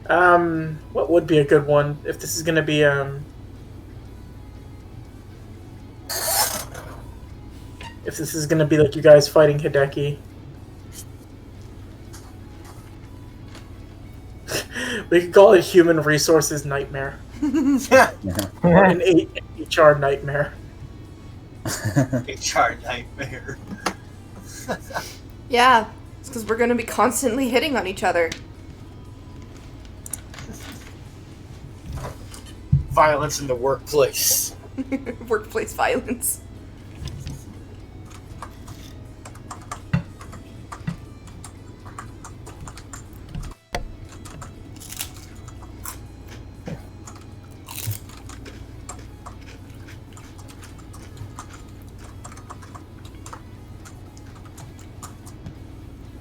What would be a good one if this is gonna be if this is gonna be like you guys fighting Hideki? We could call it Human Resources Nightmare or an HR Nightmare. HR nightmare. Yeah, it's because we're gonna be constantly hitting on each other. Violence in the workplace. Workplace violence.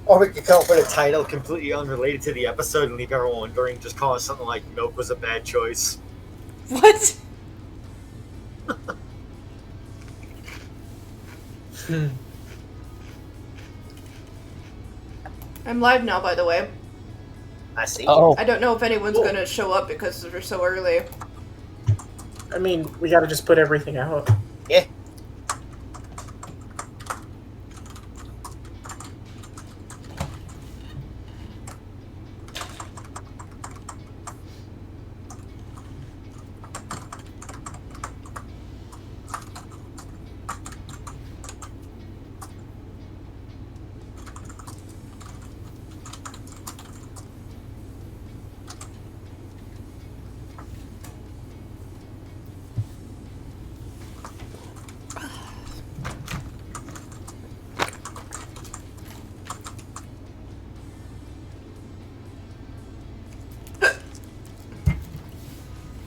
Or we could come up with a title completely unrelated to the episode and leave everyone wondering, just call it something like Milk Was a Bad Choice. What? I'm live now, by the way. I see. Oh, I don't know if anyone's gonna show up because we're so early. I mean, we gotta just put everything out. Yeah.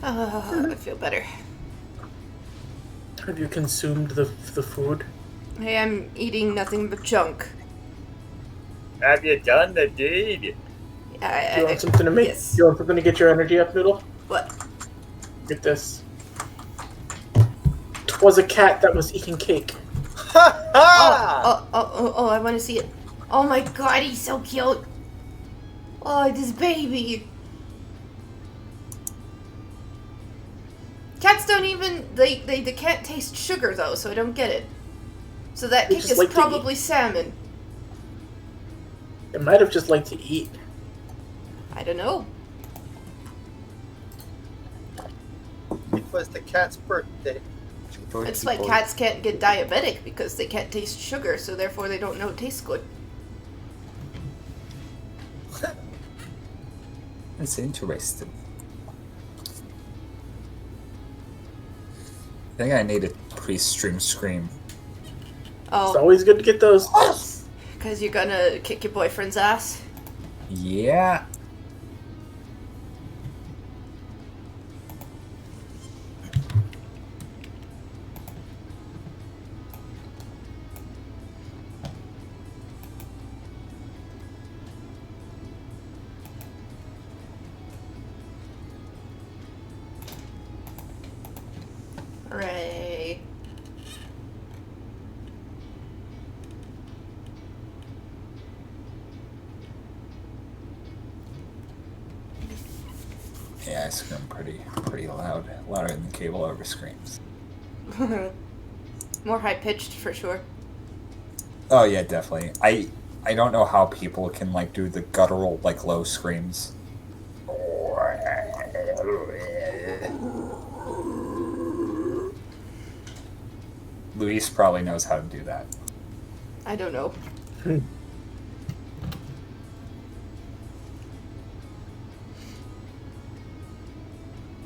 I feel better. Have you consumed the food? Hey, I'm eating nothing but junk. Have you done the deed? Do you want something to make? Yes. Do you want something to get your energy up, Noodle? What? Get this. 'Twas a cat that was eating cake. Ha ha! Oh, I want to see it. Oh my god, he's so cute. Oh, this baby. Cats don't even, they can't taste sugar though, so I don't get it. So that They cake just is like to probably salmon. It might have just liked to eat. I don't know. It was the cat's birthday. It's like cats can't get diabetic because they can't taste sugar, so therefore they don't know it tastes good. it's interesting. I think I need a pre-stream scream. It's Oh, always good to get those. because you're gonna kick your boyfriend's ass? Yeah. Hooray. Yeah, I scream pretty loud. Louder than the cable over screams. More high-pitched, for sure. Oh yeah, definitely. I don't know how people can like do the guttural like low screams. Luis probably knows how to do that. I don't know.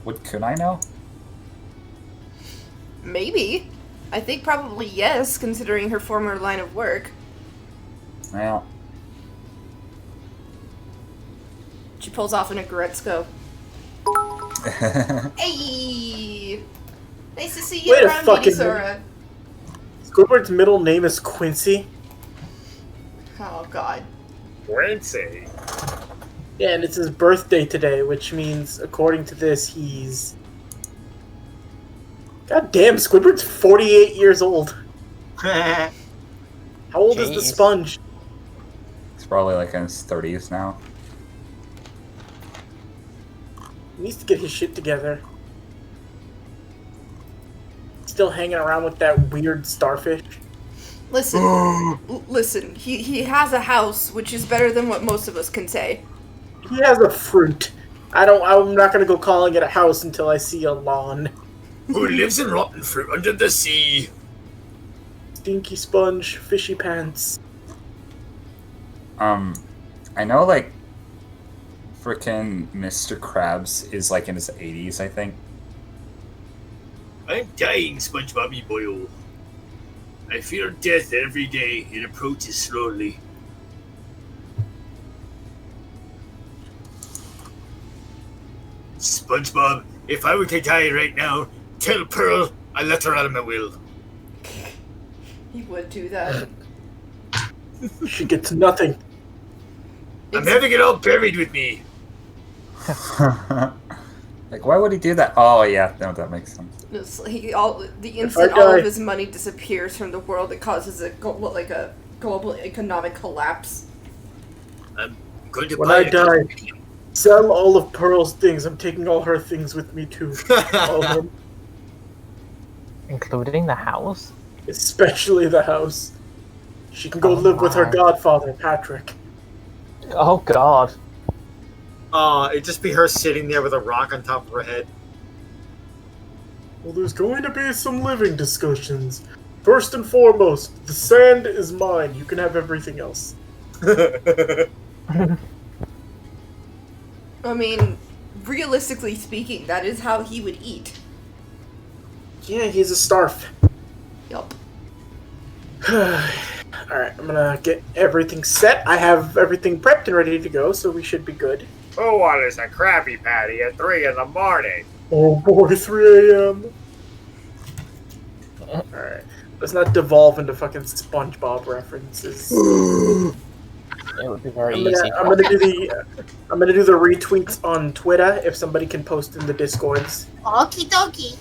What could I know? Maybe. I think probably yes, considering her former line of work. Well, She pulls off an Agretzko. Hey! Nice to see you Wait a around, fucking Sora. Squidward's middle name is Quincy. Oh god. Quincy. Yeah, and it's his birthday today, which means, according to this, he's... God damn, Squidward's 48 years old. How old is the Jeez. sponge? he's probably like in his 30s now. He needs to get his shit together. Still hanging around with that weird starfish. Listen, listen. He has a house, which is better than what most of us can say. He has a fruit. I'm not gonna go calling it a house until I see a lawn. Who lives in rotten fruit under the sea? Stinky sponge, fishy pants. I know, like, frickin' Mr. Krabs is, like, in his 80s, I think. I'm dying, SpongeBob boyo. I fear death every day. It approaches slowly. SpongeBob, if I were to die right now, tell Pearl I let her out of my will. He would do that. She gets nothing. I'm having it all buried with me. Like, why would he do that? Oh, yeah, no, that makes sense. The instant all of his money disappears from the world, it causes a global economic collapse. I'm going to When buy I die, sell all of Pearl's things. I'm taking all her things with me too. All of them. Including the house? Especially the house. She can go live with her godfather, Patrick. Oh god. It'd just be her sitting there with a rock on top of her head. Well, there's going to be some living discussions. First and foremost, the sand is mine. You can have everything else. I mean, realistically speaking, that is how he would eat. Yeah, he's a starf. Yup. Alright, I'm gonna get everything set. I have everything prepped and ready to go, so we should be good. Who wants a Krabby Patty at 3 in the morning? Oh boy, 3 a.m. Alright. Let's not devolve into fucking SpongeBob references. It would be very easy. I'm gonna do the retweets on Twitter if somebody can post in the Discords. Okie dokie.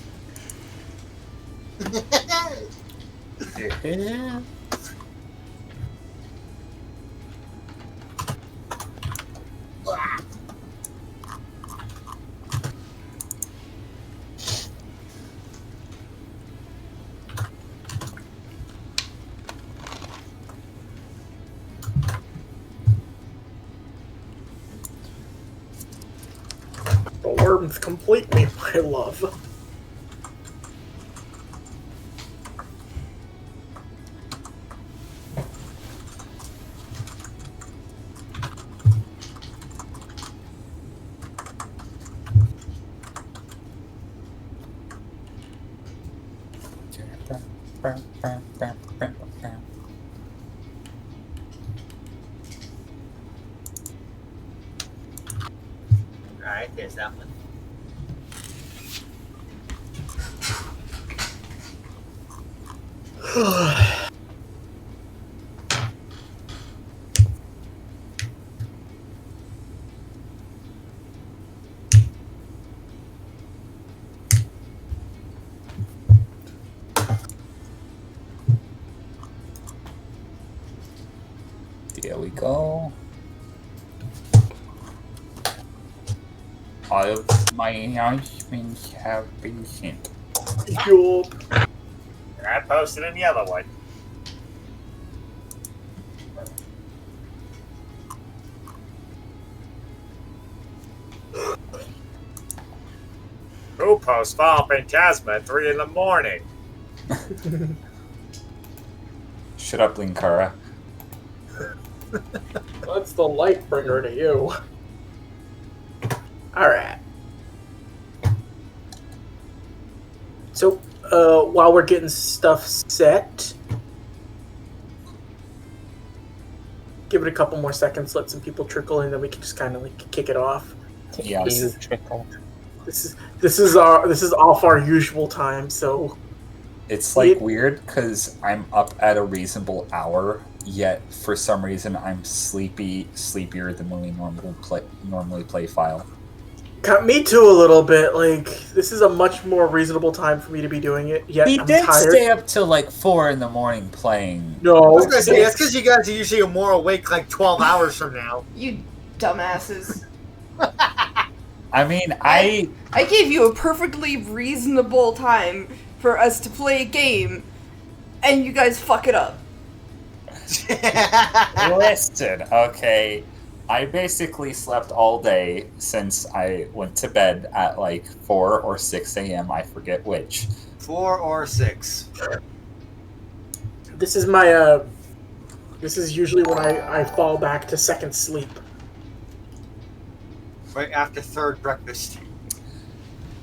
The worms complete me, my love. Alright, there's that one. There we go. All of my announcements have been sent. Yup. And I posted in the other one. Who posts Fall Phantasma at 3 in the morning? Shut up, Linkara. That's the light bringer to you. Alright. So, while we're getting stuff set, give it a couple more seconds, let some people trickle in, then we can just kind of like kick it off. Yeah. Trickle. This is off our usual time, so It's like weird because I'm up at a reasonable hour, yet for some reason I'm sleepier than when we normally play File. got me too a little bit. Like, this is a much more reasonable time for me to be doing it. Yet He I'm did tired. stay up till like 4 in the morning playing. No, I was gonna say, that's because you guys are usually more awake like 12 hours from now. You dumbasses. I mean, I gave you a perfectly reasonable time for us to play a game, and you guys fuck it up. Listen, okay. I basically slept all day since I went to bed at like 4 or 6 a.m. I forget which. 4 or 6. This is my, this is usually when I fall back to second sleep. Right after third breakfast.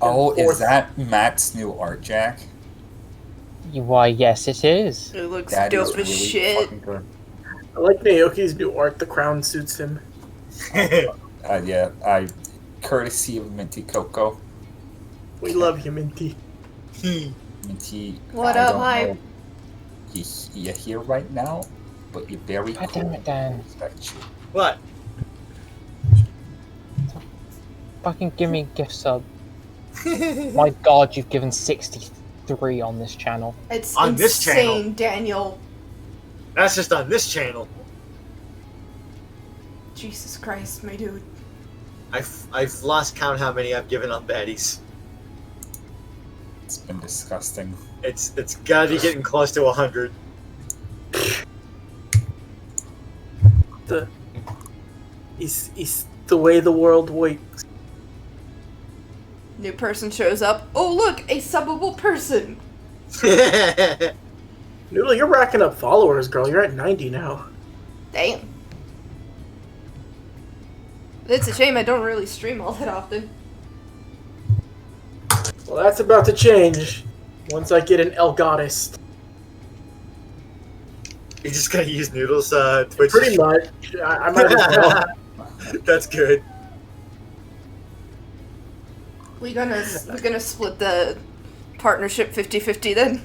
Oh, fourth. is that Matt's new art, Jack? Why, yes, it is. It looks That is dope as really shit. fucking good. I like Naoki's new art. The crown suits him. Yeah, courtesy of Minty Coco. We love you, Minty. Minty, What I up, don't hype? know. You're here right now, but you're very God cool. damn it, Dan. I respect you. What? Fucking give me a gift sub. My god, you've given 63 on this channel. It's On insane, this channel. Daniel. That's just on this channel. Jesus Christ, my dude. I've lost count how many I've given on baddies. It's been disgusting. It's gotta be getting close to 100. It's the way the world works. New person shows up. Oh, look, a subbable person. Noodle, you're racking up followers, girl. You're at 90 now. Damn. It's a shame I don't really stream all that often. Well, that's about to change once I get an Elgato. You're just gonna use Noodles Twitch. Pretty much. I might as well. That's good. We're gonna split the partnership 50-50 then.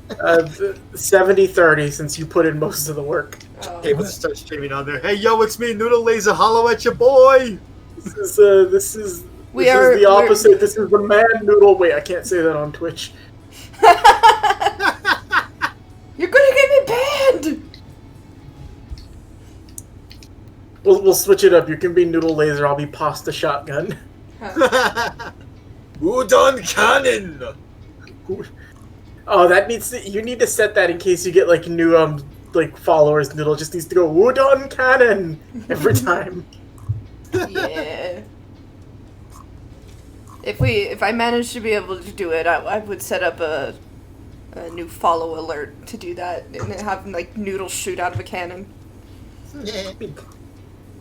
70-30 since you put in most of the work. Able to start streaming on there. Hey, yo, it's me, Noodle Laser. Hollow at your boy. This is the opposite. This is the man Noodle. Wait, I can't say that on Twitch. You're gonna get me banned! We'll switch it up. You can be Noodle Laser. I'll be Pasta Shotgun. Udon Cannon. Oh, you need to set that in case you get like new like followers. Noodle just needs to go Udon Cannon every time. Yeah. If I manage to be able to do it, I would set up a new follow alert to do that, and then have like noodles shoot out of a cannon.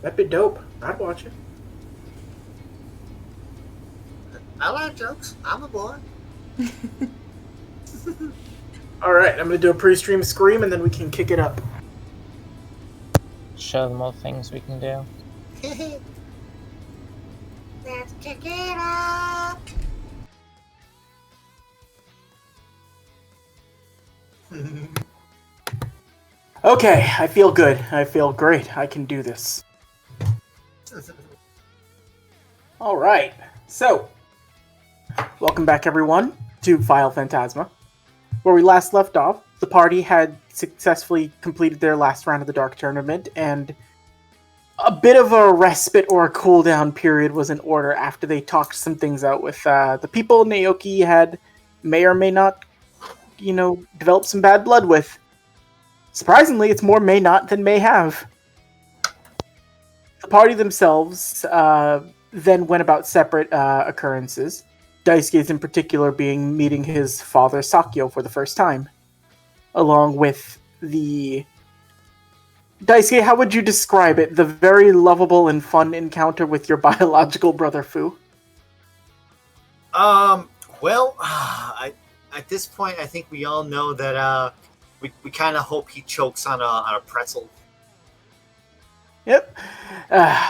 That'd be dope. I'd watch it. I like jokes. I'm a boy. Alright, I'm gonna do a pre-stream scream and then we can kick it up. Show them all the things we can do. Let's kick it up. Okay, I feel good. I feel great. I can do this. Alright, so welcome back everyone to Final Phantasma. Where we last left off, the party had successfully completed their last round of the Dark Tournament, and a bit of a respite or a cooldown period was in order after they talked some things out with the people Naoki had may or may not, developed some bad blood with. Surprisingly, it's more may not than may have. The party themselves then went about separate occurrences. Daisuke's in particular being meeting his father Sakyo for the first time. Along with the... Daisuke, how would you describe it? The very lovable and fun encounter with your biological brother Fu? Well, at this point, I think we all know that we kind of hope he chokes on a pretzel. Yep.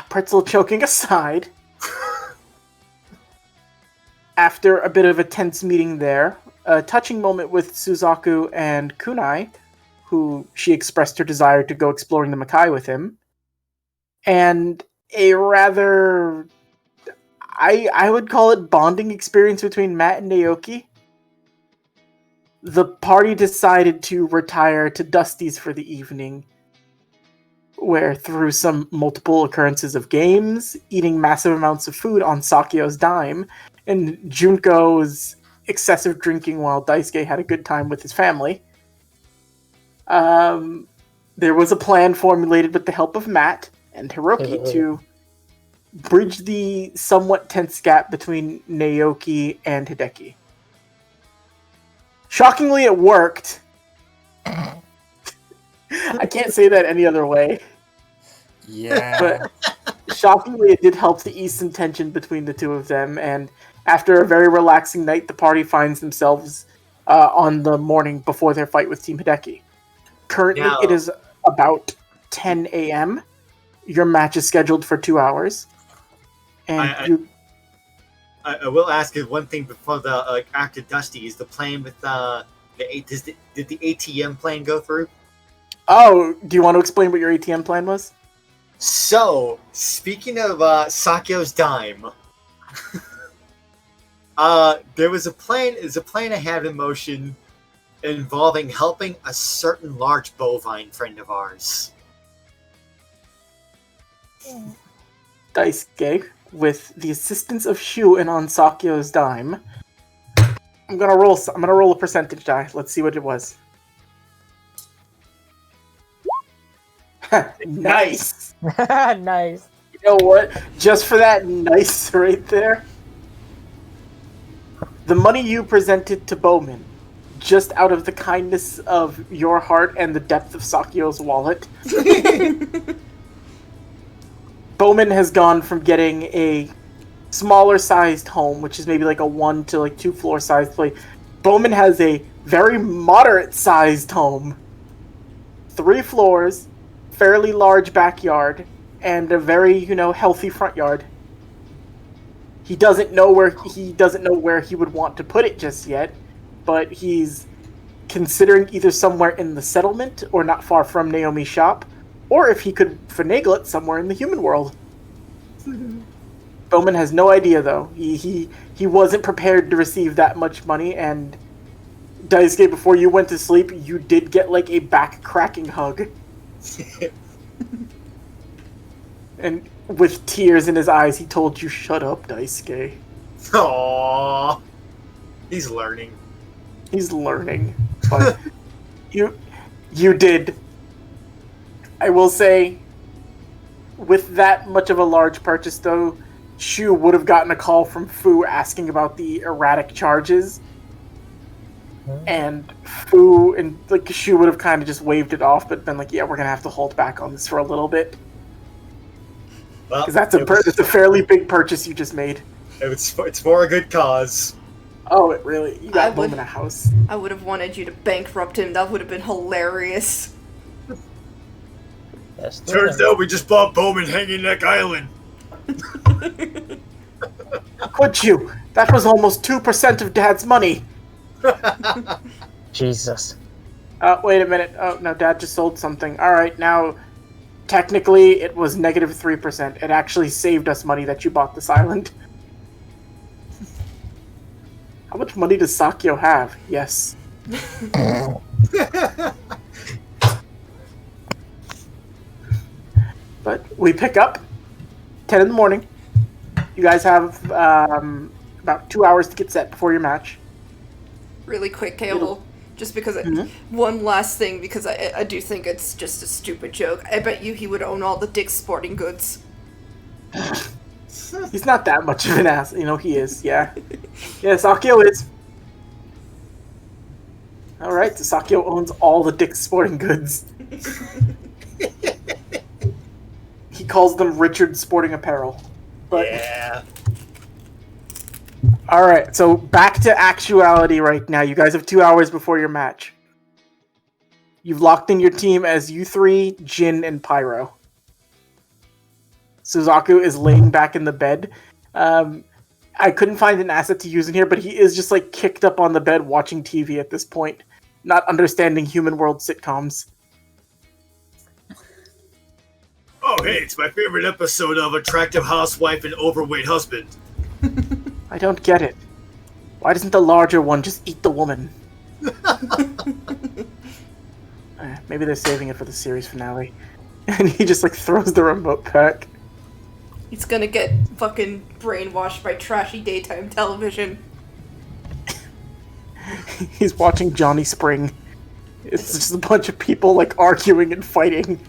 Pretzel choking aside. After a bit of a tense meeting there, a touching moment with Suzaku and Kunai, who she expressed her desire to go exploring the Makai with him, and a rather, I would call it bonding experience between Matt and Naoki. The party decided to retire to Dusty's for the evening, where through some multiple occurrences of games, eating massive amounts of food on Sakyo's dime, and Junko's excessive drinking while Daisuke had a good time with his family, there was a plan formulated with the help of Matt and Hiroki to bridge the somewhat tense gap between Naoki and Hideki. Shockingly, it worked. I can't say that any other way. Yeah. But shockingly, it did help to ease some tension between the two of them, and after a very relaxing night, the party finds themselves on the morning before their fight with Team Hideki. Currently, it is about 10 a.m. Your match is scheduled for 2 hours. And I will ask you one thing before the after Dusty. Is the plan with did the ATM plan go through? Oh, do you want to explain what your ATM plan was? So, speaking of Sakyo's dime, there was a plan. Is a plan I had in motion involving helping a certain large bovine friend of ours. Daisuke, with the assistance of Shu and on Sakyo's dime, I'm gonna roll a percentage die. Let's see what it was. Nice. Nice. You know what? Just for that nice right there. The money you presented to Bowman, just out of the kindness of your heart and the depth of Sakyo's wallet, Bowman has gone from getting a smaller sized home, which is maybe like a 1 to like 2 floor sized place. Bowman has a very moderate sized home, 3 floors, fairly large backyard, and a very, healthy front yard. He doesn't know where he would want to put it just yet, but he's considering either somewhere in the settlement or not far from Naomi's shop, or if he could finagle it somewhere in the human world. Bowman has no idea, though. He wasn't prepared to receive that much money, and Daisuke, before you went to sleep, you did get like a back-cracking hug. And with tears in his eyes, he told you, "Shut up, Daisuke." Aww. He's learning. He's learning. But you did. I will say, with that much of a large purchase, though, Shu would have gotten a call from Fu asking about the erratic charges. And Fu and Shu would have kind of just waved it off, but been like, "Yeah, we're gonna have to hold back on this for a little bit." Because that's a fairly big purchase you just made. It's for a good cause. Oh, it really? You got Bowman a house. I would have wanted you to bankrupt him. That would have been hilarious. Yes, Turns out we just bought Bowman Hanging Neck Island. Could you? That was almost 2% of Dad's money. Jesus. Wait a minute. Oh, no, Dad just sold something. Alright, now, technically, it was negative 3%. It actually saved us money that you bought this island. How much money does Sakyo have? Yes. But we pick up 10 in the morning. You guys have about 2 hours to get set before your match. Really quick, Campbell. Just because one last thing, because I do think it's just a stupid joke. I bet you he would own all the Dick's Sporting Goods. He's not that much of an ass. He is, yeah. Yeah, Sakyo is. Alright, so Sakyo owns all the Dick's Sporting Goods. He calls them Richard Sporting Apparel. But, yeah. Alright, so back to actuality right now. You guys have 2 hours before your match. You've locked in your team as you three, Jin, and Pyro. Suzaku is laying back in the bed. I couldn't find an asset to use in here, but he is just kicked up on the bed watching TV at this point, not understanding human world sitcoms. Oh, hey, it's my favorite episode of Attractive Housewife and Overweight Husband. I don't get it. Why doesn't the larger one just eat the woman? Maybe they're saving it for the series finale. And he just like throws the remote back. He's gonna get fucking brainwashed by trashy daytime television. He's watching Johnny Spring. It's just a bunch of people like arguing and fighting.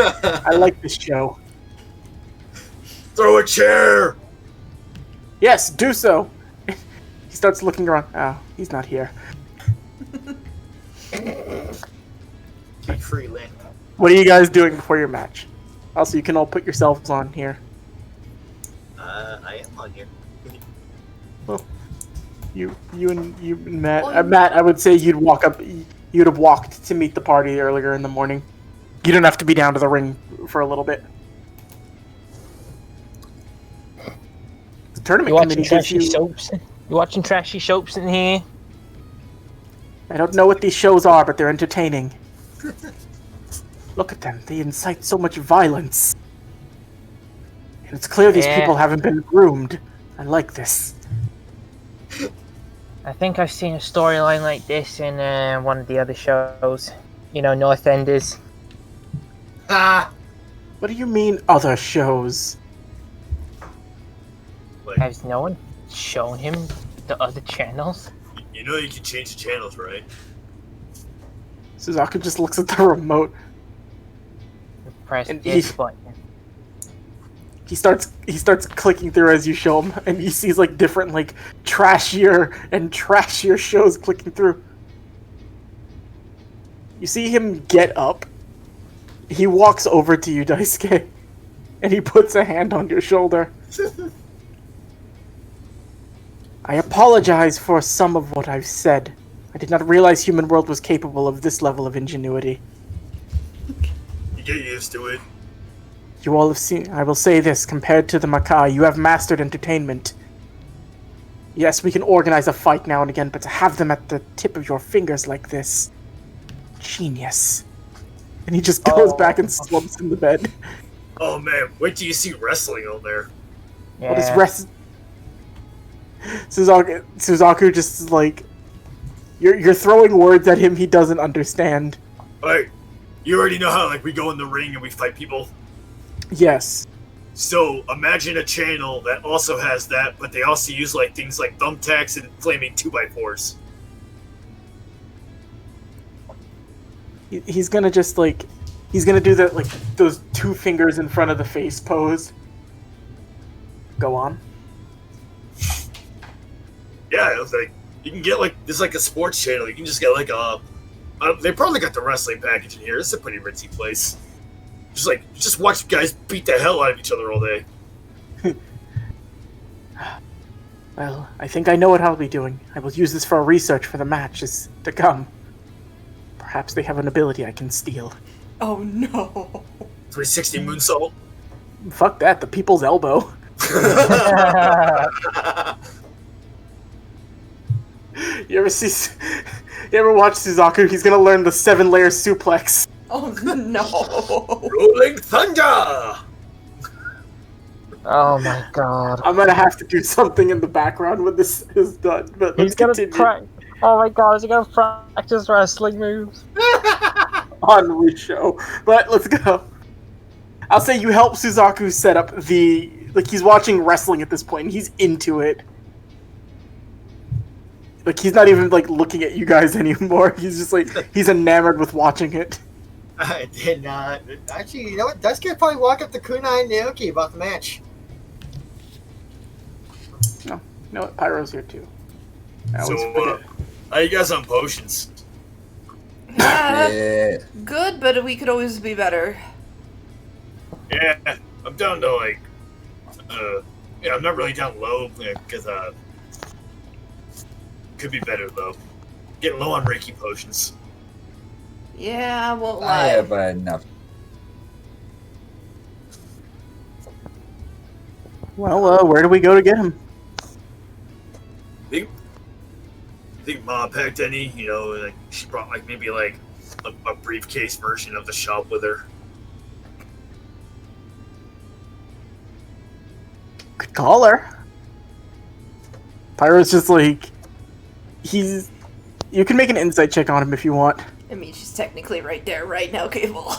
I like this show. Throw a chair! Yes, do so. He starts looking around. Oh, he's not here. Be free, Lynn. What are you guys doing before your match? Also, you can all put yourselves on here. I am on here. Well, you and Matt. Matt, I would say you'd walk up. You'd have walked to meet the party earlier in the morning. You don't have to be down to the ring for a little bit. The tournament You watching committee gives trashy you. soaps? You watching trashy soaps in here? I don't know what these shows are, but they're entertaining. Look at them. They incite so much violence. And it's clear these people haven't been groomed. I like this. I think I've seen a storyline like this in one of the other shows. You know, North Enders. Ah! What do you mean, other shows? Has no one shown him the other channels? You know you can change the channels, right? Suzaku just looks at the remote. Press And this button. He starts clicking through as you show him, and he sees like different like trashier and trashier shows clicking through. You see him get up. He walks over to you, Daisuke, and he puts a hand on your shoulder. I apologize for some of what I've said. I did not realize Human World was capable of this level of ingenuity. You get used to it. You all have seen. I will say this: compared to the Makai, you have mastered entertainment. Yes, we can organize a fight now and again, but to have them at the tip of your fingers like this, genius. And he just goes back and slumps in the bed. Oh man, wait till you see wrestling on there. Yeah. What is rest? Suzaku just like you're throwing words at him he doesn't understand. Alright, you already know how like we go in the ring and we fight people? Yes. So imagine a channel that also has that, but they also use like things like thumbtacks and flaming 2x4s. He's gonna just like he's gonna do that like those two fingers in front of the face pose. Go on. Yeah, it was like you can get like this like a sports channel. You can just get like they probably got the wrestling package in here. It's a pretty ritzy place. Just watch guys beat the hell out of each other all day. Well, I think I know what I'll be doing. I will use this for research for the matches to come. Perhaps they have an ability I can steal. Oh no. 360 moonsault. Fuck that, the people's elbow. You ever watch Suzaku? He's gonna learn the 7-layer suplex. Oh no. Rolling Thunder! Oh my god. I'm gonna have to do something in the background when this is done. But He's gonna Oh my god, is he gonna practice wrestling moves? on Risho. But let's go. I'll say you help Suzaku set up the like he's watching wrestling at this point and he's into it. Like he's not even like looking at you guys anymore. He's just like he's enamored with watching it. I did not. Actually, you know what? Daisuke probably walk up to Kunai and Naoki about the match. No, you know what? Pyro's here too. I So, always forget. how you guys on potions? Yeah. Good, but we could always be better. Yeah, I'm down to like, yeah, I'm not really down low because could be better though. Getting low on Reiki potions. Yeah, I won't I lie. have enough. Well, where do we go to get him? Think Mom packed any? You know, like she brought like maybe like a briefcase version of the shop with her. Could call her. Pyro's just like you can make an insight check on him if you want. I mean, she's technically right there right now, Cable.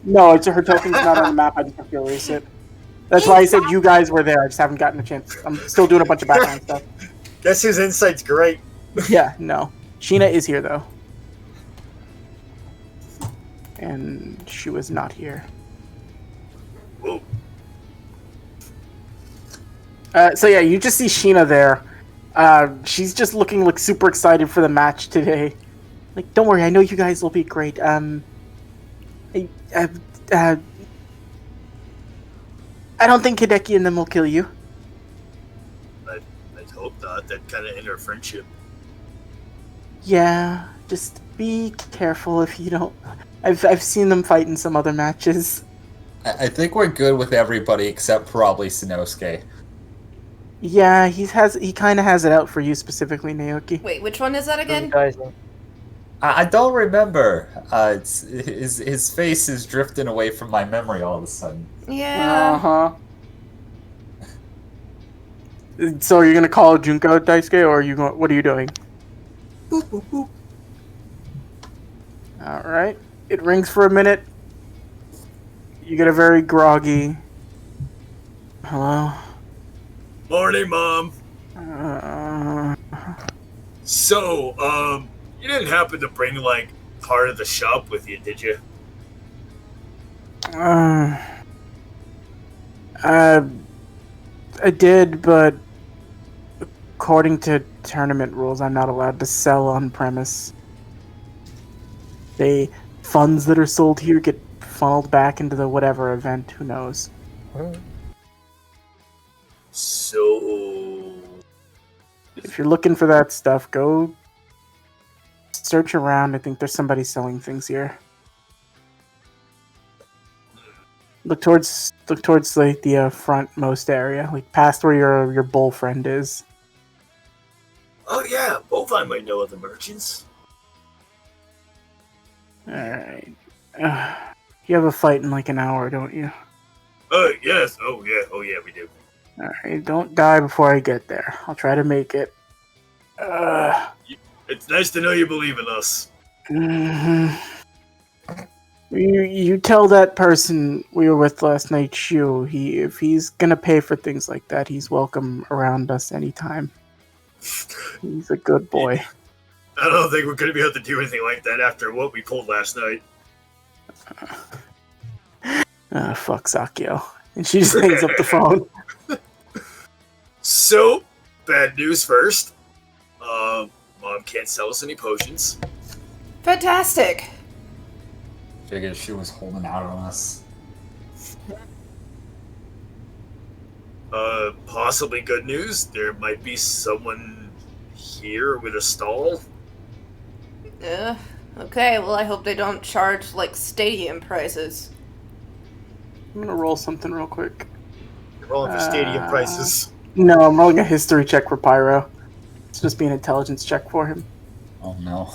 No, it's her token's not on the map. I just have to erase it. That's why I said you guys were there. I just haven't gotten a chance. I'm still doing a bunch of background stuff. Guess whose insight's great? Yeah, no. Sheena is here, though. And she was not here. Whoa. So yeah, you just see Sheena there. She's just looking like super excited for the match today. Like, don't worry, I know you guys will be great. I don't think Hideki and them will kill you. I'd hope not. That kind of end our friendship. Yeah, just be careful if you don't. I've seen them fight in some other matches. I think we're good with everybody except probably Sanosuke. Yeah, he kind of has it out for you specifically, Naoki. Wait, which one is that again? I don't remember. It's his face is drifting away from my memory all of a sudden. Yeah. So you're gonna call Junko Daisuke, or are you going? What are you doing? Boop, boop, boop. All right. It rings for a minute. You get a very groggy. Hello. Morning, Mom. So, you didn't happen to bring, like, part of the shop with you, did you? I did, but according to tournament rules, I'm not allowed to sell on premise. Funds that are sold here get funneled back into the whatever event. Who knows? So... If you're looking for that stuff, go search around. I think there's somebody selling things here. Look towards like the frontmost area, like past where your bull friend is. Oh yeah, both I might know of the merchants. Alright. You have a fight in like an hour, don't you? Yes. Oh yeah, we do. Alright, don't die before I get there. I'll try to make it. It's nice to know you believe in us. Mm-hmm. You tell that person we were with last night, Shu, if he's gonna pay for things like that, he's welcome around us anytime. He's a good boy. I don't think we're going to be able to do anything like that after what we pulled last night. Fuck Sakio. And she just hangs up the phone. So, bad news first. Mom can't sell us any potions. Fantastic. Figured she was holding out on us. Possibly good news. There might be someone here with a stall. Okay, well I hope they don't charge, like, stadium prices. I'm gonna roll something real quick. You're rolling for stadium prices. No, I'm rolling a history check for Pyro. It's just be an intelligence check for him. Oh no.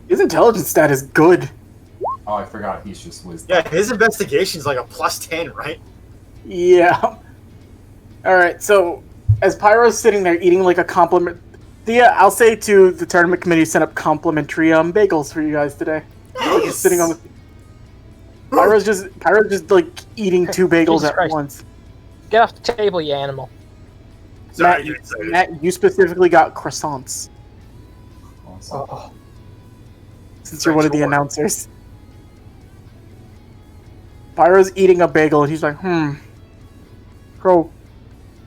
His intelligence stat is good. Oh, I forgot he's just wisdom. Yeah, his investigation's like a +10, right? Yeah. Alright, so as Pyro's sitting there eating like a compliment... I'll say to the tournament committee, send up complimentary bagels for you guys today. Nice. Just sitting on the... Pyro's just like eating 2 bagels Jesus at Christ. once. Get off the table, you animal. Sorry, Matt, you specifically got croissants. Also. Oh. Since you're one of the announcers. Pyro's eating a bagel and he's like, So,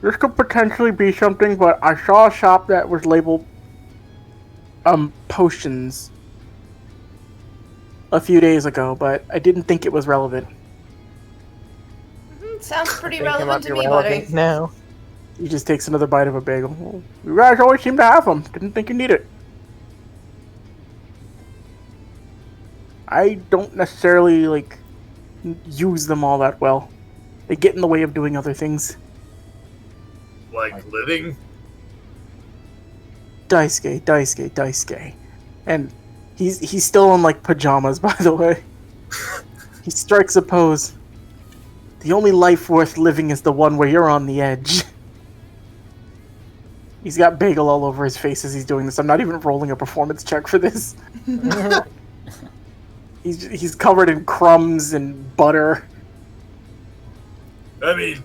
this could potentially be something, but I saw a shop that was labeled, potions a few days ago, but I didn't think it was relevant. Sounds pretty I think it might relevant to be me, relevant buddy. now. He just takes another bite of a bagel. Well, you guys always seem to have them. Didn't think you need it. I don't necessarily, like, use them all that well. They get in the way of doing other things. Like living? Daisuke. And he's still in, like, pajamas, by the way. He strikes a pose. The only life worth living is the one where you're on the edge. He's got bagel all over his face as he's doing this. I'm not even rolling a performance check for this. He's covered in crumbs and butter. I mean,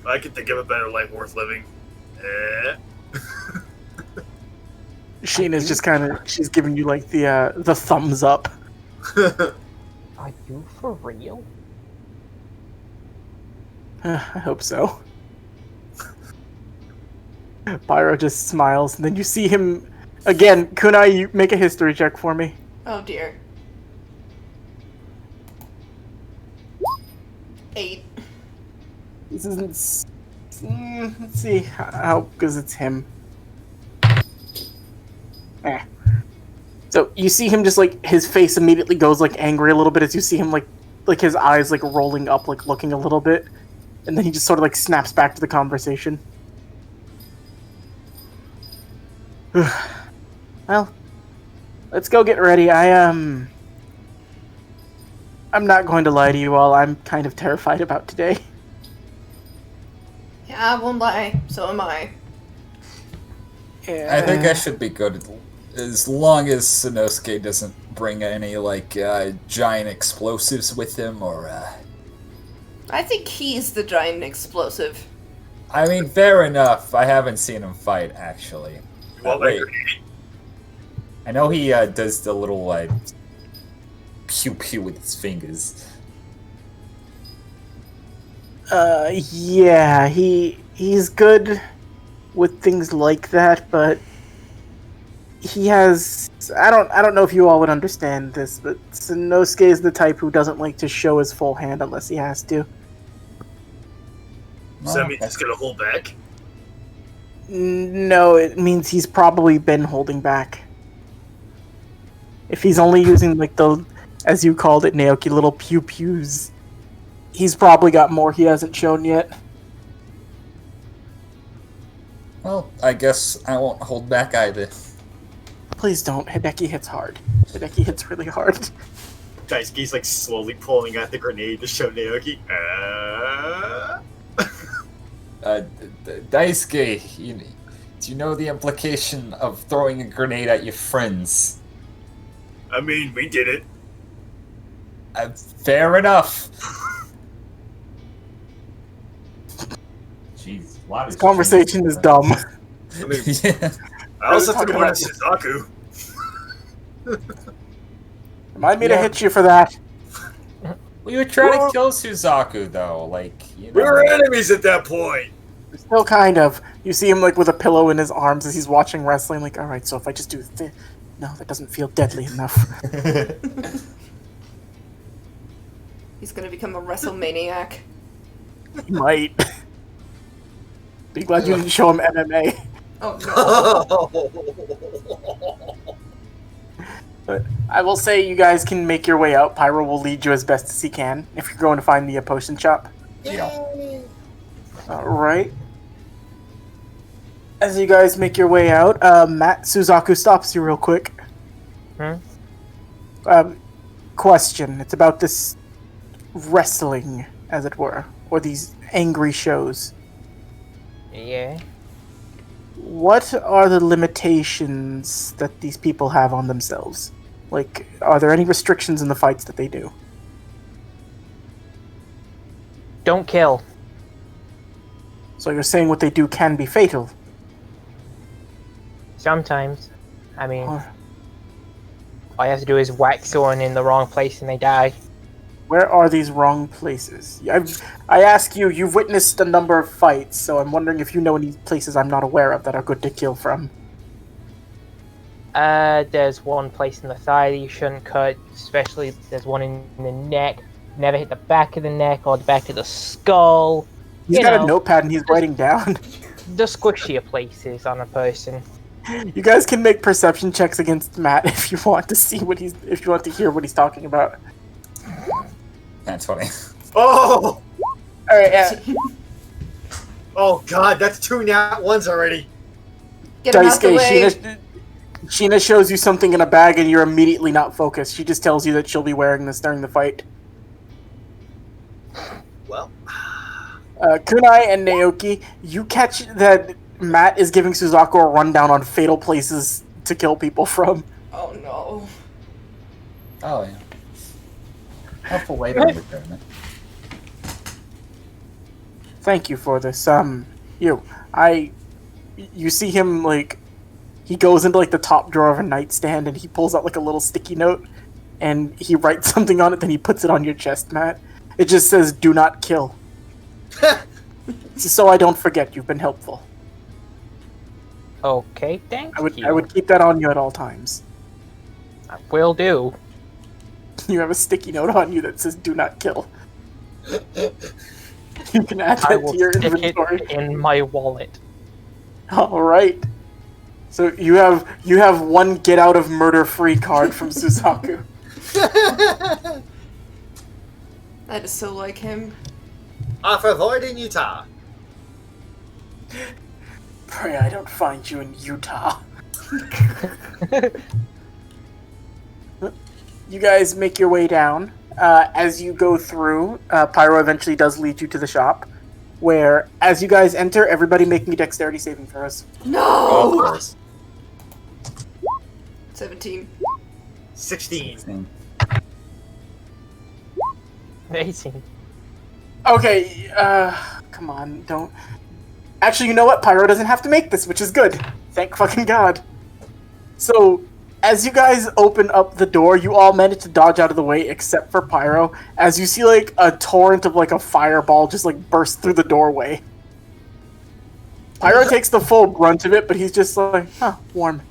I could think of a better life worth living. Sheena's just she's giving you like the thumbs up. Are you for real? I hope so. Pyro just smiles, and then you see him again. Kunai, you make a history check for me. Oh dear. 8. This isn't. Let's see how, because it's him. So you see him just like his face immediately goes like angry a little bit as you see him like his eyes like rolling up, like looking a little bit, and then he just sort of like snaps back to the conversation. Well, let's go get ready. I'm not going to lie to you all. I'm kind of terrified about today. Yeah, I won't lie. So am I. Yeah. I think I should be good as long as Sanosuke doesn't bring any giant explosives with him or. I think he's the giant explosive. I mean, fair enough. I haven't seen him fight actually. Well, Wait. I know he does the little pew pew with his fingers. Yeah, he's good with things like that, but he has I don't know if you all would understand this, but Sanosuke is the type who doesn't like to show his full hand unless he has to. Does that mean he's gonna hold back? No, it means he's probably been holding back. If he's only using like the, as you called it, Naoki, little pew pews, he's probably got more he hasn't shown yet. Well, I guess I won't hold back either. Please don't. Hideki hits hard. Hideki hits really hard. Daisuke's like slowly pulling out the grenade to show Naoki. Daisuke, do you know the implication of throwing a grenade at your friends? I mean, we did it. Fair enough. Jeez, This conversation is dumb. I mean, Yeah. I also have to talking go to about- Suzaku. Remind me to hit you for that. We were trying to kill Suzaku, though. We were enemies at that point. Still kind of. You see him like with a pillow in his arms as he's watching wrestling. Like, all right, so if I just do this, no, that doesn't feel deadly enough. He's gonna become a WrestleManiac. He might. Be glad you didn't show him MMA. Oh no. But I will say you guys can make your way out. Pyro will lead you as best as he can if you're going to find the potion shop. Alright. As you guys make your way out, Matt, Suzaku stops you real quick. Question. It's about this wrestling, as it were, or these angry shows. Yeah. What are the limitations that these people have on themselves? Like, are there any restrictions in the fights that they do? Don't kill. So you're saying what they do can be fatal? Sometimes. I mean, Or all you have to do is whack someone in the wrong place and they die. where are these wrong places? I ask you, you've witnessed a number of fights, so I'm wondering if you know any places I'm not aware of that are good to kill from. There's one place in the thigh that you shouldn't cut, especially there's one in the neck. Never hit the back of the neck or the back of the skull. He's got a notepad and he's writing down. The squishier places on a person. You guys can make perception checks against Matt if you want to see if you want to hear what he's talking about. That's funny. Oh! Alright, Oh god, that's 2 nat ones already. Get him out the way. Sheena shows you something in a bag and you're immediately not focused. She just tells you that she'll be wearing this during the fight. Well, Kunai and Naoki, you catch that Matt is giving Suzaku a rundown on fatal places to kill people from. Oh no. Oh, yeah. Helpful way to return it. Thank you for this. You see him, like, he goes into, like, the top drawer of a nightstand, and he pulls out, like, a little sticky note, and he writes something on it, then he puts it on your chest, Matt. It just says, "Do not kill." So I don't forget, you've been helpful. Okay, thank you. I would keep that on you at all times. I will do. You have a sticky note on you that says, "Do not kill." You can add I that will to your stick inventory. it in my wallet. Alright. So you have one get out of murder free card from Suzaku. That is so like him. Off avoiding Utah. Pray I don't find you in Utah. You guys make your way down. As you go through, Pyro eventually does lead you to the shop, where, as you guys enter, everybody making a dexterity saving throws. No! Of course. 17. 16. 18. Okay, come on, don't... Actually, you know what? Pyro doesn't have to make this, which is good. Thank fucking God. So, as you guys open up the door, you all manage to dodge out of the way, except for Pyro, as you see, like, a torrent of, like, a fireball just, like, burst through the doorway. Pyro takes the full brunt of it, but he's just like, huh, warm.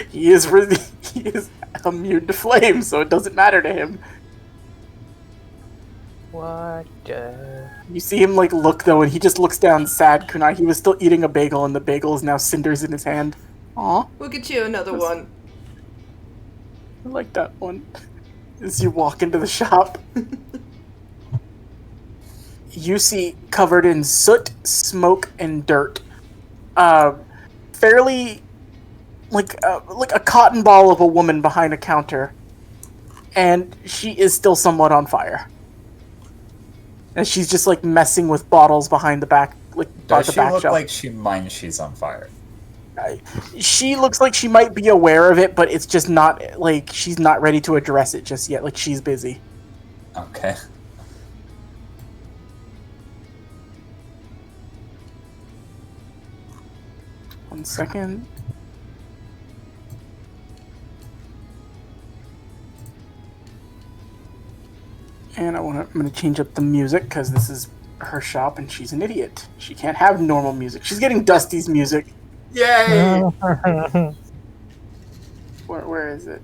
He is immune to flames, so it doesn't matter to him. What? You see him, like, look, though, and he just looks down sad, Kunai. He was still eating a bagel, and the bagel is now cinders in his hand. Aw. We'll get you another one. I like that one. As you walk into the shop, you see, covered in soot, smoke, and dirt, fairly, like a cotton ball of a woman behind a counter, and she is still somewhat on fire. And she's just, like, messing with bottles behind the back, like, by Does the she back look shelf. like she minds she's on fire? She looks like she might be aware of it, but it's just not, like, she's not ready to address it just yet. Like, she's busy. Okay. One second. And I'm gonna change up the music, because this is her shop, and she's an idiot. She can't have normal music. She's getting Dusty's music. Yay! Where is it?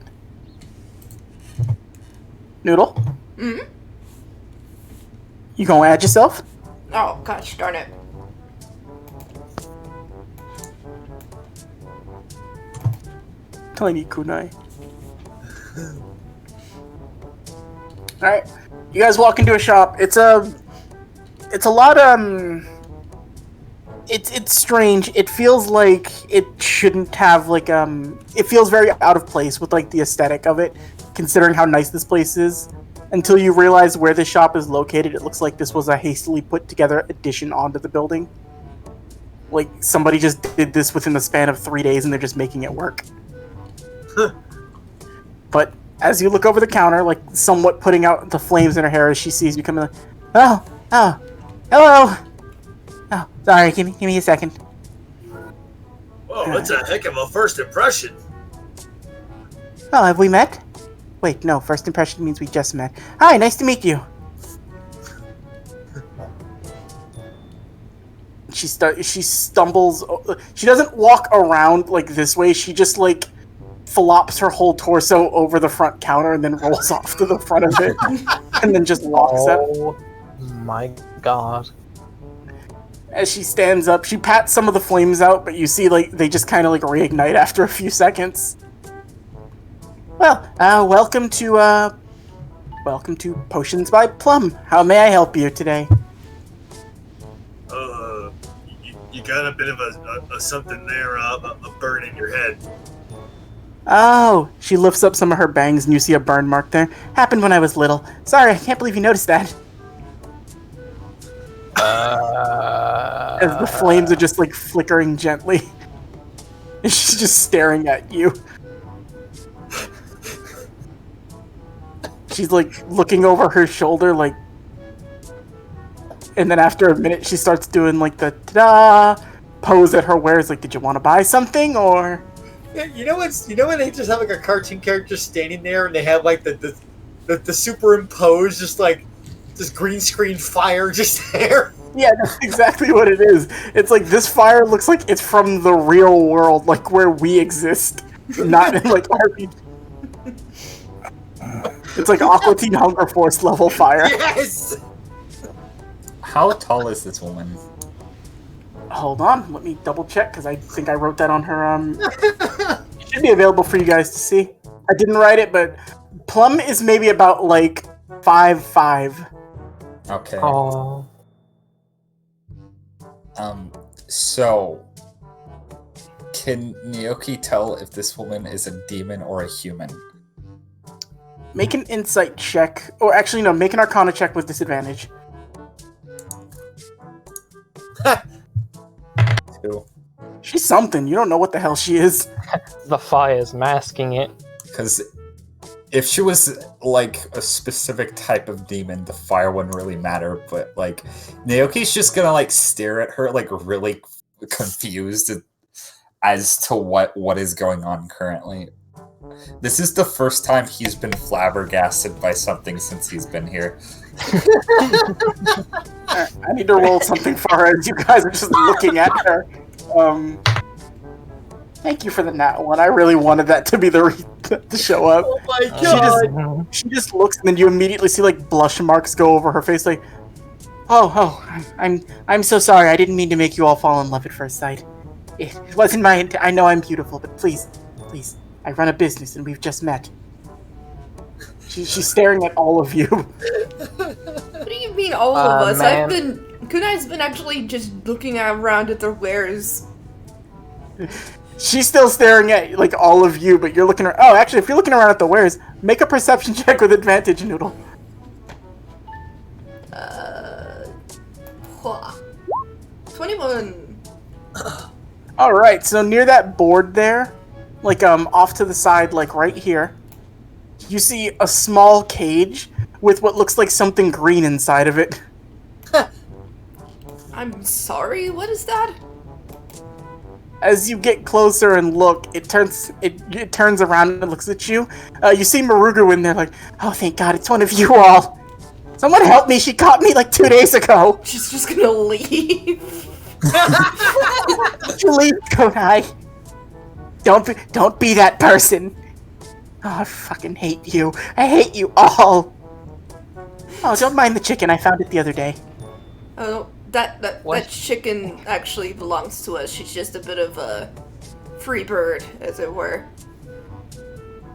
Noodle? Hmm? You gonna add yourself? Oh, gosh darn it. Tiny kunai. Alright. You guys walk into a shop. It's a lot, it's strange. It feels like it shouldn't have, like, it feels very out of place with, like, the aesthetic of it, considering how nice this place is. Until you realize where this shop is located, it looks like this was a hastily put together addition onto the building. Like, somebody just did this within the span of 3 days and they're just making it work. But as you look over the counter, like, somewhat putting out the flames in her hair as she sees you coming, like, oh, hello! Oh, sorry, give me a second. Whoa, that's a heck of a first impression. Oh, have we met? Wait, no, first impression means we just met. Hi, nice to meet you. She stumbles, she doesn't walk around, like, this way, she just, like, flops her whole torso over the front counter and then rolls off to the front of it, and then just walks up. Oh my god. As she stands up, she pats some of the flames out, but you see, like, they just kind of, like, reignite after a few seconds. Well, welcome to Potions by Plum. How may I help you today? You got a bit of a something there, a burn in your head. Oh, she lifts up some of her bangs and you see a burn mark there. Happened when I was little. Sorry, I can't believe you noticed that. As the flames are just, like, flickering gently. And she's just staring at you. she's like looking over her shoulder, like, and then after a minute, she starts doing like the ta-da pose at her wares. Like, did you want to buy something or? Yeah, you know when they just have like a cartoon character standing there and they have like the superimposed just green screen fire just there. Yeah, that's exactly what it is. It's like this fire looks like it's from the real world, like where we exist, not in like RPG. It's like Aqua Teen Hunger Force level fire. Yes. How tall is this woman? Hold on, let me double check because I think I wrote that on her. It should be available for you guys to see. I didn't write it, but Plum is maybe about like 5'5". Okay. Oh. So can Naoki tell if this woman is a demon or a human? Make an insight check, or actually no, make an Arcana check with disadvantage. 2. She's something. You don't know what the hell she is. The fire's masking it. Because if she was like a specific type of demon, the fire wouldn't really matter. But like, Naoki's just gonna like stare at her like really confused as to what is going on currently. This is the first time he's been flabbergasted by something since he's been here. I need to roll something for her as you guys are just looking at her. Thank you for the nat one. I really wanted that to be to show up. Oh my god. She just looks, and then you immediately see like blush marks go over her face. Like, I'm so sorry. I didn't mean to make you all fall in love at first sight. It wasn't my intent. I know I'm beautiful, but please, I run a business, and we've just met. She's staring at all of you. What do you mean, all of us? Kunai's been actually just looking around at their wares. She's still staring at like all of you, but you're looking. Oh, actually, if you're looking around at the wares, make a perception check with advantage, Noodle. 21. All right, so near that board there, like off to the side, like right here, you see a small cage with what looks like something green inside of it. I'm sorry, what is that? As you get closer and look, it turns around and looks at you. You see Marugu in there, like, oh, thank God, it's one of you all. Someone help me! She caught me like 2 days ago. She's just gonna leave. Leave, Konai. Don't be that person. Oh, I fucking hate you. I hate you all. Oh, don't mind the chicken. I found it the other day. Oh, that chicken actually belongs to us. She's just a bit of a free bird, as it were.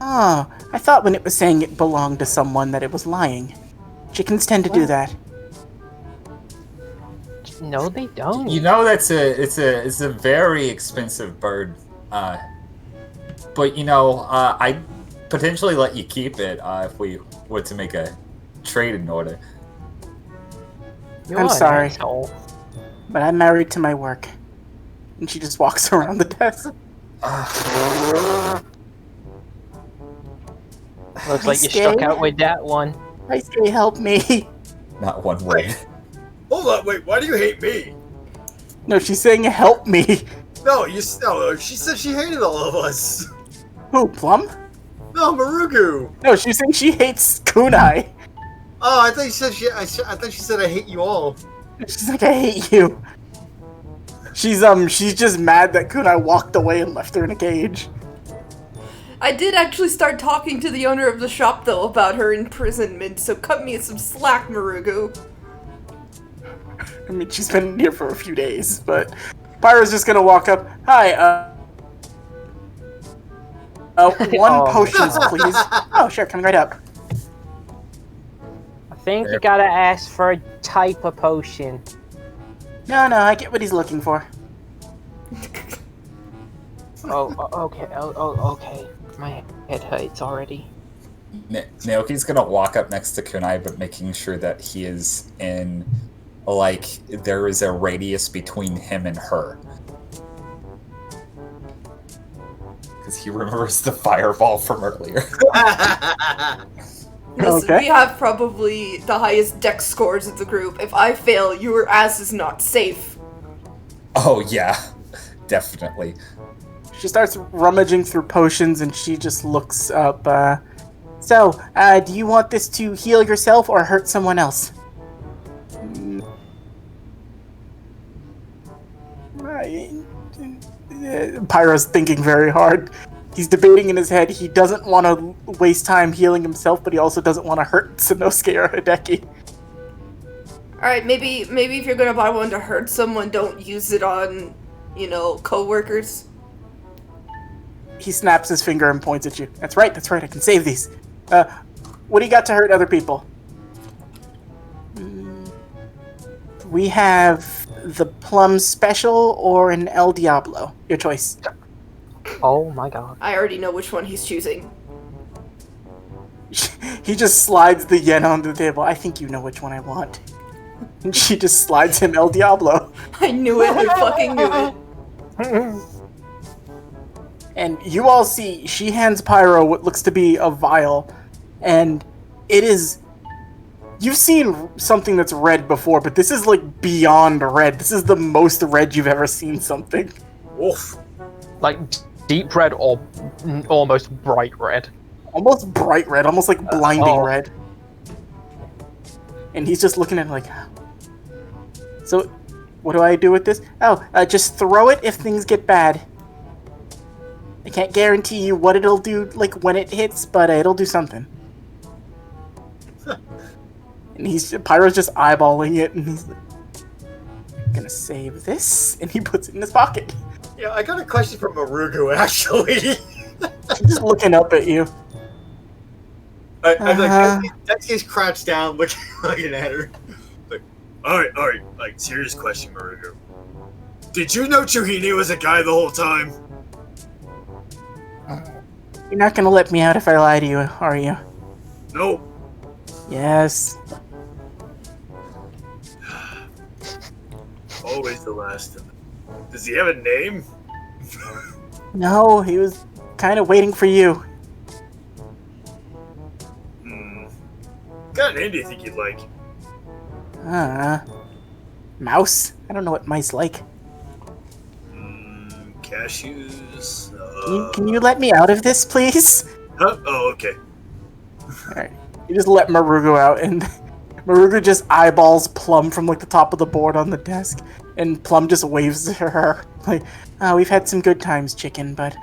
Oh, I thought when it was saying it belonged to someone that it was lying. Chickens tend to do that. No, they don't. You know it's a very expensive bird. But you know, I'd potentially let you keep it if we were to make a trade in order. I'm sorry, but I'm married to my work. And she just walks around the desk. Looks like you stuck out with that one. I say, help me. Not one word. Hold on, wait, why do you hate me? No, she's saying help me. No, she said she hated all of us. Who, Plum? No, Marugu. No, she's saying she hates Kunai. Oh, I thought she said I hate you all. She's like, I hate you. She's just mad that Kunai walked away and left her in a cage. I did actually start talking to the owner of the shop, though, about her imprisonment, so cut me some slack, Marugu. I mean, she's been here for a few days, but Pyro's just gonna walk up. Hi, one potions, please. Oh, sure, come right up. I think you gotta ask for a type of potion. No, I get what he's looking for. Okay. Okay. My head hurts already. Naoki's gonna walk up next to Kunai, but making sure that he is in, like, there is a radius between him and her. Because he remembers the fireball from earlier. Listen, Okay. we have probably the highest dex scores of the group. If I fail, your ass is not safe. Oh yeah, definitely. She starts rummaging through potions and she just looks up. So, do you want this to heal yourself or hurt someone else? Pyro's thinking very hard. He's debating in his head. He doesn't want to waste time healing himself, but he also doesn't want to hurt Sanosuke or Hideki. Alright, maybe if you're gonna buy one to hurt someone, don't use it on, co-workers. He snaps his finger and points at you. That's right, I can save these. What do you got to hurt other people? We have the Plum Special or an El Diablo. Your choice. Oh my god. I already know which one he's choosing. He just slides the yen onto the table. I think you know which one I want. And she just slides him El Diablo. I knew it, I fucking knew it. And you all see, she hands Pyro what looks to be a vial. And it is... You've seen something that's red before, but this is like beyond red. This is the most red you've ever seen something. Oof. Like deep red or almost bright red. Almost bright red, almost like blinding oh. red. And he's just looking at it like... So, what do I do with this? Oh, just throw it if things get bad. I can't guarantee you what it'll do, like, when it hits, but it'll do something. And Pyro's just eyeballing it, and he's like, I'm gonna save this, and he puts it in his pocket. Yeah, I got a question from Marugu, actually. She's just looking up at you. I'm like, Dexy's crouched down, looking at her. Like, alright, like, serious question, Marugu. Did you know Chuhini was a guy the whole time? You're not gonna let me out if I lie to you, are you? No. Yes. Always the last of them. Does he have a name? No, he was kind of waiting for you. What kind of name do you think you'd like? Mouse? I don't know what mice like. Cashews? Can you let me out of this, please? Huh? Oh, okay. Alright. You just let Marugu out, and Marugu just eyeballs Plum from, like, the top of the board on the desk, and Plum just waves to her. Like, we've had some good times, chicken, but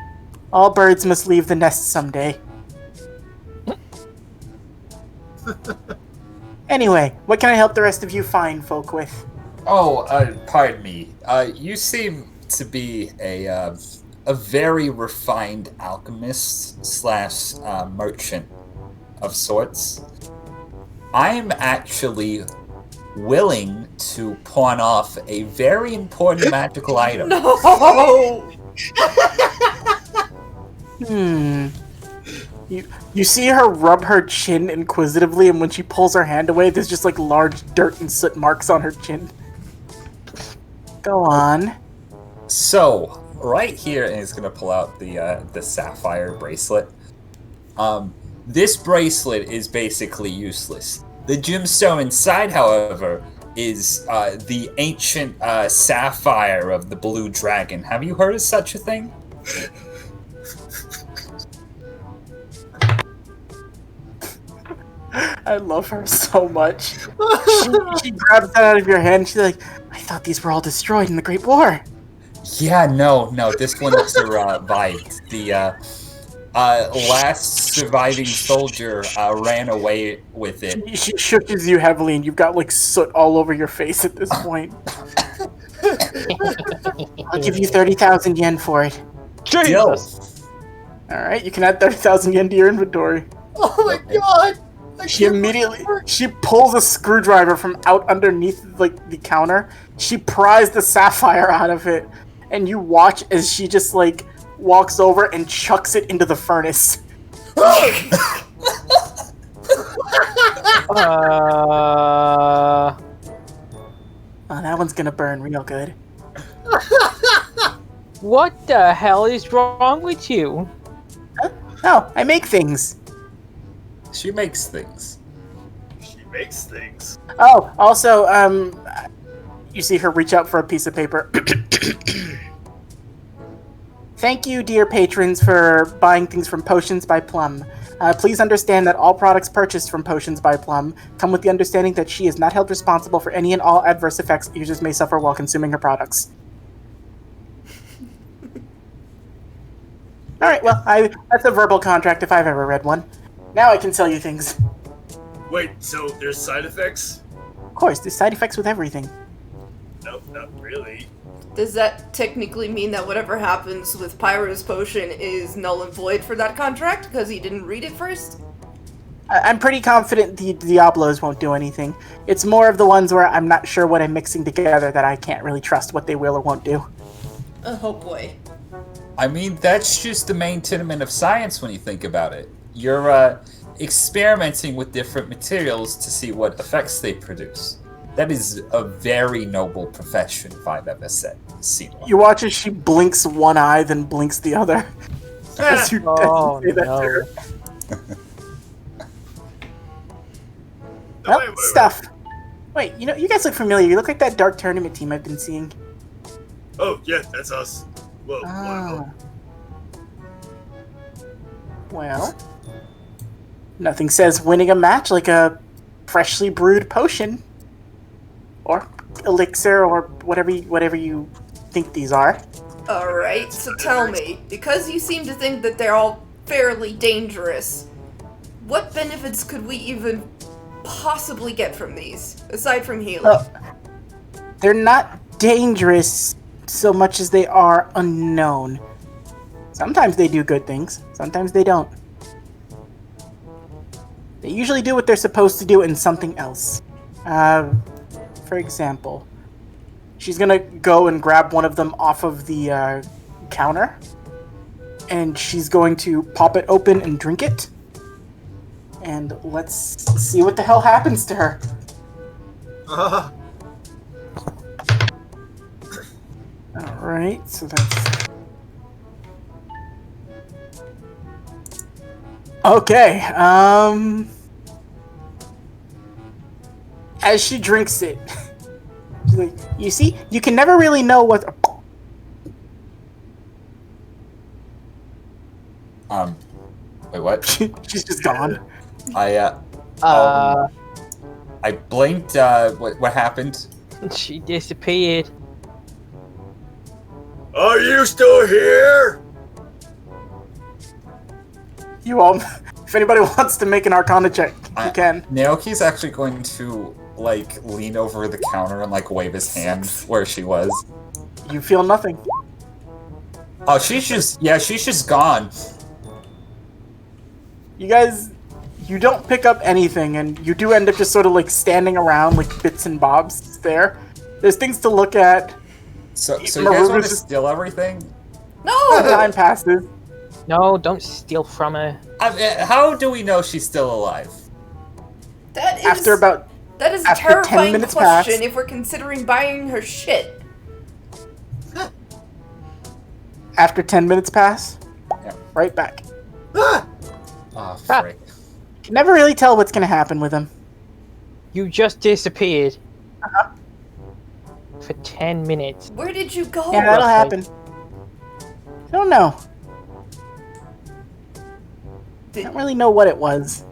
all birds must leave the nest someday. Anyway, what can I help the rest of you fine folk with? Oh, pardon me. You seem to be a very refined alchemist slash merchant of sorts. I'm actually willing to pawn off a very important magical item. No! You see her rub her chin inquisitively, and when she pulls her hand away, there's just like large dirt and soot marks on her chin. Go on. So, right here, and he's gonna pull out the sapphire bracelet. This bracelet is basically useless. The gemstone inside, however, is the ancient sapphire of the blue dragon. Have you heard of such a thing? I love her so much. She grabs that out of your hand. She's like, I thought these were all destroyed in the Great War. Yeah, no, this one survived. The last surviving soldier ran away with it. She shooshes you heavily, and you've got like soot all over your face at this point. I'll give you 30,000 yen for it. Jesus! Alright, you can add 30,000 yen to your inventory. Oh my god! She pulls a screwdriver from out underneath like the counter. She pries the sapphire out of it, and you watch as she just like walks over and chucks it into the furnace. Oh, that one's gonna burn real good. what the hell is wrong with you? Oh, I make things. She makes things. She makes things. Oh, also, you see her reach out for a piece of paper. Thank you, dear patrons, for buying things from Potions by Plum. Please understand that all products purchased from Potions by Plum come with the understanding that she is not held responsible for any and all adverse effects users may suffer while consuming her products. Alright, well, that's a verbal contract if I've ever read one. Now I can sell you things. Wait, so there's side effects? Of course, there's side effects with everything. Nope, not really. Does that technically mean that whatever happens with Pyro's potion is null and void for that contract because he didn't read it first? I'm pretty confident the Diablos won't do anything. It's more of the ones where I'm not sure what I'm mixing together that I can't really trust what they will or won't do. Oh boy. I mean, that's just the main tenement of science when you think about it. You're experimenting with different materials to see what effects they produce. That is a very noble profession, if I've ever seen one. You watch as she blinks one eye, then blinks the other. As you Oh, say that to no. her. No, Well, stuff. Wait, you guys look familiar. You look like that Dark Tournament team I've been seeing. Oh, yeah, that's us. Well, one of them. Well, nothing says winning a match like a freshly brewed potion. Or elixir, or whatever you think these are. Alright, so tell me, because you seem to think that they're all fairly dangerous, what benefits could we even possibly get from these, aside from healing? They're not dangerous so much as they are unknown. Sometimes they do good things, sometimes they don't. They usually do what they're supposed to do and something else. For example, she's gonna go and grab one of them off of the counter, and she's going to pop it open and drink it. And let's see what the hell happens to her. Alright, so that's... Okay, as she drinks it, she's like, you see, you can never really know what... Wait, what? She's just gone. I blinked, what happened? She disappeared. Are you still here? You all... If anybody wants to make an Arcana check, you can. Naoki's actually going to, lean over the counter and, wave his hand where she was. You feel nothing. Oh, she's just gone. You guys... You don't pick up anything, and you do end up just sort of, standing around like bits and bobs there. There's things to look at. So you guys Maruva's want to just- steal everything? No! Time passes. No, don't steal from her. How do we know she's still alive? That is After a a 10 terrifying minutes question pass- if we're considering buying her shit. After 10 minutes pass, Yeah. right back. Oh, frick. Can never really tell what's gonna happen with him. You just disappeared. For 10 minutes. Where did you go? Yeah, that'll roughly. happen. I don't know. I don't really know what it was.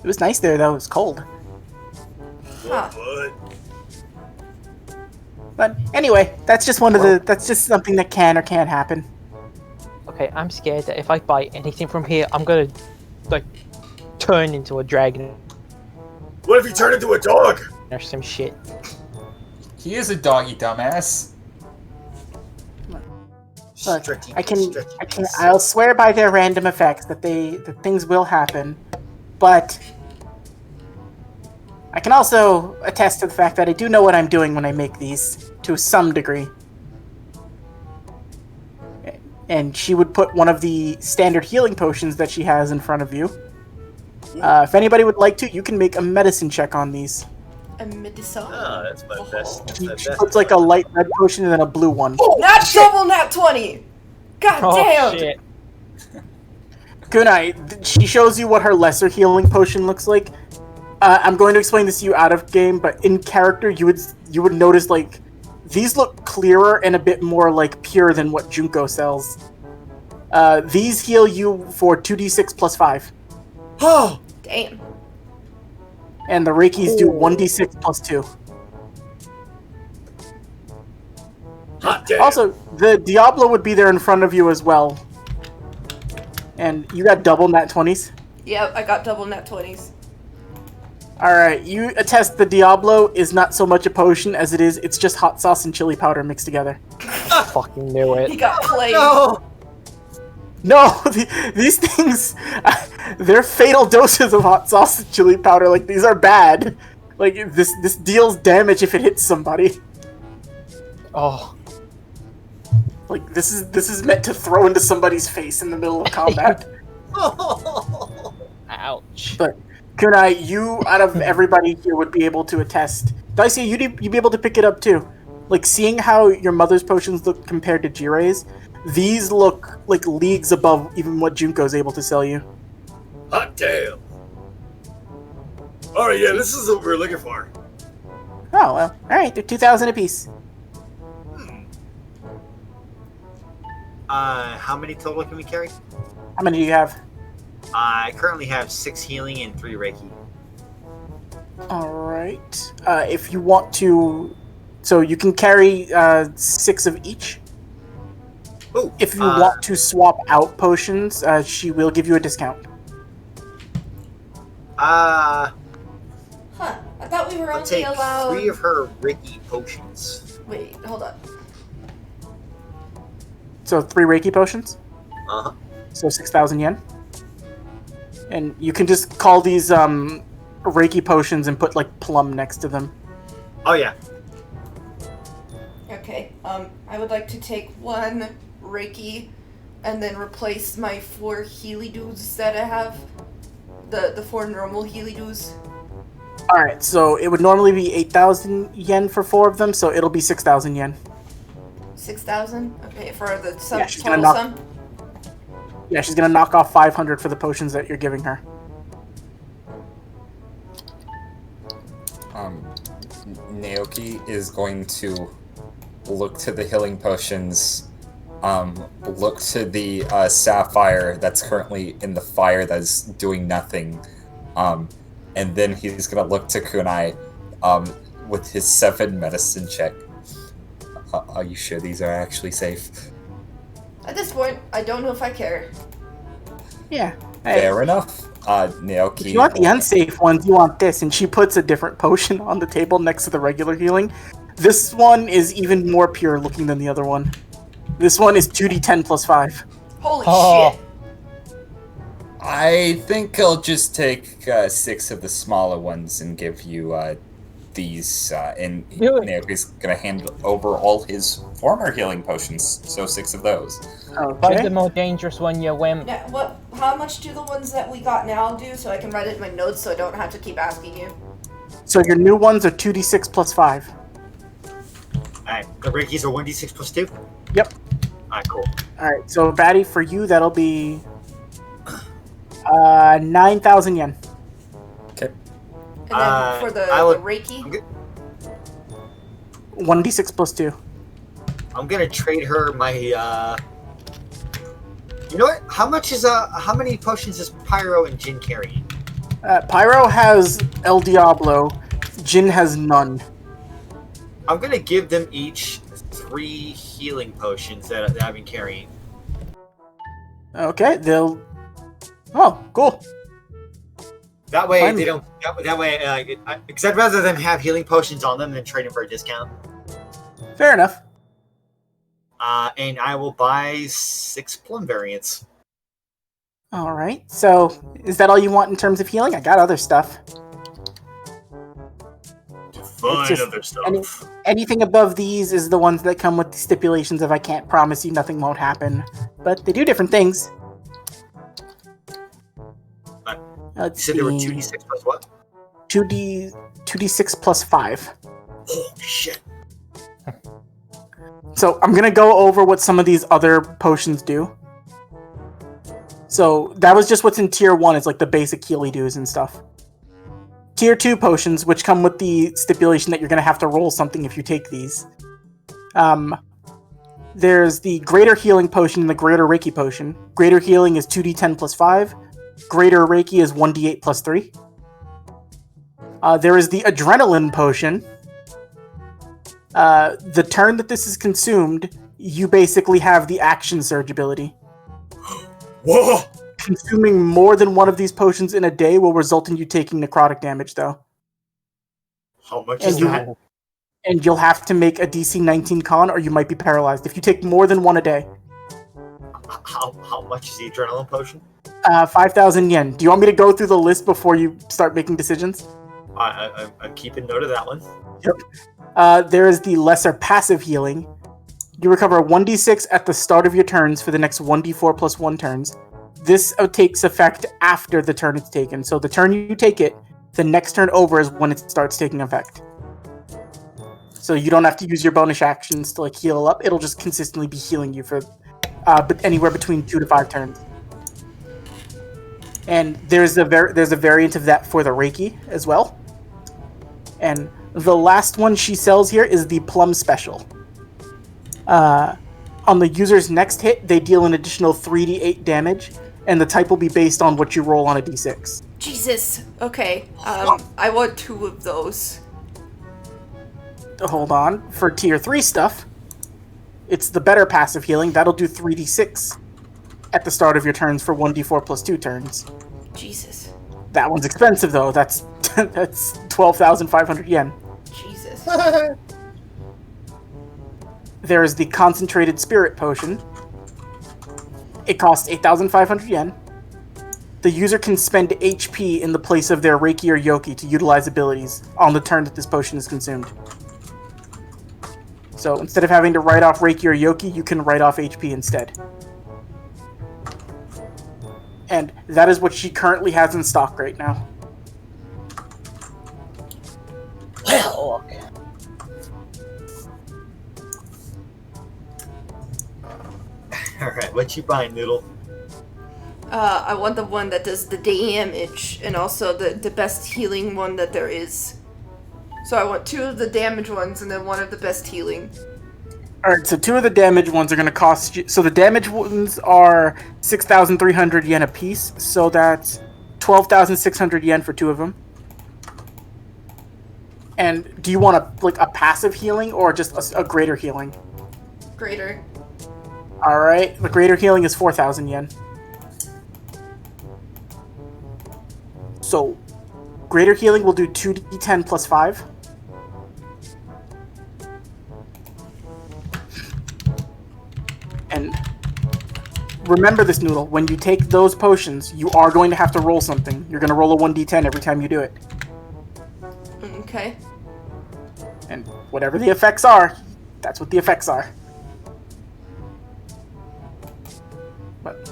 It was nice there, though. It was cold. Huh. But anyway, that's just that's just something that can or can't happen. Okay, I'm scared that if I buy anything from here, I'm gonna, turn into a dragon What if you turn into a dog? or some shit. He is a doggy dumbass. Look, I'll swear by their random effects that things will happen, but I can also attest to the fact that I do know what I'm doing when I make these, to some degree. And she would put one of the standard healing potions that she has in front of you. If anybody would like to, you can make a medicine check on these. A medicine. Ah, that's my best. That's my She best. puts a light red potion and then a blue one. Not double nat 20! God Oh damn! shit. Kunai, she shows you what her lesser healing potion looks like. I'm going to explain this to you out of game, but in character, you would notice like these look clearer and a bit more like pure than what Junko sells. These heal you for 2d6 plus 5. Oh, Damn. And the Reikis do 1d6 plus 2. Hot damn. Also, the Diablo would be there in front of you as well. And you got double nat 20s? Yep, I got double net 20s. Alright, you attest the Diablo is not so much a potion as it's just hot sauce and chili powder mixed together. Fucking knew He it. got played. no! No, these things, they're fatal doses of hot sauce and chili powder. Like, these are bad. Like, this deals damage if it hits somebody. Oh, Like, this is meant to throw into somebody's face in the middle of combat. ouch. But, Kunai, you, out of everybody here, would be able to attest. Daisuke, you'd be able to pick it up, too. Like, seeing how your mother's potions look compared to Jirai's, these look like leagues above even what Junko's able to sell you. Hot damn. Alright, yeah, this is what we're looking for. Oh, well. Alright, they're 2,000 apiece. How many total can we carry? How many do you have? I currently have 6 healing and 3 Reiki. Alright. If you want to... So you can carry 6 of each. Ooh, If you want to swap out potions, she will give you a discount. Huh. I thought we were I'll only take allowed... 3 of her Reiki potions. Wait, hold up. So 3 Reiki potions. Uh-huh. So 6,000 yen. And you can just call these Reiki potions and put like plum next to them. Oh, yeah. Okay, I would like to take 1 Reiki and then replace my 4 Healy Doos that I have. The 4 normal Healy Doos. Alright, so it would normally be 8,000 yen for 4 of them, so it'll be 6,000 yen. 6,000? Okay, for the sum, Yeah, she's gonna total knock- sum? Yeah, she's gonna knock off 500 for the potions that you're giving her. Naoki is going to look to the healing potions, look to the sapphire that's currently in the fire that's doing nothing, and then he's gonna look to Kunai with his 7 medicine check. Are you sure these are actually safe? At this point, I don't know if I care. Yeah. Hey, Fair enough. Naoki. if you want the unsafe ones, you want this. And she puts a different potion on the table next to the regular healing. This one is even more pure looking than the other one. This one is 2d10 plus 5. Holy Oh. shit. I think I'll just take 6 of the smaller ones and give you these, and Do it. Naoki's gonna hand over all his former healing potions, so 6 of those. Find Okay. the more dangerous one, you wimp. Now, how much do the ones that we got now do so I can write it in my notes so I don't have to keep asking you? So your new ones are 2d6 plus 5. Alright, the Reikis are 1d6 plus 2? Yep. Alright, cool. Alright, so Batty, for you, that'll be 9,000 yen. Okay. And then for the, I would- the Reiki? I'm good. 1d6 plus 2. I'm gonna trade her my, You know what? How many potions is Pyro and Jin carrying? Pyro has El Diablo. Jin has none. I'm gonna give them each 3 healing potions that I've been carrying. Okay, they'll... Oh, cool. That way Fine. they don't. That way, because I'd rather them have healing potions on them than trade them for a discount. Fair enough. And I will buy 6 plum variants. Alright, so is that all you want in terms of healing? I got other stuff. Fine, just other stuff. Anything above these is the ones that come with the stipulations of I can't promise you nothing won't happen. But they do different things. You Let's said there were see. 2d6 plus what? 2d6 plus 5. Oh shit! So I'm gonna go over what some of these other potions do. So that was just what's in tier 1. It's like the basic healy doos and stuff. Tier 2 potions, which come with the stipulation that you're going to have to roll something if you take these. There's the Greater Healing Potion and the Greater Reiki Potion. Greater Healing is 2d10 plus 5. Greater Reiki is 1d8 plus 3. There is the Adrenaline Potion. The turn that this is consumed, you basically have the Action Surge ability. Whoa! Consuming more than one of these potions in a day will result in you taking necrotic damage, though. How much is that? And you'll have to make a DC 19 con, or you might be paralyzed if you take more than one a day. How much is the adrenaline potion? 5,000 yen. Do you want me to go through the list before you start making decisions? I'm keeping note of that one. Yep. There is the Lesser Passive Healing. You recover 1d6 at the start of your turns for the next 1d4 plus 1 turns. This takes effect after the turn it's taken. So the turn you take it, the next turn over is when it starts taking effect. So you don't have to use your bonus actions to like heal up. It'll just consistently be healing you for anywhere between 2 to 5 turns. And there's a variant of that for the Reiki as well. And the last one she sells here is the Plum Special. On the user's next hit, they deal an additional 3d8 damage, and the type will be based on what you roll on a d6. Jesus. Okay. I want 2 of those. Hold on. For tier 3 stuff, it's the Better Passive Healing. That'll do 3d6 at the start of your turns for 1d4 plus 2 turns. Jesus. That one's expensive, though. That's 12,500 yen. Jesus. There is the Concentrated Spirit Potion. It costs 8,500 yen. The user can spend HP in the place of their Reiki or Yoki to utilize abilities on the turn that this potion is consumed. So instead of having to write off Reiki or Yoki, you can write off HP instead. And that is what she currently has in stock right now. Well, alright, what you buying, Noodle? I want the one that does the damage, and also the best healing one that there is. So I want 2 of the damage ones, and then 1 of the best healing. Alright, so 2 of the damage ones are going to cost you... So the damage ones are 6,300 yen a piece, so that's 12,600 yen for 2 of them. And do you want a passive healing, or just a greater healing? Greater. Alright, the greater healing is 4,000 yen. So, greater healing will do 2d10 plus 5. And remember this, Noodle, when you take those potions, you are going to have to roll something. You're going to roll a 1d10 every time you do it. Okay. And whatever the effects are, that's what the effects are. But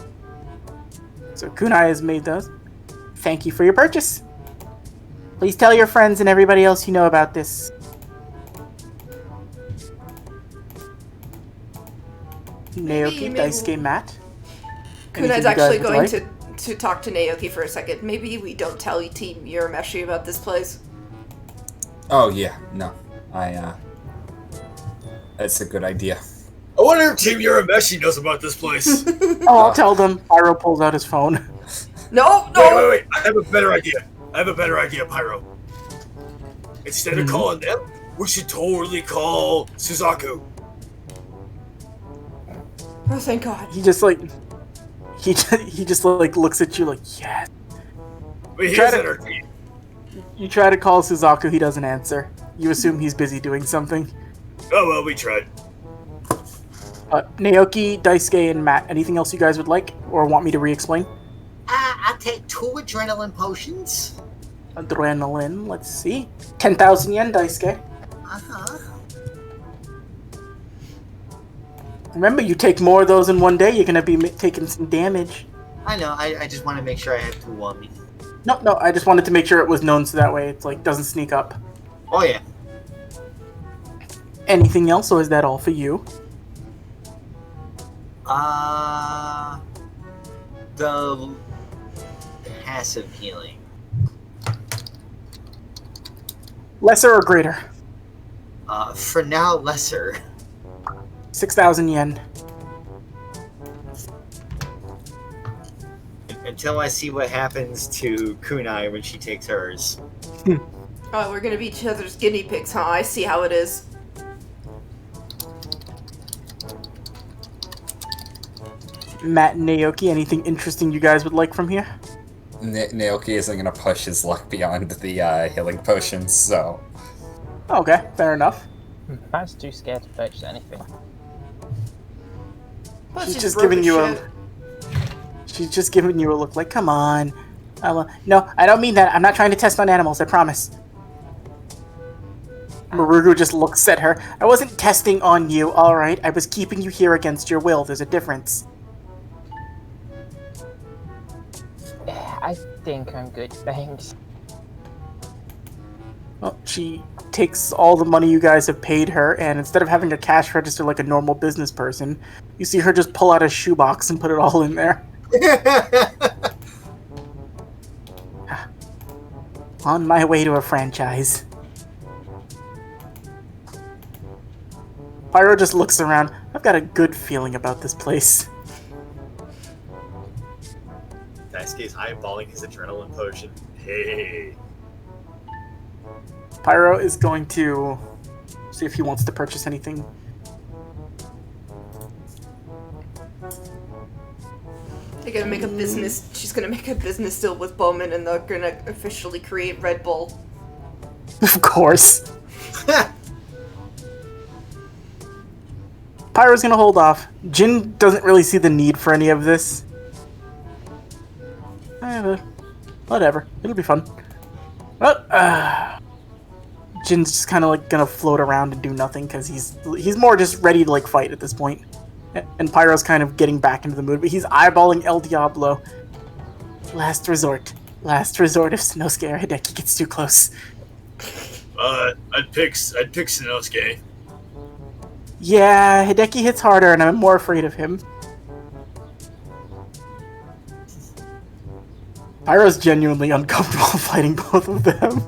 so Kunai has made those. Thank you for your purchase. Please tell your friends and everybody else you know about this. Naoki, Daisuke, Matt. Kunai's actually going to talk to Naoki for a second. Maybe we don't tell Team Urameshi about this place. Oh yeah, no, that's a good idea. I wonder if Team Urameshi knows about this place. Oh, I'll tell them. Pyro pulls out his phone. No! Wait. I have a better idea, Pyro. Instead of calling them, we should totally call Suzaku. Oh, thank God. He just looks at you like, yes. But he's in our team. You try to call Suzaku, he doesn't answer. You assume he's busy doing something. Oh well, we tried. Naoki, Daisuke, and Matt, anything else you guys would like or want me to re-explain? I'll take 2 adrenaline potions. Adrenaline, let's see. 10,000 yen, Daisuke. Uh-huh. Remember, you take more of those in one day, you're going to be taking some damage. I know, I just want to make sure I have 2 on me. No, I just wanted to make sure it was known so that way it's doesn't sneak up. Oh yeah. Anything else, or is that all for you? the passive healing? Lesser or greater? For now, lesser. 6,000 yen. Until I see what happens to Kunai when she takes hers. Oh, we're gonna be each other's guinea pigs, huh? I see how it is. Matt and Naoki, anything interesting you guys would like from here? Naoki isn't gonna push his luck beyond the healing potions, so Okay, fair enough. Matt's too scared to purchase anything. Plus, She's she's just broke giving as you shit. She's just giving you a look like, come on. No, I don't mean that. I'm not trying to test on animals, I promise. Marugu just looks at her. I wasn't testing on you, alright? I was keeping you here against your will. There's a difference. I think I'm good, thanks. Well, she takes all the money you guys have paid her, and instead of having a cash register like a normal business person, you see her just pull out a shoebox and put it all in there. On my way to a franchise. Pyro just looks around. I've got a good feeling about this place. Daisuke's eyeballing his adrenaline potion. Hey. Pyro is going to see if he wants to purchase anything. They're gonna make a business. She's gonna make a business deal with Bowman, and they're gonna officially create Red Bull. Of course. Pyro's gonna hold off. Jin doesn't really see the need for any of this. Whatever. It'll be fun. Well, Jin's just kind of like gonna float around and do nothing because he's more just ready to like fight at this point. And Pyro's kind of getting back into the mood, but he's eyeballing El Diablo. Last resort. Last resort if Sanosuke or Hideki gets too close. I'd pick Sanosuke. Yeah, Hideki hits harder and I'm more afraid of him. Pyro's genuinely uncomfortable fighting both of them.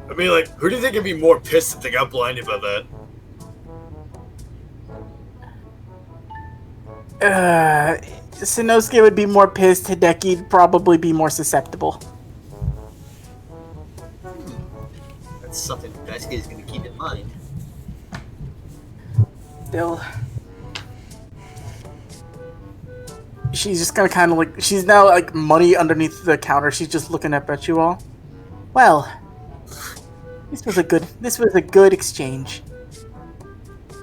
I mean, like, who do you think would be more pissed if they got blinded by that? Sanosuke would be more pissed, Hideki'd probably be more susceptible. That's something Daisuke is going to keep in mind. Still. She's just gonna kind of like, she's now like money underneath the counter. She's just looking up at you all. Well, this was a good exchange.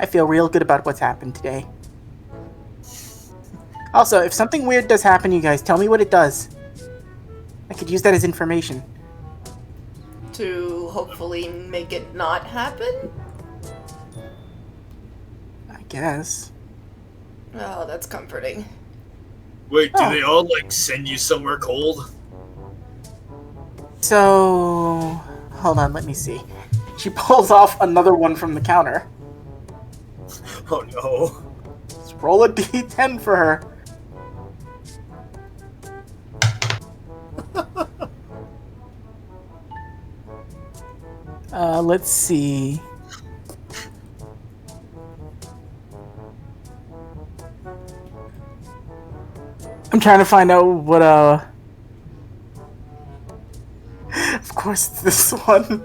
I feel real good about what's happened today. Also, if something weird does happen, you guys, tell me what it does. I could use that as information. To hopefully make it not happen? I guess. Oh, that's comforting. Wait, do Oh. they all, like, send you somewhere cold? So, hold on, let me see. She pulls off another one from the counter. Oh no. Let's roll a d10 for her. Let's see. I'm trying to find out what, Of course it's this one.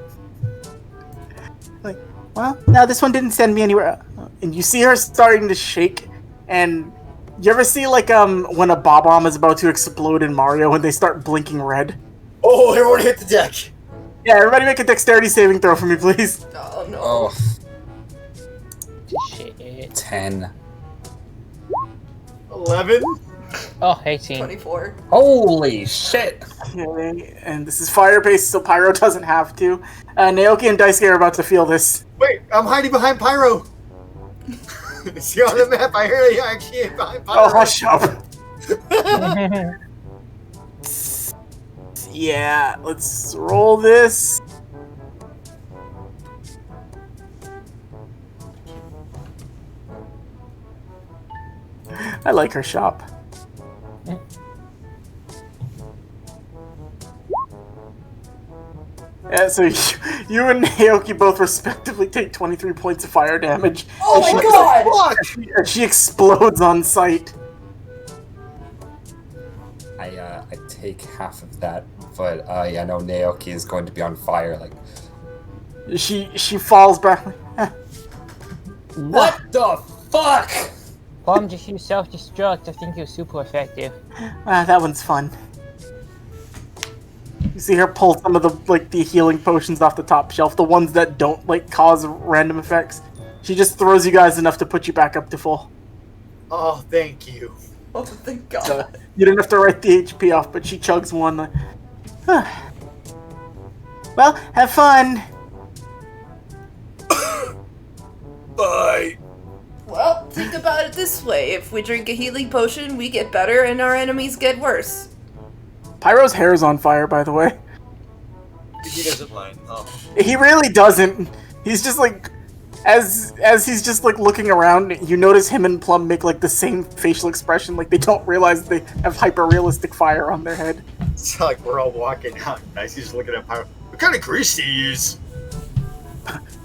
Like, well, no, this one didn't send me anywhere. And you see her starting to shake, and you ever see, like, when a Bob-omb is about to explode in Mario when they start blinking red? Oh, everyone hit the deck! Yeah, everybody make a dexterity saving throw for me, please. Oh no. oh, Shit. 10. 11? Oh, 18. 24. Holy shit! Okay, and this is fire-based, so Pyro doesn't have to. Naoki and Daisuke are about to feel this. Wait, I'm hiding behind Pyro! See on the map, I hear you actually behind Pyro. Oh, hush up. Yeah, let's roll this. I like her shop. so you and Naoki both respectively take 23 points of fire damage. Oh my god! And she explodes on sight. I take half of that, but I know Naoki is going to be on fire. Like, she falls back. what the fuck? Plum, just use self-destruct. I think you're super effective. That one's fun. You see her pull some of the healing potions off the top shelf, the ones that don't cause random effects. She just throws you guys enough to put you back up to full. Oh, thank you. Oh, thank God. So you don't have to write the HP off, but she chugs one. Well, have fun. Bye. Well, think about it this way. If we drink a healing potion, we get better and our enemies get worse. Pyro's hair's on fire, by the way. He doesn't mind. Oh. He really doesn't. He's just as he's just looking around, you notice him and Plum make the same facial expression, they don't realize they have hyper-realistic fire on their head. It's like we're all walking out. Nice, he's looking at Pyro. What kind of grease do you use?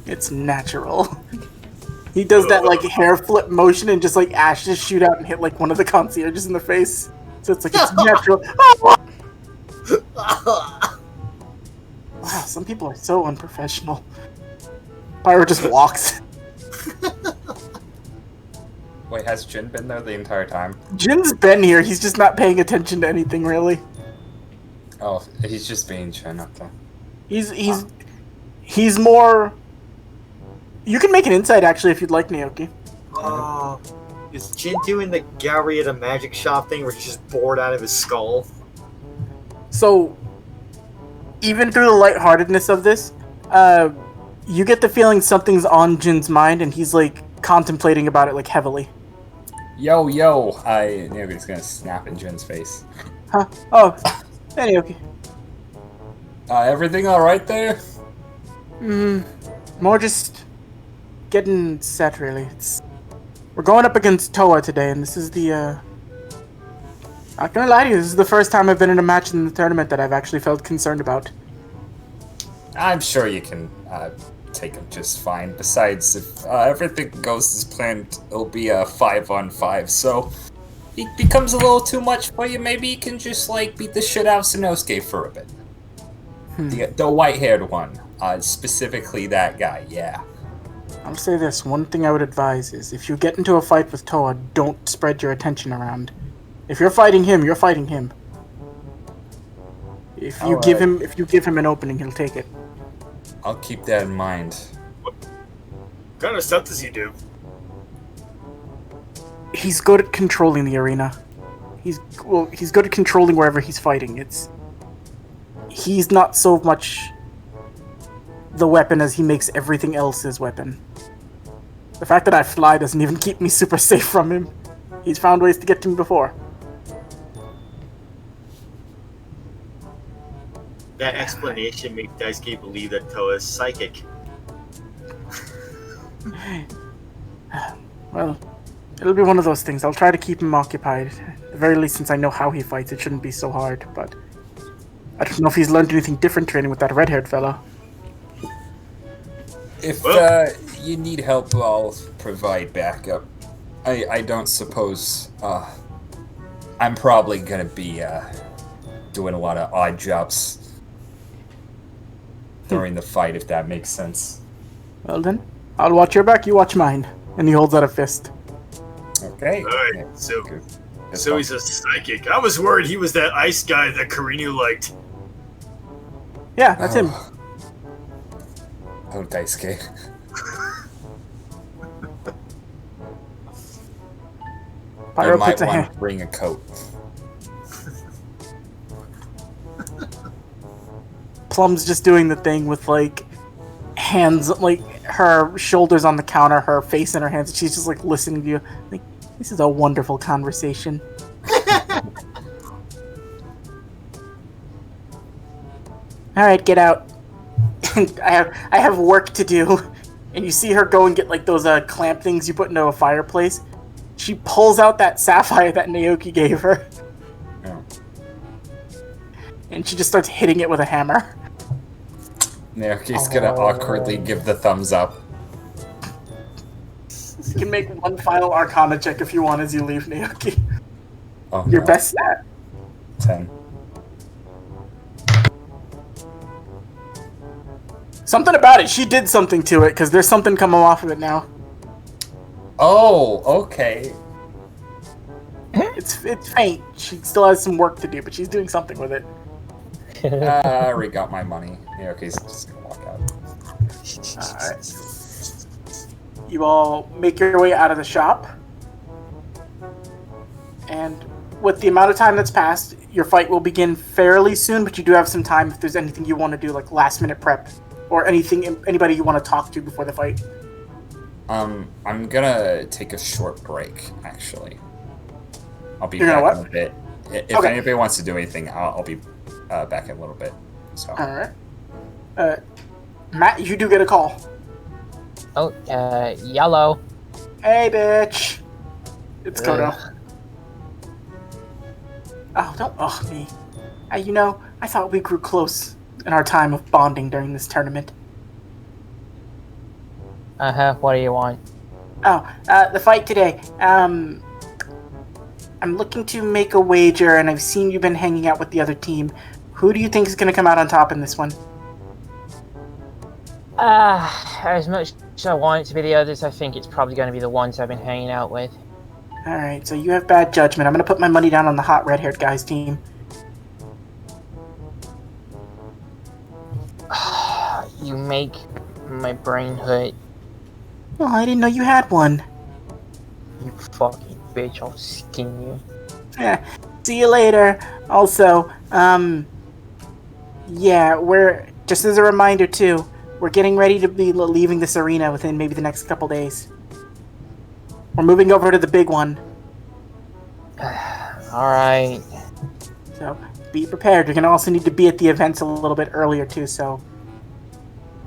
It's natural. He does that hair flip motion and just ashes shoot out and hit one of the concierges in the face. So it's it's natural. Wow, some people are so unprofessional. Pyro just walks. Wait, has Jin been there the entire time? Jin's been here, he's just not paying attention to anything really. Oh, he's just being Jin, okay. He's more... You can make an insight actually if you'd like, Naoki. Is Jin doing the Gary at a magic shop thing where he's just bored out of his skull? So, even through the lightheartedness of this, you get the feeling something's on Jin's mind and he's contemplating about it heavily. Yo, Naoki's gonna snap in Jin's face. Huh? Oh, hey Naoki. Everything alright there? More just getting set really. We're going up against Toa today and this is the, not gonna lie to you, this is the first time I've been in a match in the tournament that I've actually felt concerned about. I'm sure you can take him just fine. Besides, if everything goes as planned, it'll be a 5-on-5, so it becomes a little too much for you. Maybe you can just beat the shit out of Sanosuke for a bit. The white-haired one, specifically that guy, yeah. I'll say this, one thing I would advise is if you get into a fight with Toa, don't spread your attention around. If you're fighting him, you're fighting him. If you give him an opening, he'll take it. I'll keep that in mind. What kind of stuff does he do? He's good at controlling the arena. He's good at controlling wherever he's fighting. He's not so much the weapon as he makes everything else his weapon. The fact that I fly doesn't even keep me super safe from him. He's found ways to get to me before. That explanation makes Daisuke believe that Toa is psychic. Well, it'll be one of those things. I'll try to keep him occupied. At the very least, since I know how he fights, it shouldn't be so hard, but I don't know if he's learned anything different training with that red-haired fella. If you need help, I'll provide backup. I don't suppose... I'm probably gonna be doing a lot of odd jobs during the fight, if that makes sense. Well then, I'll watch your back, you watch mine. And he holds out a fist. Okay. Alright, so Good. he's a psychic. I was worried he was that ice guy that Karinu liked. Yeah, that's him. Oh, Daisuke. Pyro You might puts a want hand. to bring a coat. Plum's just doing the thing with hands, her shoulders on the counter, her face in her hands. She's just listening to you. This is a wonderful conversation. All right, get out. I have work to do. And you see her go and get those clamp things you put into a fireplace. She pulls out that sapphire that Naoki gave her. Oh. And she just starts hitting it with a hammer. Naoki's gonna awkwardly give the thumbs up. You can make one final Arcana check if you want as you leave, Naoki. Oh, Your no. best stat. 10. Something about it. She did something to it, because there's something coming off of it now. Oh, okay. It's faint. She still has some work to do, but she's doing something with it. I already got my money. Naoki's just gonna walk out. Alright. You all make your way out of the shop. And with the amount of time that's passed, your fight will begin fairly soon, but you do have some time if there's anything you want to do, like last minute prep, or anybody you want to talk to before the fight. I'm gonna take a short break, actually. I'll be You're back gonna in a bit. If Okay. anybody wants to do anything, I'll be back in a little bit. So. Alright. Matt, you do get a call. Oh, yellow. Hey, bitch. It's Kodo. Ugh. Oh, don't ugh me. I thought we grew close in our time of bonding during this tournament. What do you want? Oh, the fight today. I'm looking to make a wager, and I've seen you've been hanging out with the other team. Who do you think is going to come out on top in this one? As much as I want it to be the others, I think it's probably going to be the ones I've been hanging out with. Alright, so you have bad judgment. I'm going to put my money down on the hot red-haired guy's team. You make my brain hurt. Oh, I didn't know you had one. You fucking bitch, I'll skin you. See you later. Also, yeah, we're, just as a reminder too, we're getting ready to be leaving this arena within maybe the next couple days. We're moving over to the big one. Alright. So, be prepared. You're gonna also need to be at the events a little bit earlier too, so...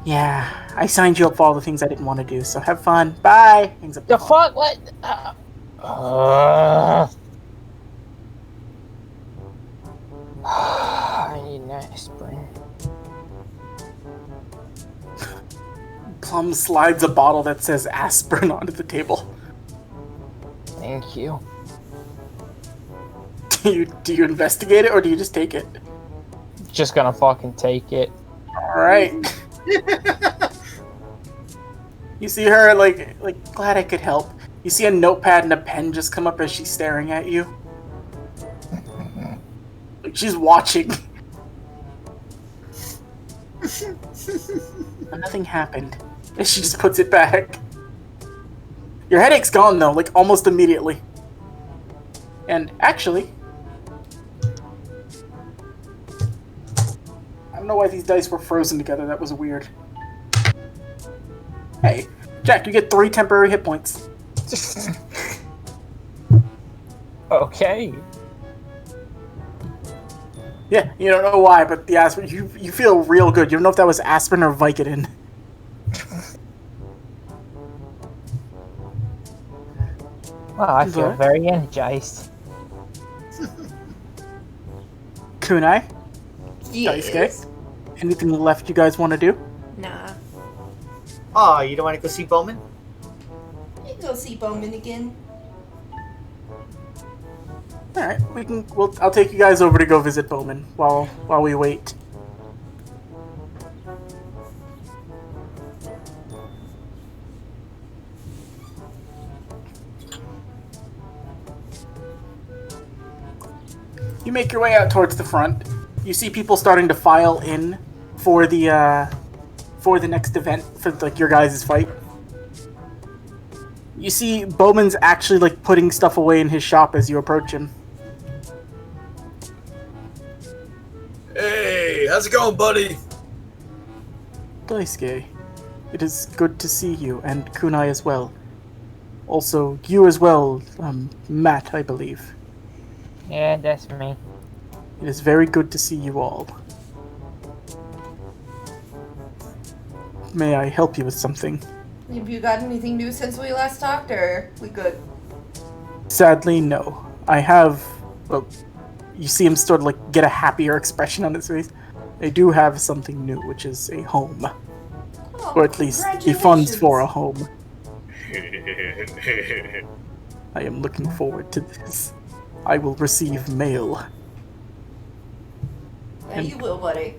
Yeah, I signed you up for all the things I didn't want to do, so have fun. Bye! Hangs up The phone. fuck? What? I need an aspirin. Plum slides a bottle that says aspirin onto the table. Thank you. Do you investigate it, or do you just take it? Just gonna fucking take it. Alright. You see her, like, glad I could help. You see a notepad and a pen just come up as she's staring at you. Like, she's watching. But nothing happened. And she just puts it back. Your headache's gone, though, like, almost immediately. And, actually... I don't know why these dice were frozen together, that was weird. Hey, Jack, you get 3 temporary hit points. Okay. Yeah, you don't know why, but the aspirin, you feel real good. You don't know if that was aspirin or Vicodin. Wow, I feel What? very energized. Kunai, Yes. Daisuke, anything left you guys want to do? Nah. Oh, you don't want to go see Bowman? You can go see Bowman again. Alright, I'll take you guys over to go visit Bowman while we wait. You make your way out towards the front. You see people starting to file in for the next event, for like your guys' fight. You see Bowman's actually like putting stuff away in his shop as you approach him. Hey, how's it going, buddy? Daisuke, it is good to see you, and Kunai as well. Also, you as well, Matt, I believe. Yeah, that's me. It is very good to see you all. May I help you with something? Have you got anything new since we last talked, or we good? Sadly, no. I have... Well, you see him sort of like get a happier expression on his face. they do have something new, which is a home. Oh, Or at least the funds for a home. Hey, I am looking forward to this. I will receive mail. Yeah, you will, buddy.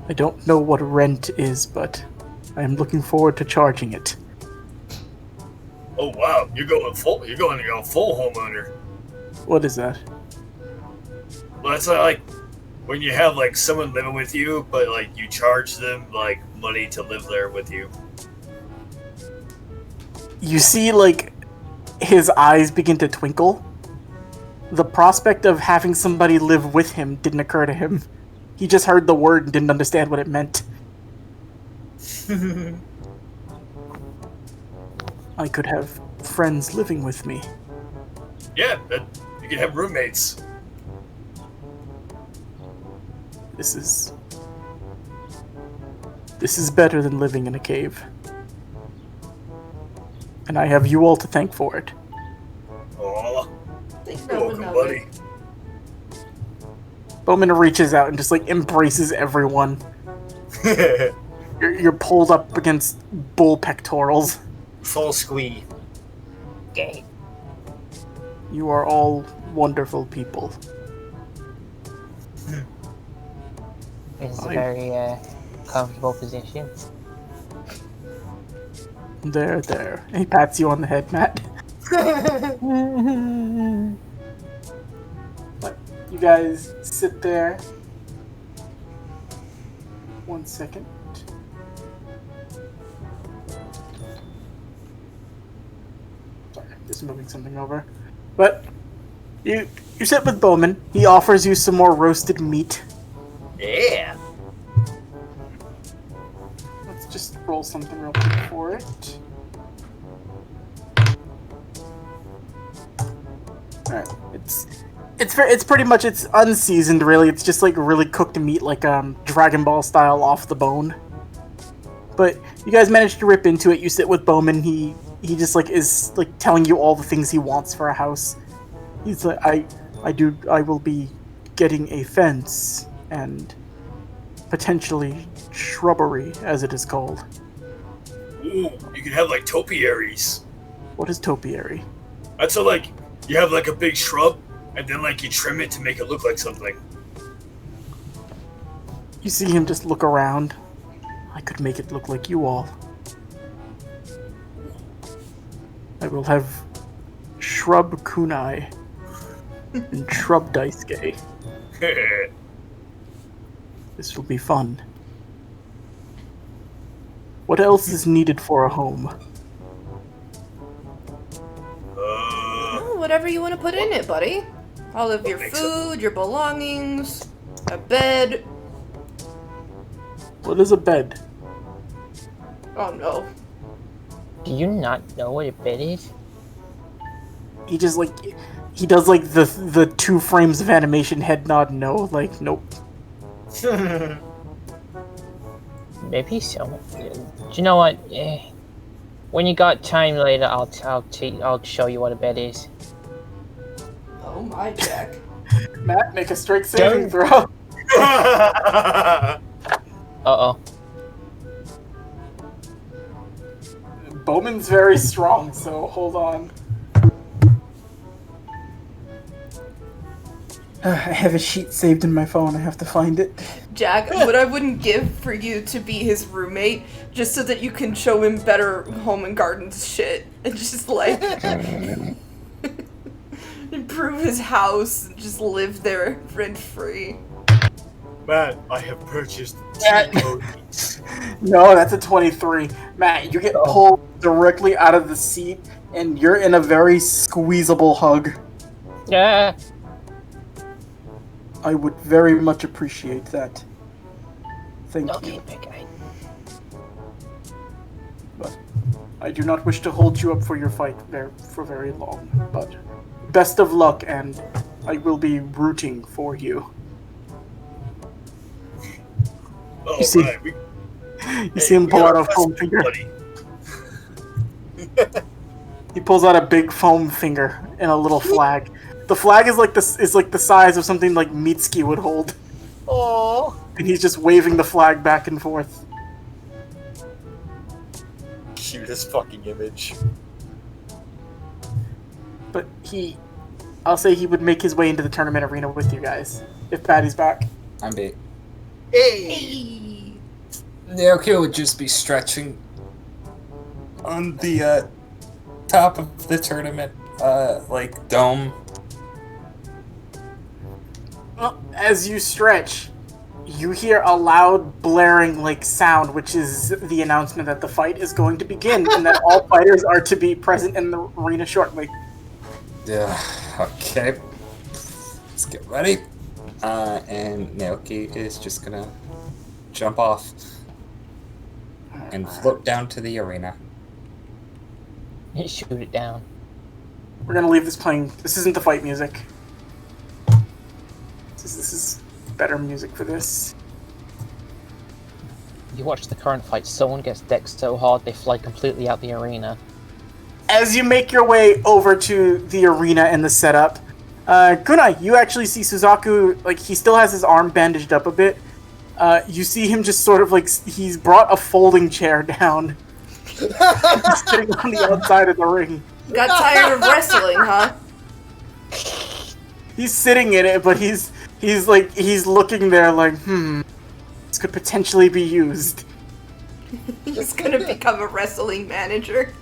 I don't know what rent is, but I am looking forward to charging it. oh wow, you're going full. You're going to go full homeowner. What is that? Well, that's like when you have like someone living with you, but like you charge them like money to live there with you. You see, like, his eyes begin to twinkle. The prospect of having somebody live with him didn't occur to him. He just heard the word and didn't understand what it meant. I could have friends living with me. Yeah, you can have roommates. This is better than living in a cave. And I have you all to thank for it. Aw, Thanks, welcome, buddy. Bowman reaches out and just, like, embraces everyone. You're pulled up against bull pectorals. Full squee. Okay. You are all wonderful people. This is a very comfortable position. There. He pats you on the head, Matt. But you guys sit there. 1 second. Sorry, just moving something over. But you sit with Bowman. He offers you some more roasted meat. Yeah. Let's just roll something real quick for it. Alright, it's pretty much, it's unseasoned, really. It's just like really cooked meat, like Dragon Ball style, off the bone. But you guys managed to rip into it. You sit with Bowman. He just like is like telling you all the things he wants for a house. He's like, I will be getting a fence and potentially shrubbery, as it is called. Ooh, you can have like topiaries. What is topiary? That's so like you have like a big shrub, and then like you trim it to make it look like something. You see him just look around. I could make it look like you all. I will have shrub kunai and shrub daisuke. This will be fun. What else is needed for a home? Oh, whatever you want to put in it, buddy. All of your food, your belongings, a bed. What is a bed? Oh no. Do you not know what a bed is? He just like, he does like the 2 frames of animation head nod no, like nope. Maybe so. Do you know what? When you got time later, I'll show you what a bed is. Oh my, Jack. Matt, make a strength saving throw. Uh-oh. Bowman's very strong, so hold on. I have a sheet saved in my phone. I have to find it. Jack, what I wouldn't give for you to be his roommate, just so that you can show him better home and gardens shit, and just like improve his house and just live there rent free. Matt, I have purchased Matt. 2 ponies. No, that's a 23. Matt, you get pulled directly out of the seat, and you're in a very squeezable hug. Yeah. I would very much appreciate that. Thank Okay, you. big guy. But I do not wish to hold you up for your fight for very long. But best of luck, and I will be rooting for you. Oh, You see- right. You see him pull out a foam finger. He pulls out a big foam finger and a little flag. The flag is like the size of something like Mitsuki would hold. Oh, Aww. And he's just waving the flag back and forth. Cutest fucking image. But I'll say he would make his way into the tournament arena with you guys if Patty's back. I'm bait. Hey. Naoki would just be stretching on the top of the tournament, like dome. Well, as you stretch, you hear a loud blaring like sound, which is the announcement that the fight is going to begin and that all fighters are to be present in the arena shortly. Yeah. Okay. Let's get ready. And Naoki is just gonna jump off and float down to the arena. Shoot it down. We're gonna leave this playing. This isn't the fight music. This is better music for this. You watch the current fight, someone gets decked so hard they fly completely out the arena. As you make your way over to the arena and the setup, Kunai, you actually see Suzaku, like, he still has his arm bandaged up a bit. You see him just sort of, like, he's brought a folding chair down. He's sitting on the outside of the ring. Got tired of wrestling, huh? He's sitting in it, but he's looking there like, this could potentially be used. He's gonna become a wrestling manager.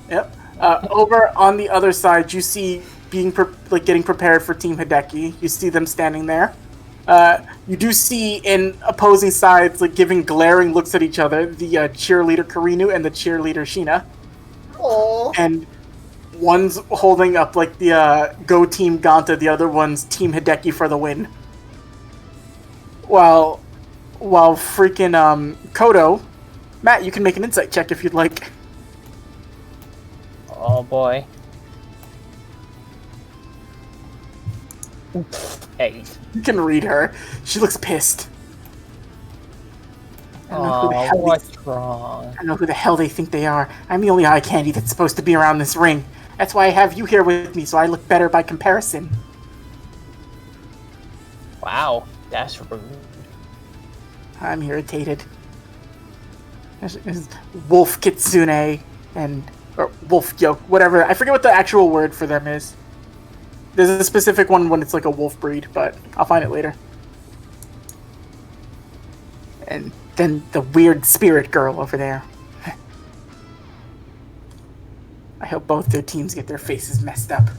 Yep. Over on the other side, you see getting prepared for Team Hideki. You see them standing there. You do see in opposing sides, like giving glaring looks at each other, the cheerleader Karinu and the cheerleader Sheena. Aww. And one's holding up like the Go Team Ganta, the other one's Team Hideki for the win. While freaking Kodo, Matt, you can make an insight check if you'd like. Oh boy. 8. You can read her. She looks pissed. Oh, what's wrong? I don't know who the hell they think they are. I'm the only eye candy that's supposed to be around this ring. That's why I have you here with me, so I look better by comparison. Wow, that's rude. I'm irritated. There's Wolf Kitsune or Wolf Yoke, whatever. I forget what the actual word for them is. There's a specific one when it's like a wolf breed, but I'll find it later. And then the weird spirit girl over there. I hope both their teams get their faces messed up.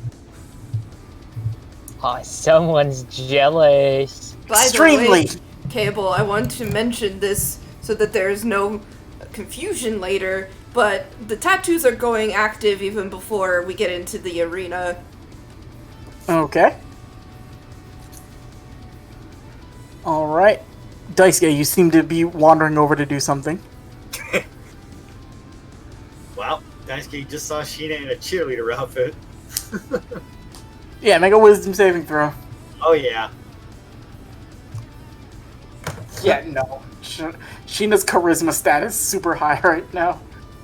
Oh, someone's jealous. By Extremely! the way, Cable, I want to mention this so that there is no confusion later, but the tattoos are going active even before we get into the arena. Okay. Alright. Daisuke, you seem to be wandering over to do something. Wow, Daisuke just saw Sheena in a cheerleader outfit. Yeah, make a wisdom saving throw. Oh yeah. Yeah, no. Sheena's charisma status is super high right now.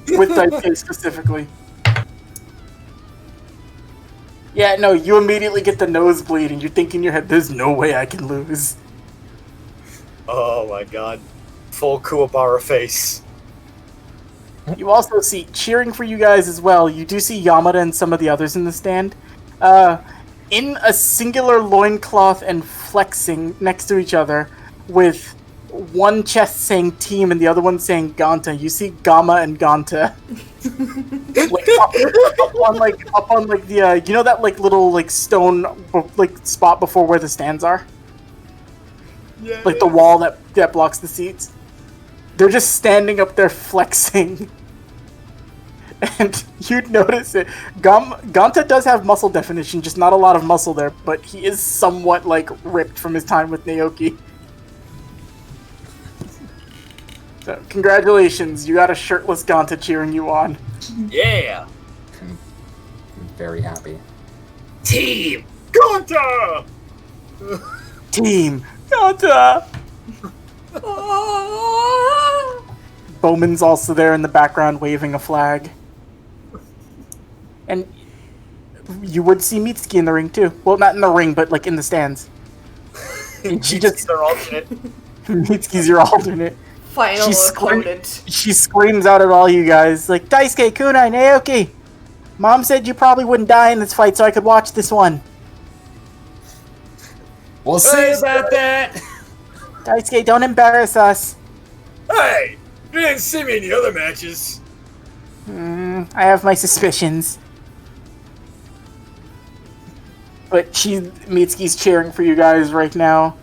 With Daisuke specifically. Yeah, no, you immediately get the nosebleed and you think in your head, there's no way I can lose. Oh my god. Full Kuwabara face. You also see, cheering for you guys as well, you do see Yamada and some of the others in the stand. In a singular loincloth and flexing next to each other, with one chest saying team and the other one saying Ganta, you see Gamma and Ganta. Like, up on the you know that like little like stone like spot before where the stands are? Yeah. Like the wall that blocks the seats. They're just standing up there flexing. And you'd notice it. Ganta does have muscle definition, just not a lot of muscle there, but he is somewhat like ripped from his time with Naoki. So, congratulations, you got a shirtless Ganta cheering you on. Yeah. I'm very happy. Team Gonta! Team Ganta! Bowman's also there in the background waving a flag. And you would see Mitsuki in the ring too. Well, not in the ring, but like in the stands. And she just Their alternate. Mitsuki's your alternate. Final She's opponent. She screams out at all you guys, like, Daisuke, Kunai, Naoki! Mom said you probably wouldn't die in this fight, so I could watch this one. We'll see about that. Daisuke, don't embarrass us. Hey, you didn't see me in the other matches. I have my suspicions. But Mitsuki's cheering for you guys right now.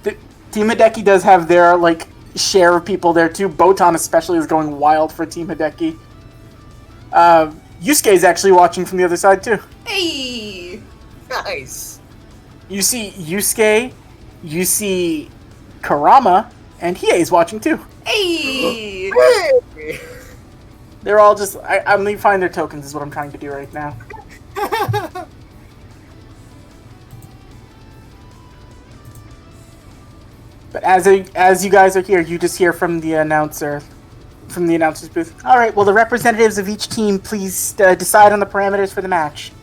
Team Hideki does have their, like, share of people there too. Botan especially is going wild for Team Hideki. Yusuke's actually watching from the other side too. Hey! Nice. You see Yusuke, you see Karama, and Hiei's watching too. Hey! Hey! They're all just... I'm going to find their tokens is what I'm trying to do right now. But as you guys are here, you just hear from the announcer's booth. All right, well, the representatives of each team, please decide on the parameters for the match.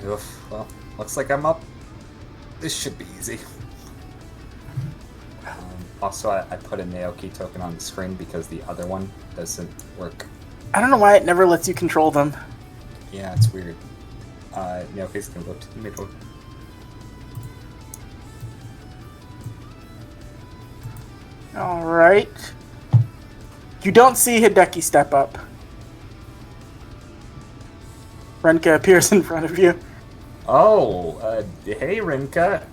Oof, well, looks like I'm up. This should be easy. Also, I put a Naoki token on the screen because the other one doesn't work. I don't know why it never lets you control them. Yeah, it's weird. Naoki's gonna go to the middle. All right. You don't see Hideki step up. Renka appears in front of you. Oh, hey Rinka.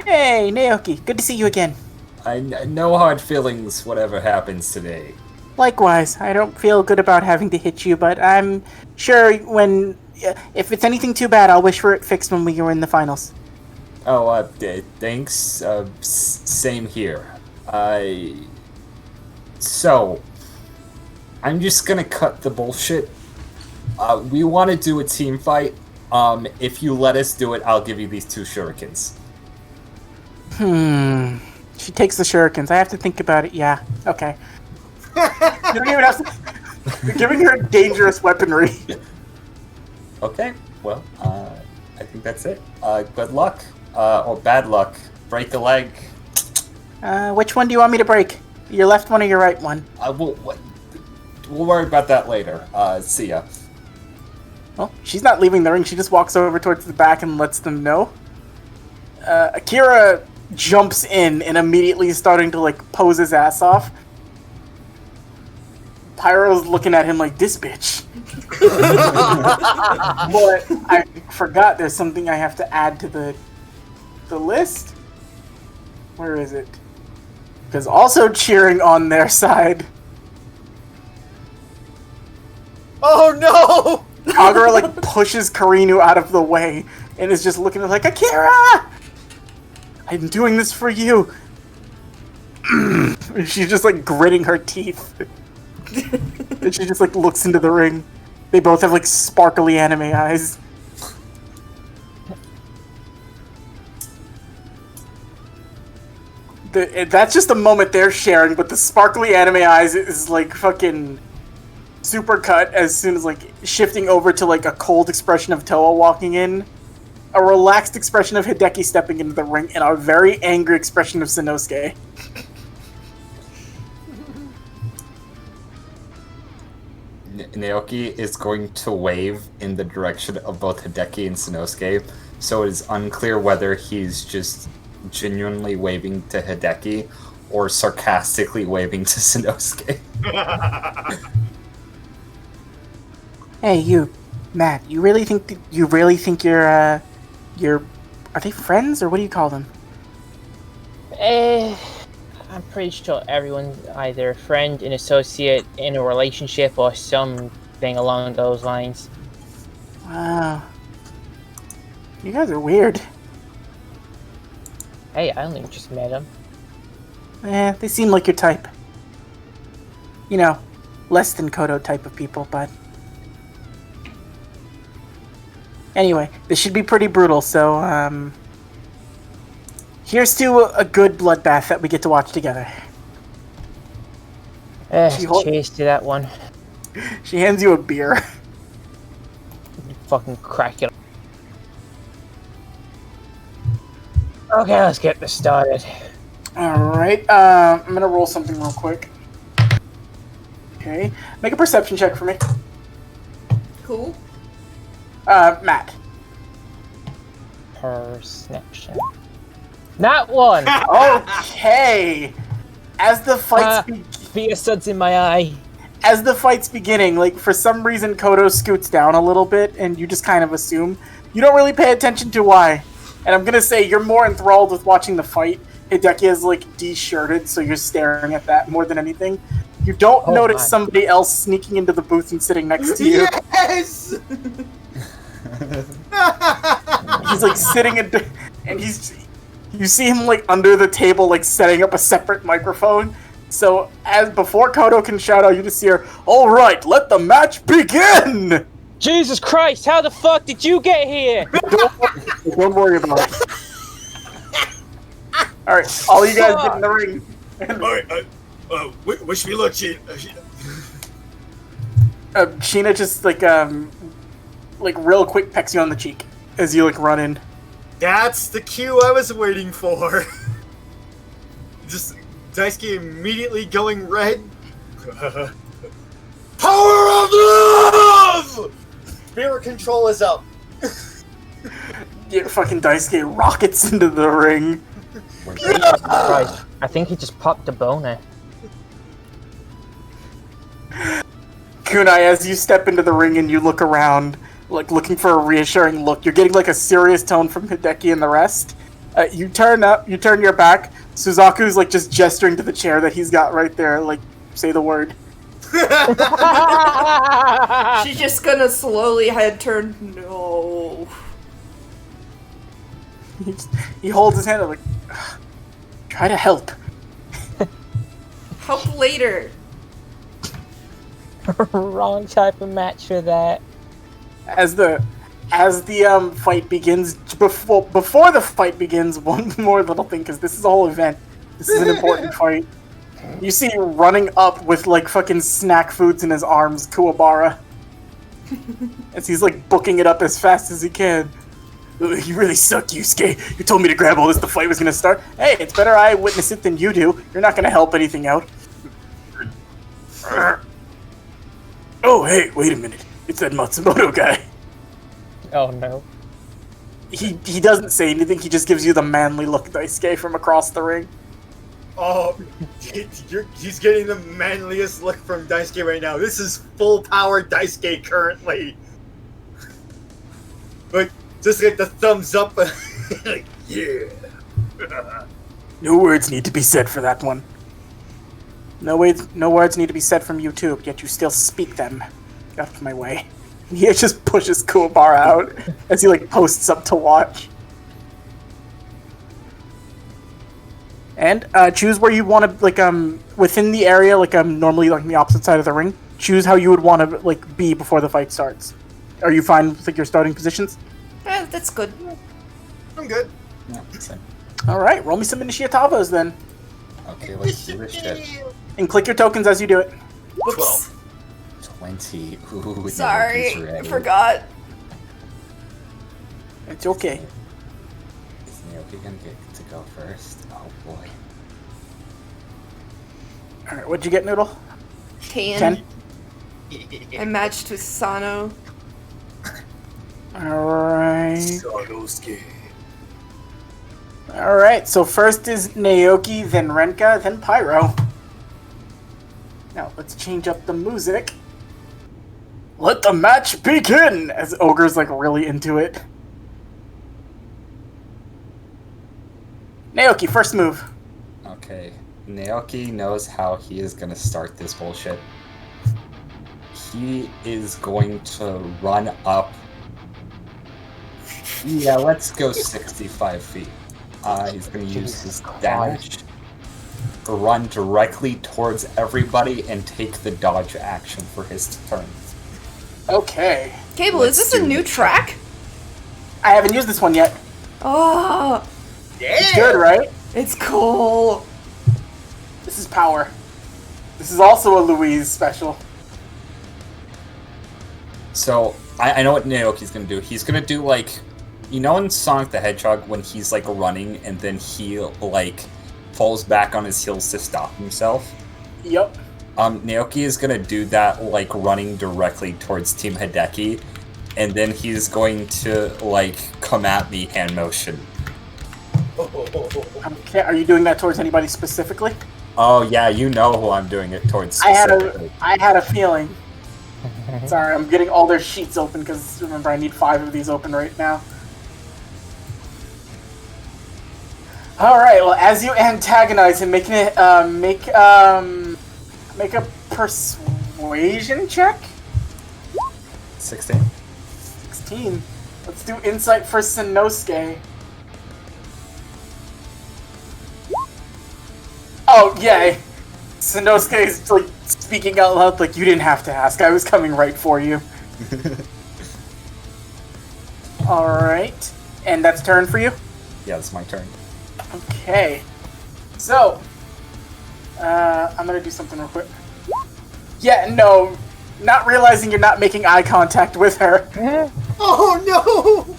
Hey, Naoki. Good to see you again. No hard feelings, whatever happens today. Likewise, I don't feel good about having to hit you, but I'm sure if it's anything too bad, I'll wish for it fixed when we are in the finals. Oh, thanks. Same here. So, I'm just gonna cut the bullshit. We want to do a team fight. If you let us do it, I'll give you these 2 shurikens. She takes the shurikens. I have to think about it. Yeah. Okay. You don't even have to... You're giving her dangerous weaponry. Okay. Well, I think that's it. Good luck. Or bad luck. Break a leg. Which one do you want me to break? Your left one or your right one? We'll worry about that later. See ya. Well, she's not leaving the ring. She just walks over towards the back and lets them know. Akira jumps in and immediately is starting to, like, pose his ass off. Pyro's looking at him like, this bitch. But I forgot there's something I have to add to the list. Where is it? Because also cheering on their side. Oh no! Kagura, like, pushes Karinu out of the way and is just looking at like, Akira! I'm doing this for you. She's just, like, gritting her teeth. And she just, like, looks into the ring. They both have, like, sparkly anime eyes. That's just a moment they're sharing, but the sparkly anime eyes is, like, fucking super cut as soon as, like, shifting over to, like, a cold expression of Toa walking in, a relaxed expression of Hideki stepping into the ring, and a very angry expression of Sanosuke. Naoki is going to wave in the direction of both Hideki and Sanosuke, so it is unclear whether he's just genuinely waving to Hideki or sarcastically waving to Sanosuke. Hey, you, Matt. You really think you're are they friends or what do you call them? I'm pretty sure everyone's either a friend, an associate, in a relationship, or something along those lines. Wow. You guys are weird. Hey, I only just met him. They seem like your type. You know, less than Kodo type of people, but... Anyway, this should be pretty brutal, so, here's to a good bloodbath that we get to watch together. Cheers to that one. She hands you a beer. Fucking crack it. Okay, let's get this started. Alright, I'm gonna roll something real quick. Okay. Make a perception check for me. Who? Matt. Perception. Not one! Okay! As the fights Fear suds in my eye. as the fight's beginning, like, for some reason Kodo scoots down a little bit, and you just kind of assume. You don't really pay attention to why. And I'm gonna say you're more enthralled with watching the fight. Hideki is, like, de-shirted, so you're staring at that more than anything. You don't notice somebody else sneaking into the booth and sitting next to you. Yes! He's, like, sitting and you see him, like, under the table, like, setting up a separate microphone. So, as before Kodo can shout out, you just hear, "Alright, let the match begin!" Jesus Christ, how the fuck did you get here? Don't worry about it. Alright, all you guys get in the ring. Alright, wish me luck, Sheena. Sheena just, like real quick pecks you on the cheek as you, like, run in. That's the cue I was waiting for. Just Daisuke immediately going red. Power of love! Spirit control is up. Yeah, fucking Daisuke rockets into the ring. Jesus Christ, I think he just popped a boner. Kunai, as you step into the ring and you look around, like, looking for a reassuring look, you're getting, like, a serious tone from Hideki and the rest. You turn your back. Suzaku's, like, just gesturing to the chair that he's got right there, like, say the word. She's just gonna slowly head turn. No. He holds his hand up, like, try to help. Help later. Wrong type of match for that. As the fight begins, before the fight begins, one more little thing, because this is a whole event. This is an important fight. You see running up with, like, fucking snack foods in his arms, Kuwabara. As he's, like, booking it up as fast as he can. You really suck, Yusuke. You told me to grab all this, the fight was gonna start. Hey, it's better I witness it than you do. You're not gonna help anything out. Oh, hey, wait a minute. It's that Matsumoto guy. Oh no. He doesn't say anything, he just gives you the manly look, Daisuke, from across the ring. Oh, he's getting the manliest look from Daisuke right now. This is full power Daisuke currently. Like, just like the thumbs up. Like, yeah. No words need to be said for that one. No words need to be said from you too, yet you still speak them. Get out of my way. And he just pushes Kuwabara out as he, like, posts up to watch. And choose where you want to, like, within the area, like, normally, like, on the opposite side of the ring. Choose how you would want to, like, be before the fight starts. Are you fine with, like, your starting positions? That's good. I'm good. Yeah, same. Alright, roll me some initiatavos then. Okay, let's do this shit. And click your tokens as you do it. Whoops. 20. Ooh, Sorry, Naoki's I ready. forgot. It's okay. Is Naoki gonna get to go first? Oh boy. Alright, what'd you get, Noodle? 10. I matched with Sano. Alright. Sanosuke. Alright, so first is Naoki, then Renka, then Pyro. Now, let's change up the music. Let the match begin! As Ogre's, like, really into it. Naoki, first move. Okay. Naoki knows how he is gonna start this bullshit. He is going to run up. Yeah, let's go 65 feet. He's gonna use his dash, run directly towards everybody, and take the dodge action for his turn. Okay. Cable, Let's is this a do new it. track? I haven't used this one yet. Oh, It's good, right? it's cool. This is power. This is also a Louise special. So, I know what Naoki's gonna do. He's gonna do, like, you know in Sonic the Hedgehog when he's like running and then he like falls back on his heels to stop himself? Yep. Naoki is gonna do that like running directly towards Team Hideki, and then he's going to like come at me hand motion. Okay, are you doing that towards anybody specifically? Oh yeah, you know who I'm doing it towards I specifically. had a feeling. Sorry, I'm getting all their sheets open because remember I need 5 of these open right now. All right. Well, as you antagonize him, make a persuasion check. 16. 16. Let's do insight for Sanosuke. Oh yeah, Sanosuke is like speaking out loud, like you didn't have to ask. I was coming right for you. All right, and that's turn for you. Yeah, it's my turn. Okay, so I'm gonna do something real quick. Yeah, no, not realizing you're not making eye contact with her. Oh no!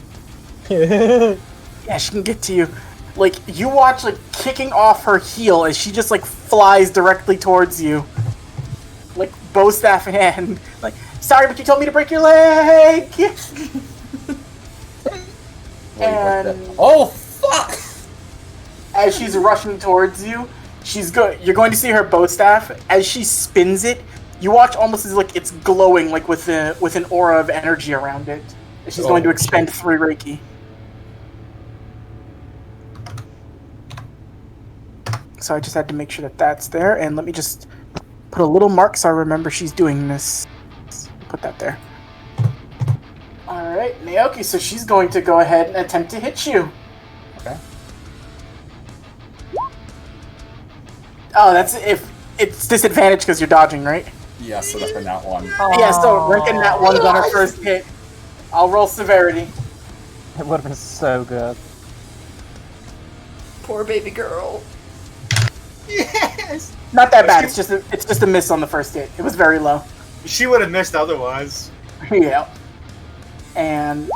Yeah, she can get to you. Like, you watch, like, kicking off her heel as she just, like, flies directly towards you. Like, bow staff in hand. Like, sorry, but you told me to break your leg! And oh, fuck! as she's rushing towards you, you're going to see her bow staff. As she spins it, you watch almost as, like, it's glowing, like, with an aura of energy around it. She's going to expend 3 Reiki. So I just had to make sure that that's there, and let me just put a little mark so I remember she's doing this. Put that there. Alright, Naoki, so she's going to go ahead and attempt to hit you. Okay. Oh, that's if it's disadvantage because you're dodging, right? Yeah, so that's been that one. Yeah, so ranking that one's on her first hit. I'll roll severity. It would have been so good. Poor baby girl. Yes! Not that bad, it's just a miss on the first hit. It was very low. She would have missed otherwise. Yeah. And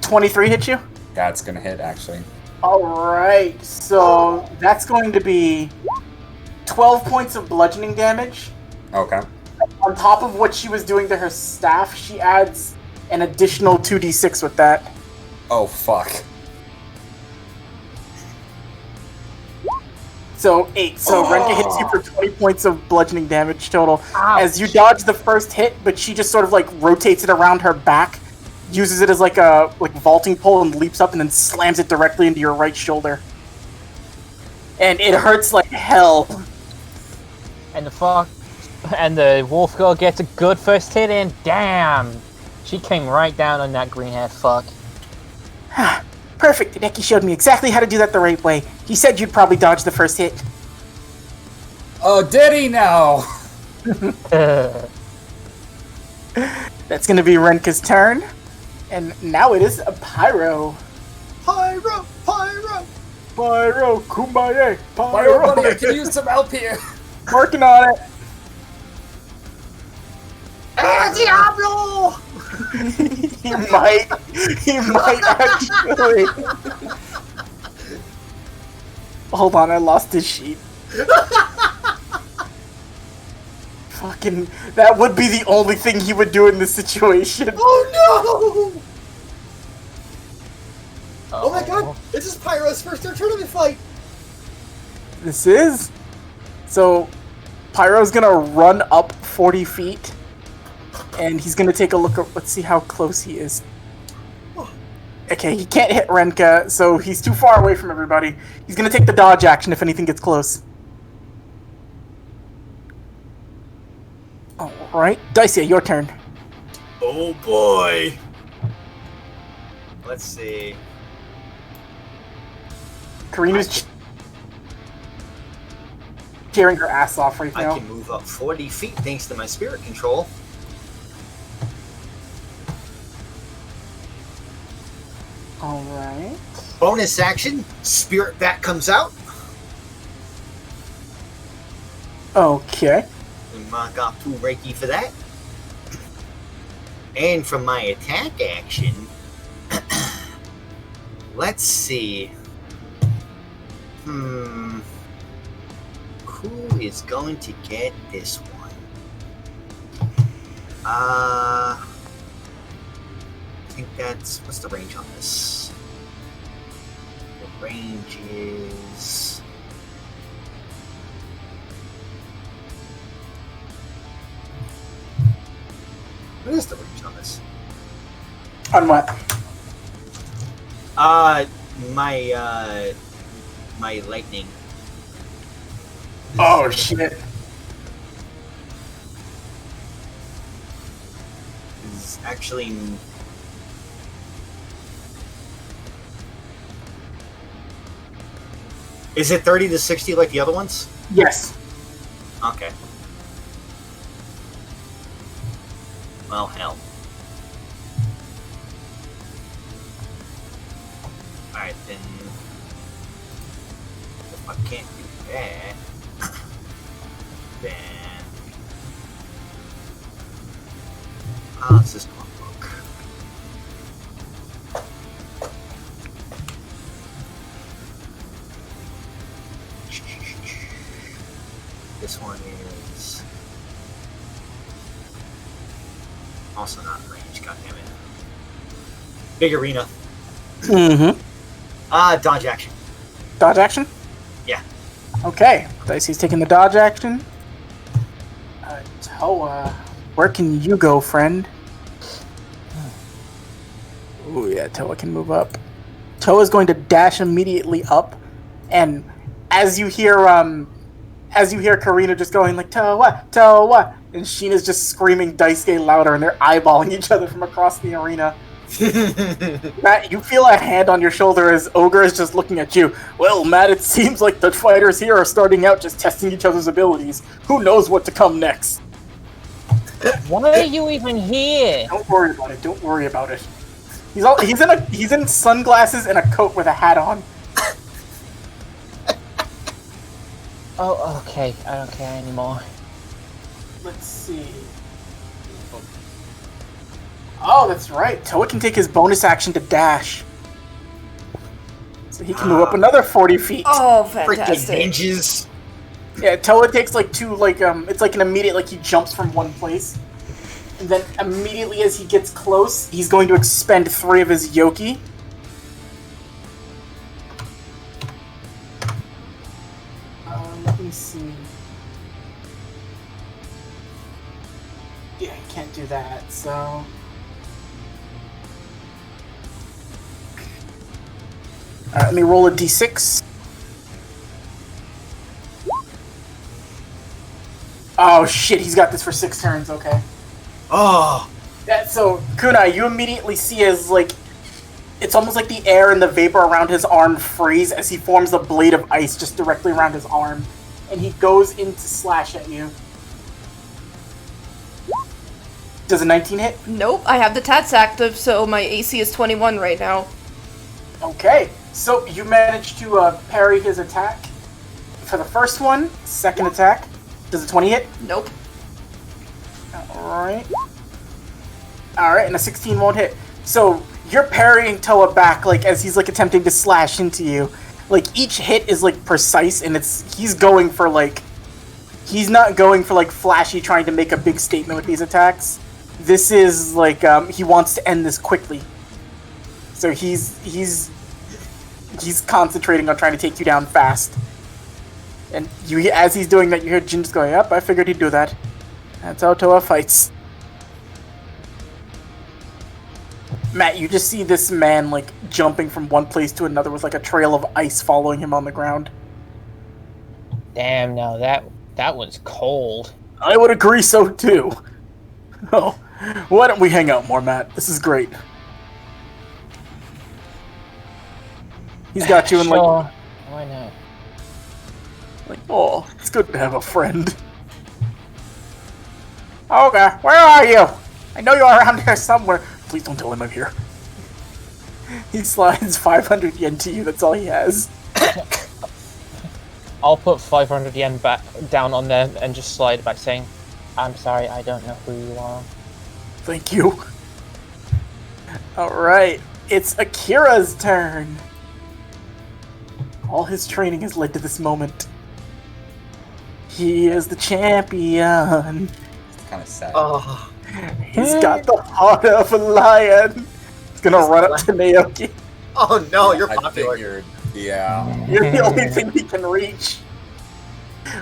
23 hit you? Yeah, it's gonna hit actually. Alright, so that's going to be 12 points of bludgeoning damage. Okay. On top of what she was doing to her staff, she adds an additional 2d6 with that. Oh, fuck. So 8. So Renka hits you for 20 points of bludgeoning damage total. Ouch. As you dodge the first hit, but she just sort of like rotates it around her back, uses it as like a vaulting pole and leaps up and then slams it directly into your right shoulder. And it hurts like hell. And the wolf girl gets a good first hit in. Damn! She came right down on that green-haired fuck. Perfect. Hideki showed me exactly how to do that the right way. He said you'd probably dodge the first hit. Oh, did he now? That's going to be Renka's turn. And now it is a Pyro. Pyro! Pyro! Pyro, kumbaya, Pyro, buddy, I can use some help here. Working on it. Diablo! He might actually. Hold on, I lost his sheet. Fucking, that would be the only thing he would do in this situation. Oh no! Oh my god, this is Pyro's first tournament fight! This is. So, Pyro's gonna run up 40 feet. And he's gonna take a look at. Let's see how close he is. Okay, he can't hit Renka, so he's too far away from everybody. He's gonna take the dodge action if anything gets close. Alright, Dacia, your turn. Oh boy. Let's see. Karina's tearing her ass off right I now. can move up 40 feet thanks to my spirit control. Alright. Bonus action, spirit bat comes out. Okay. And mark off 2 Reiki for that. And from my attack action, Let's see. Who is going to get this one? I think that's... What's the range on this? The range is... What is the range on this? On what? My lightning. Oh shit! Is actually... Is it 30 to 60 like the other ones? Yes. Okay. Well, hell. Alright, then... If I can't do that... then... How's this one look? This one is... also not in range, goddammit. Big arena. Mm-hmm. Dodge action. Dodge action? Yeah. Okay. Dicey's taking the dodge action. Toa, where can you go, friend? Oh yeah, Toa can move up. Toa's going to dash immediately up, and as you hear Karina just going like Toa, Toa, and Sheena's just screaming Daisuke louder, and they're eyeballing each other from across the arena. Matt, you feel a hand on your shoulder as Ogre is just looking at you. Well, Matt, it seems like the fighters here are starting out just testing each other's abilities. Who knows what to come next? Why are you even here? Don't worry about it. Don't worry about it. He's in sunglasses and a coat with a hat on. Oh, okay. I don't care anymore. Let's see. Oh, that's right. Toa can take his bonus action to dash. So he can move up another 40 feet. Oh, Freaking fantastic. hinges. Yeah, Toa takes like two, it's like an immediate, like he jumps from one place. And then immediately as he gets close, he's going to expend 3 of his Yoki. Let me see. Yeah, I can't do that, so... Alright, let me roll a d6. Oh shit, he's got this for 6 turns, okay. Oh. Yeah, so, Kunai, you immediately see as, like, it's almost like the air and the vapor around his arm freeze as he forms a blade of ice just directly around his arm. And he goes in to slash at you. Does a 19 hit? Nope, I have the tats active, so my AC is 21 right now. Okay, so you managed to parry his attack. For the first one, second attack. Does a 20 hit? Nope. Alright. Alright, and a 16 won't hit. So, you're parrying Toa back, like, as he's, like, attempting to slash into you. Like, each hit is, like, precise, and he's going for, like... He's not going for, like, flashy, trying to make a big statement with these attacks. This is, like, he wants to end this quickly. So he's concentrating on trying to take you down fast. And as he's doing that, you hear Jin just going, "Up, I figured he'd do that." That's how Toa fights. Matt, you just see this man, like, jumping from one place to another with, like, a trail of ice following him on the ground. Damn, now that was cold. I would agree so, too. Oh, why don't we hang out more, Matt? This is great. He's got you in, like... Sure. Why not? Like, oh, it's good to have a friend. Okay, where are you? I know you're around here somewhere. Please don't tell him I'm here. He slides 500 yen to you, that's all he has. I'll put 500 yen back down on there and just slide back saying, "I'm sorry, I don't know who you are." Thank you. Alright, it's Akira's turn. All his training has led to this moment. He is the champion. It's kind of sad. Oh, He's got the heart of a lion. He's gonna run up to Naoki. oh no, you're I popular. figured. Yeah. You're the only thing he can reach.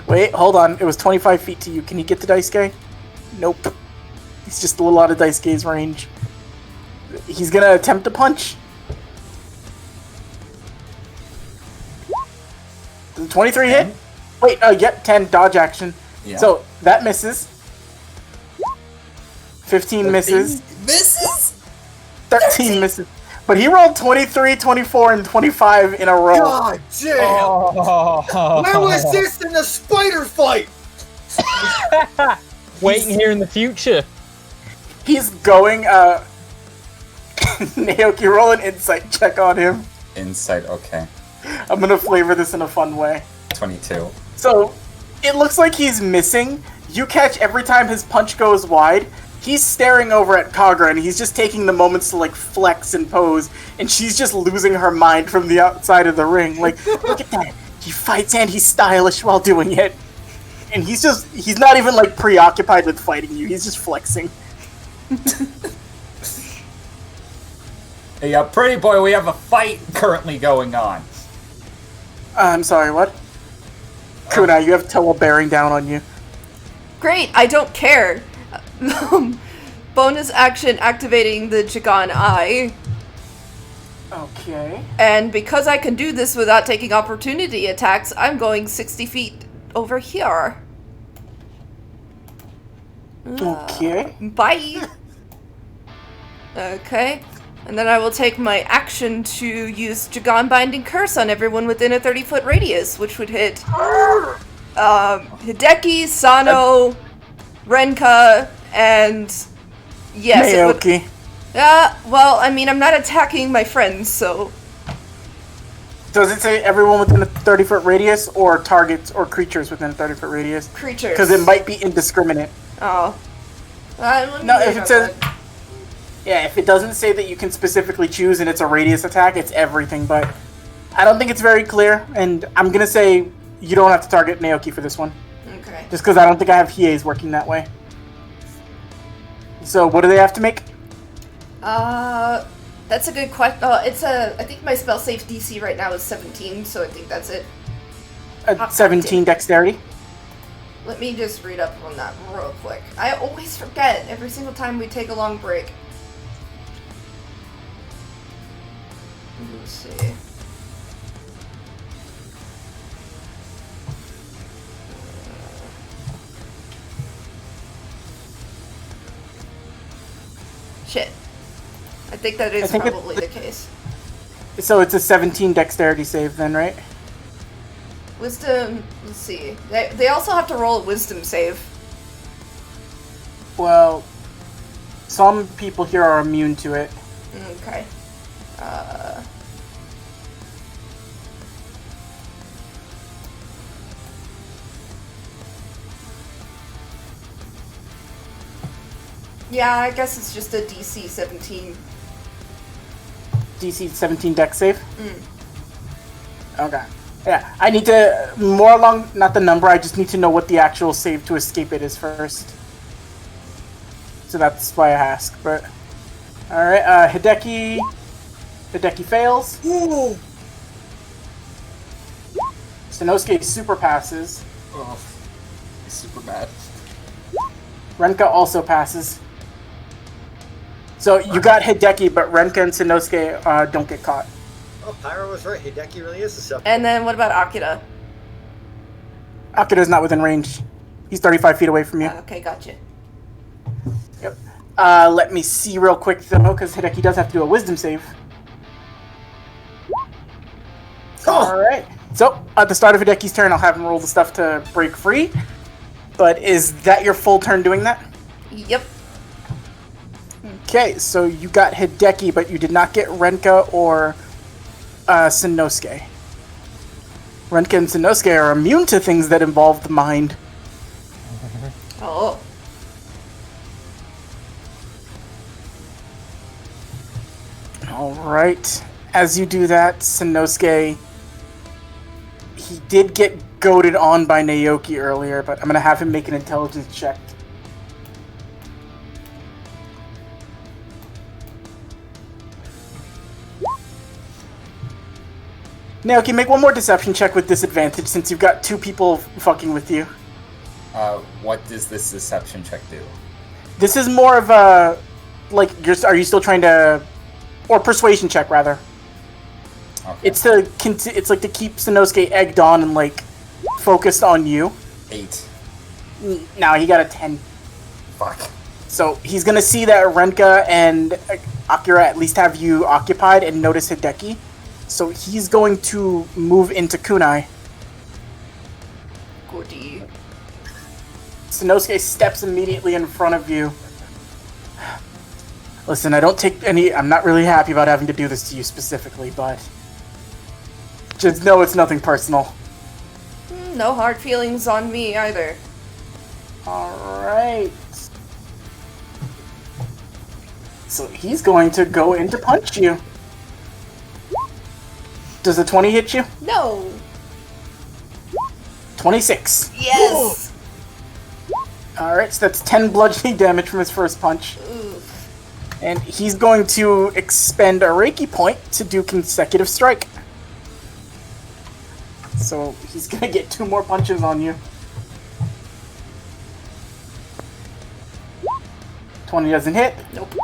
Wait, hold on. It was 25 feet to you. Can you get to Daisuke? Nope. He's just a little out of Daisuke's range. He's gonna attempt to punch. Does 23 hit? Wait, yeah, 10 dodge action. Yeah. So that misses. 15 misses. Misses? 13 misses. But he rolled 23, 24, and 25 in a row. God damn! Oh. Where was this in the spider fight? Waiting here in the future. He's going, Naoki, roll an insight check on him. Insight, okay. I'm gonna flavor this in a fun way. 22. So, it looks like he's missing. You catch every time his punch goes wide. He's staring over at Kagra, and he's just taking the moments to, like, flex and pose, and she's just losing her mind from the outside of the ring. Like, look at that. He fights and he's stylish while doing it. And he's not even, like, preoccupied with fighting you. He's just flexing. Hey, pretty boy, we have a fight currently going on. I'm sorry, what? Kuna, you have Toa bearing down on you. Great, I don't care. Bonus action activating the Jigan Eye. Okay. And because I can do this without taking opportunity attacks, I'm going 60 feet over here. Okay. Bye. Okay. And then I will take my action to use Jigan Binding Curse on everyone within a 30-foot radius, which would hit Hideki, Sano, Renka, and yes, it would, Naoki. well, I mean, I'm not attacking my friends, so Does it say everyone within a 30-foot radius, or targets or creatures within a 30-foot radius? creatures. Because it might be indiscriminate. Oh. Let me No, read if it about says... that. Yeah, if it doesn't say that you can specifically choose and it's a radius attack, it's everything, but I don't think it's very clear, and I'm gonna say you don't have to target Naoki for this one. Okay. Just because I don't think I have Hiei's working that way. So, what do they have to make? That's a good question. I think my spell safe DC right now is 17, so I think that's it. 17 dexterity? Let me just read up on that real quick. I always forget every single time we take a long break. Let's see. Shit. I think that is probably the case. So it's a 17 dexterity save then, right? Wisdom, let's see. They also have to roll a wisdom save. Well, some people here are immune to it. Okay. Yeah, I guess it's just a DC 17. DC 17 dex save? Okay. Yeah, I need to, more along, not the number, I just need to know what the actual save to escape it is first. So that's why I ask, but... Alright, Hideki fails. Ooh. Sanosuke super passes. Oh, super bad. Renka also passes. So you got Hideki, but Renka and Sanosuke don't get caught. Oh, Pyro was right. Hideki really is a self. And then what about Akira? Akira's not within range. He's 35 feet away from you. Okay, gotcha. Yep. Let me see real quick though, because Hideki does have to do a wisdom save. Alright. So, at the start of Hideki's turn, I'll have him roll the stuff to break free. But is that your full turn doing that? Yep. Okay, so you got Hideki, but you did not get Renka or Sanosuke. Renka and Sanosuke are immune to things that involve the mind. Oh. Alright. As you do that, Sanosuke, he did get goaded on by Naoki earlier, but I'm going to have him make an intelligence check. Naoki, make one more deception check with disadvantage since you've got two people fucking with you. What does this deception check do? This is more of a, like, are you still trying to, or persuasion check rather. Okay. It's like to keep Sanosuke egged on and like focused on you. 8. Now he got a 10. Fuck. So he's gonna see that Renka and Akira at least have you occupied and notice Hideki. So he's going to move into kunai. Goody. Sanosuke steps immediately in front of you. Listen, I'm not really happy about having to do this to you specifically, but just know it's nothing personal. No hard feelings on me either. Alright. So he's going to go in to punch you. Does a 20 hit you? No. 26. Yes. Alright, so that's 10 bludgeoning damage from his first punch. Oof. And he's going to expend a Reiki point to do consecutive strike. So he's going to get 2 more punches on you. 20 doesn't hit. Nope.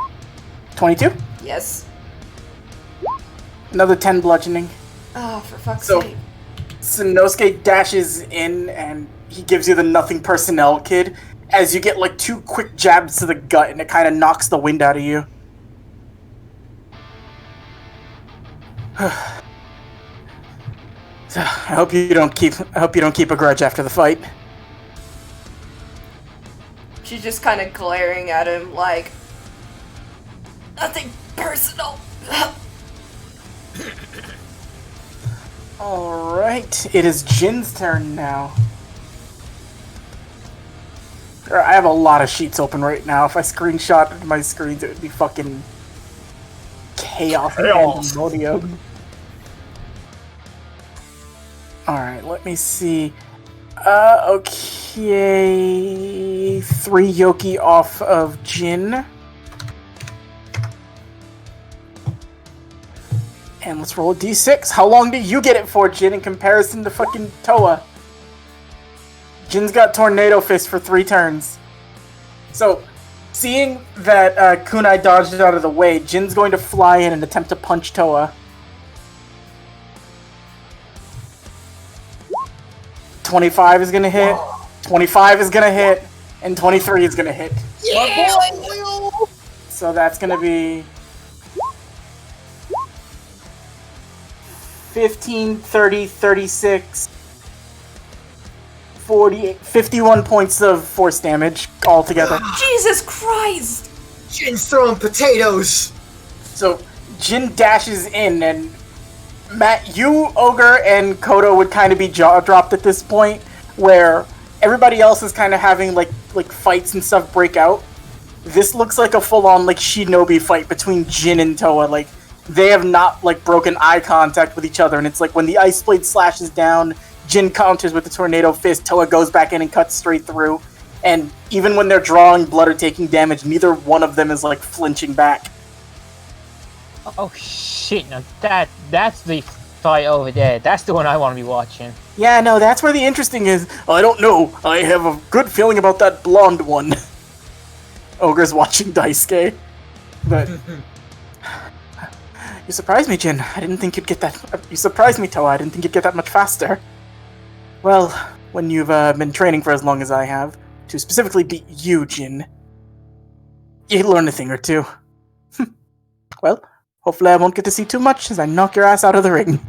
22. Yes. Another 10 bludgeoning. Oh, for fuck's So- sake. Sanosuke dashes in and he gives you the nothing personnel kid as you get like 2 quick jabs to the gut and it kind of knocks the wind out of you. I hope you don't keep a grudge after the fight. She's just kind of glaring at him like, nothing personal. Alright, it is Jin's turn now. I have a lot of sheets open right now. If I screenshot my screens, it would be fucking chaos. Pandemonium. Alright, let me see. Okay. 3 Yoki off of Jin. And let's roll a d6. How long do you get it for, Jin, in comparison to fucking Toa? Jin's got Tornado Fist for 3 turns. So, seeing that Kunai dodged it out of the way, Jin's going to fly in and attempt to punch Toa. 25 is gonna hit, 25 is gonna hit, and 23 is gonna hit. Yeah! So that's gonna be 15, 30, 36, 40, 51 points of force damage altogether. Jesus Christ! Jin's throwing potatoes. So Jin dashes in, and Matt, you, Ogre, and Kodo would kind of be jaw dropped at this point, where everybody else is kind of having like fights and stuff break out. This looks like a full-on like shinobi fight between Jin and Toa. Like they have not like broken eye contact with each other, and it's like when the ice blade slashes down, Jin counters with the tornado fist. Toa goes back in and cuts straight through. And even when they're drawing blood or taking damage, neither one of them is like flinching back. Oh shit! Now that's the fight over there. That's the one I want to be watching. Yeah, no, that's where the interesting is. I don't know. I have a good feeling about that blonde one. Ogre's watching Daisuke. But you surprised me, Jin. I didn't think you'd get that. You surprised me, Toa. I didn't think you'd get that much faster. Well, when you've been training for as long as I have, to specifically beat you, Jin, you learn a thing or two. Well, hopefully I won't get to see too much as I knock your ass out of the ring.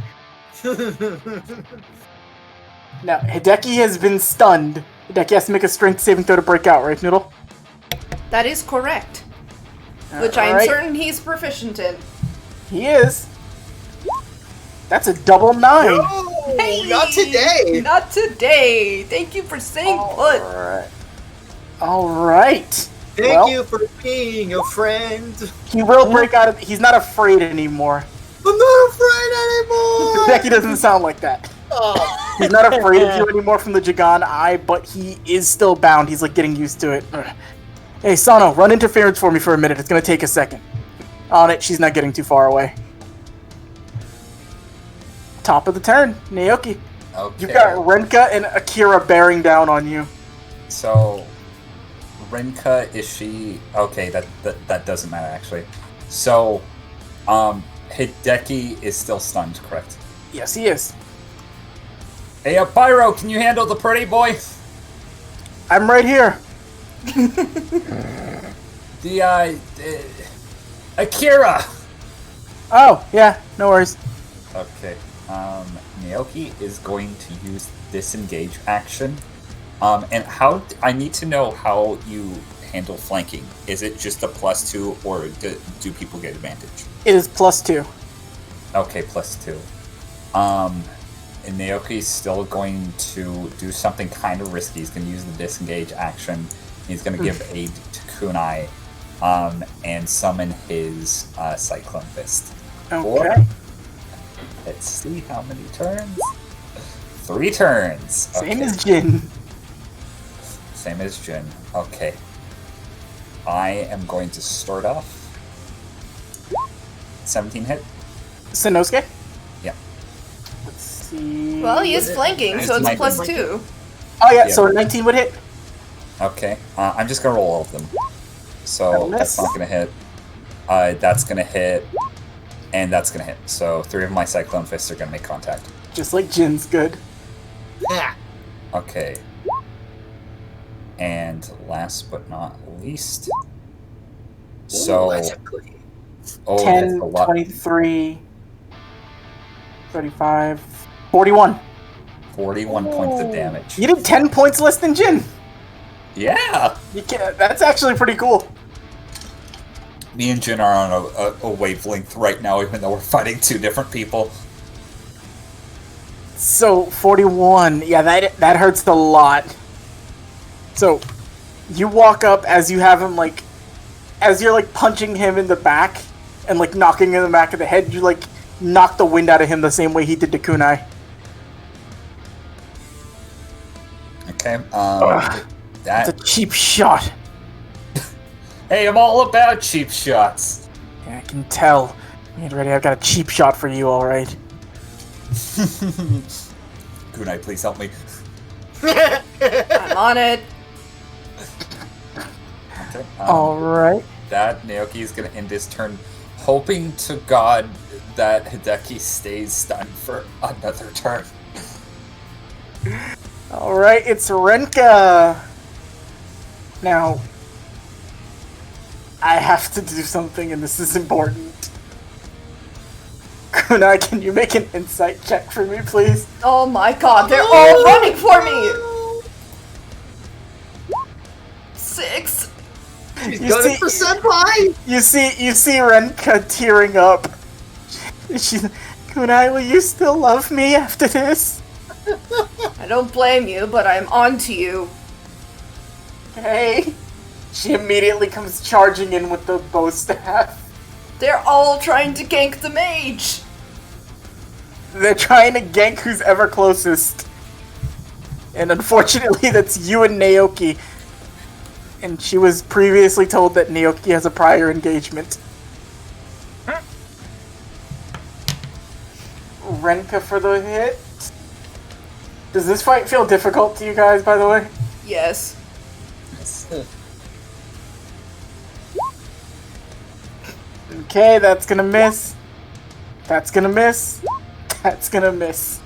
Now, Hideki has been stunned. Hideki has to make a strength saving throw to break out, right, Noodle? That is correct. Which I'm Alright. certain he's proficient in. He is. That's a double 9. No, Hey! not today. Not today! Than't you for saying put. Alright. Thank you for being a friend. He will break out of. He's not afraid anymore. I'm not afraid anymore. Becky doesn't sound like that. Oh. He's not afraid of you anymore from the Jagan Eye, but he is still bound. He's like getting used to it. Ugh. Hey, Sano, run interference for me for a minute. It's gonna take a second. On it, she's not getting too far away. Top of the turn, Naoki. Okay. You've got Renka and Akira bearing down on you. So, Renka, is she... Okay, that doesn't matter, actually. So, Hideki is still stunned, correct? Yes, he is. Hey, Pyro, can you handle the pretty boy? I'm right here. Akira! Oh, yeah, no worries. Okay, Naoki is going to use disengage action. And how... I need to know how you handle flanking. Is it just a +2, or do people get advantage? It is +2. Okay, +2. And Naoki's still going to do something kind of risky. He's going to use the disengage action. He's going to give aid to Kunai, and summon his Cyclone Fist. Okay. Let's see how many turns. 3 turns. Same as Jin. Same as Jin. Okay. I am going to start off. 17 hit. Sanosuke? Yeah. Let's see. Well, he is flanking, so it's It's +2. Oh, yeah, Yeah. so 19 would hit. Okay. I'm just going to roll all of them. So That'll that's miss. not going to hit. That's going to hit. And that's going to hit. So 3 of my Cyclone Fists are going to make contact. Just like Jin's good. Yeah. Okay. And last but not least. So. That's a goodie. Oh, 10, that's a lot. 23, 35, 41. 41 points of damage. You did 10 points less than Jin. Yeah! You can't, that's actually pretty cool. Me and Jin are on a wavelength right now, even though we're fighting 2 different people. So 41, yeah, that hurts a lot. So you walk up as you have him like, as you're like punching him in the back and like knocking him in the back of the head, you like knock the wind out of him the same way he did to Kunai. Okay, Ugh, that... It's a cheap shot. Hey, I'm all about cheap shots! Yeah, I can tell. Get ready, I've got a cheap shot for you, alright. Kunai, please help me. I'm on it. Okay, Alright. that Naoki is going to end his turn, hoping to God that Hideki stays stunned for another turn. Alright, it's Renka. Now, I have to do something, and this is important. Kunai, can you make an insight check for me, please? Oh my god, they're all running for me! 6. She's You got see- it for Senpai! You see Renka tearing up. She's, Kunai, will you still love me after this? I don't blame you, but I'm on to you. Hey. She immediately comes charging in with the bow staff. They're all trying to gank the mage! They're trying to gank who's ever closest. And unfortunately, that's you and Naoki. And she was previously told that Naoki has a prior engagement. Renka for the hit. Does this fight feel difficult to you guys, by the way? Yes. Okay, that's gonna miss. That's gonna miss. That's gonna miss.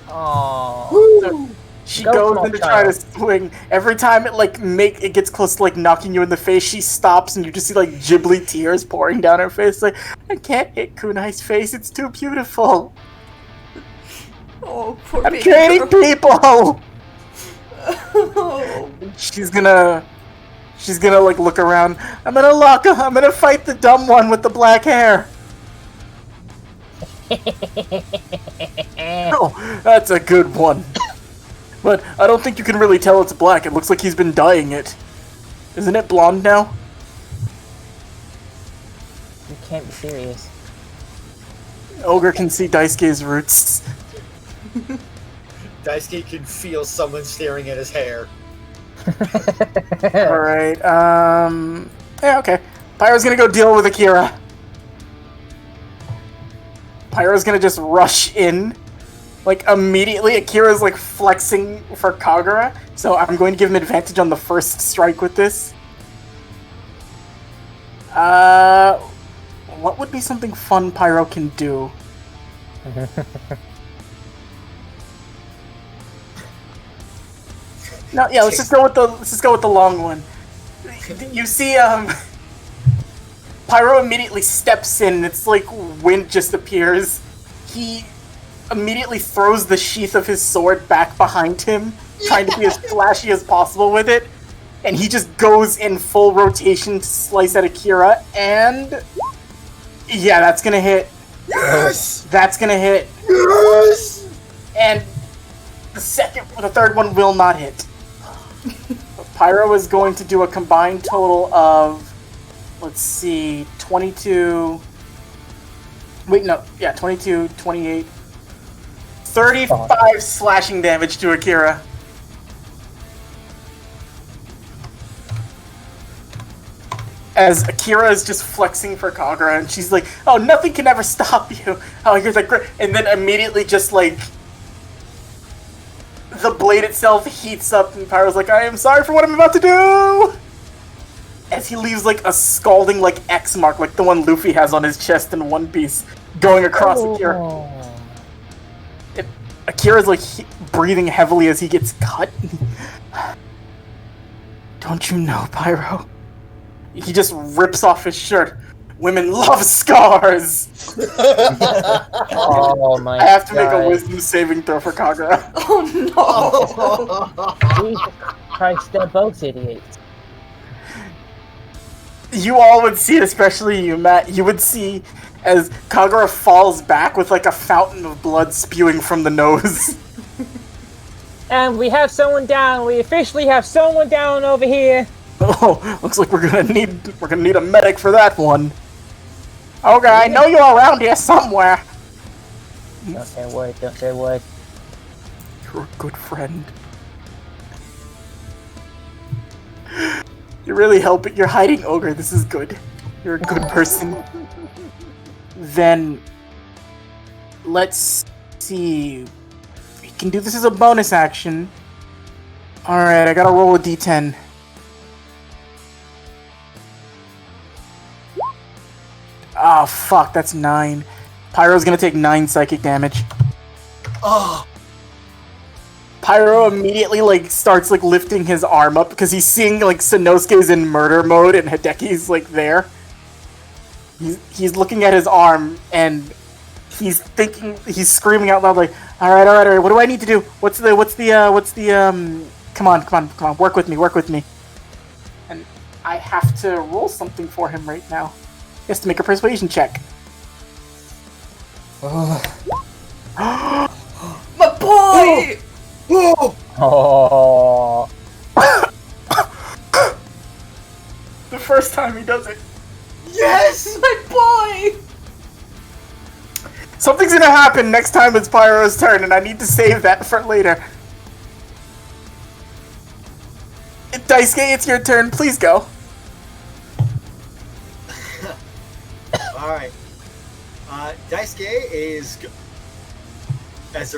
Oh. She Go, goes small in to try to child. swing. Every time it gets close to like knocking you in the face, she stops and you just see like Ghibli tears pouring down her face. Like, I can't hit Kunai's face, it's too beautiful. Oh, poor I'm baby training girl. people! Oh. She's gonna like look around. I'm gonna fight the dumb one with the black hair. Oh, that's a good one. But I don't think you can really tell it's black. It looks like he's been dyeing it. Isn't it blonde now? You can't be serious. Ogre can see Daisuke's roots. Daisuke can feel someone staring at his hair. Alright, yeah, okay. Pyro's gonna go deal with Akira. Pyro's gonna just rush in. Like, immediately, Akira's, like, flexing for Kagura, so I'm going to give him advantage on the first strike with this. What would be something fun Pyro can do? No, yeah, let's just go with the long one. You see, Pyro immediately steps in, and it's like wind just appears. He immediately throws the sheath of his sword back behind him, trying to be as flashy as possible with it, and he just goes in full rotation to slice at Akira, and yeah, that's gonna hit. Yes! That's gonna hit. Yes! And the third one will not hit. Pyro is going to do a combined total of, let's see, 22... Wait, no, yeah, 22, 28... 35 slashing damage to Akira. As Akira is just flexing for Kagura, and she's like, "Oh, nothing can ever stop you." Oh, here's like, great. And then immediately, just like the blade itself heats up, and Pyro's like, "I am sorry for what I'm about to do." As he leaves like a scalding like X mark, like the one Luffy has on his chest in One Piece, going across Akira. Akira's like breathing heavily as he gets cut. Don't you know, Pyro? He just rips off his shirt. Women love scars! Oh my god. I have to make a wisdom saving throw for Kagura. Oh no! Jesus Christ, they're both idiots. You all would see it, especially you, Matt. You would see as Kagura falls back with like a fountain of blood spewing from the nose. And we have someone down. We officially have someone down over here. Oh, looks like we're gonna need a medic for that one. Okay, I know you're around here somewhere. Don't say a word. Don't say a word. You're a good friend. You're really helping. You're hiding Ogre. This is good. You're a good person. Then let's see. We can do this as a bonus action. Alright, I gotta roll a d10. Oh fuck, that's 9. Pyro's gonna take 9 psychic damage. Oh, Pyro immediately like starts like lifting his arm up because he's seeing like Sanosuke's in murder mode and Hideki's like there. He's looking at his arm and he's screaming out loud like, all right, what do I need to do? What's the come on, work with me. And I have to roll something for him right now. He has to make a persuasion check. My boy! oh, Oh. The first time he does it. yes! My boy! Something's gonna happen next time it's Pyro's turn, and I need to save that for later. Daisuke, it's your turn. Please go. Alright. Daisuke is as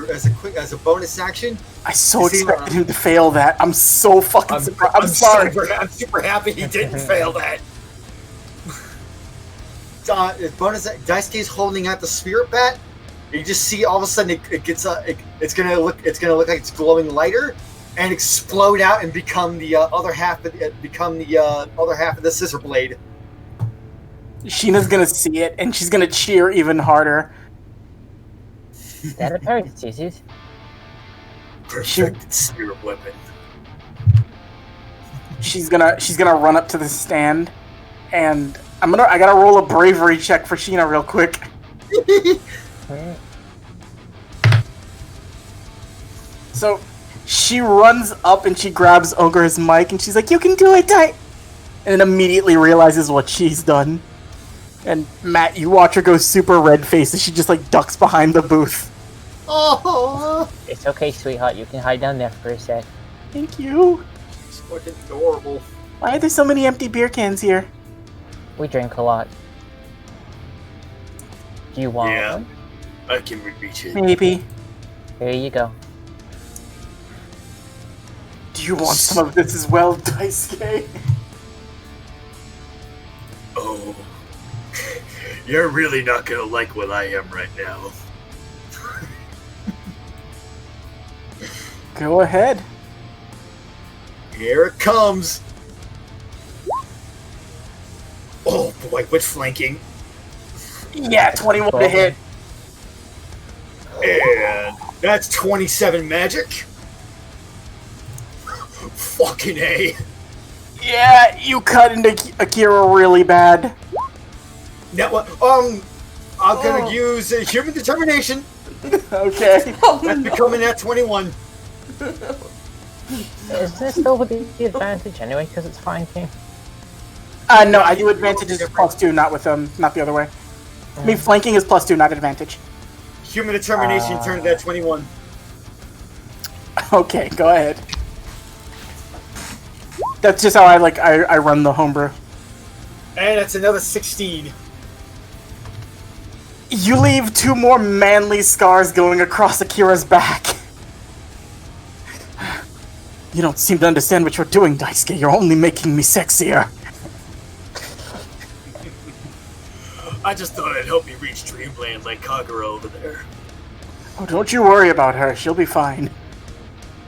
a bonus action. I so See, expected him to fail that. I'm so fucking surprised. I'm sorry. I'm super happy he didn't fail that. Bonus Daisuke's holding out the spirit bat. You just see all of a sudden it's gonna look like it's glowing lighter and explode out and become the other half of the scissor blade. Sheena's gonna see it, and she's gonna cheer even harder. Is that a pair of scissors? Perfected spirit weapon. She's gonna run up to the stand, and I gotta roll a bravery check for Sheena real quick. So she runs up and she grabs Ogre's mic and she's like, "You can do it, and then immediately realizes what she's done. And Matt, you watch her go super red-faced as she just like ducks behind the booth. Oh, It's okay, sweetheart. You can hide down there for a sec. Thank you. it's fucking adorable. Why are there so many empty beer cans here? We drink a lot. Do you want Yeah. one? I can reach it. Maybe. Here you go. Do you want some of this as well, Daisuke? Oh. You're really not gonna like what I am right now. Go ahead. Here it comes. Oh boy, which flanking? Yeah, 21 to hit. And that's 27 magic. Fucking A. Yeah, you cut into Akira really bad. Now what? I'm gonna use human determination. Okay. Oh, That's no. becoming at 21. Isn't it still with the advantage anyway? Because it's flanking. No, I do advantages is +2, not with not the other way. I mean, flanking is +2, not advantage. Human determination turned at 21. Okay, go ahead. That's just how I run the homebrew. And that's another 16. You leave 2 more manly scars going across Akira's back. You don't seem to understand what you're doing, Daisuke. You're only making me sexier. I just thought I'd help you reach dreamland like Kagura over there. Oh, don't you worry about her. She'll be fine.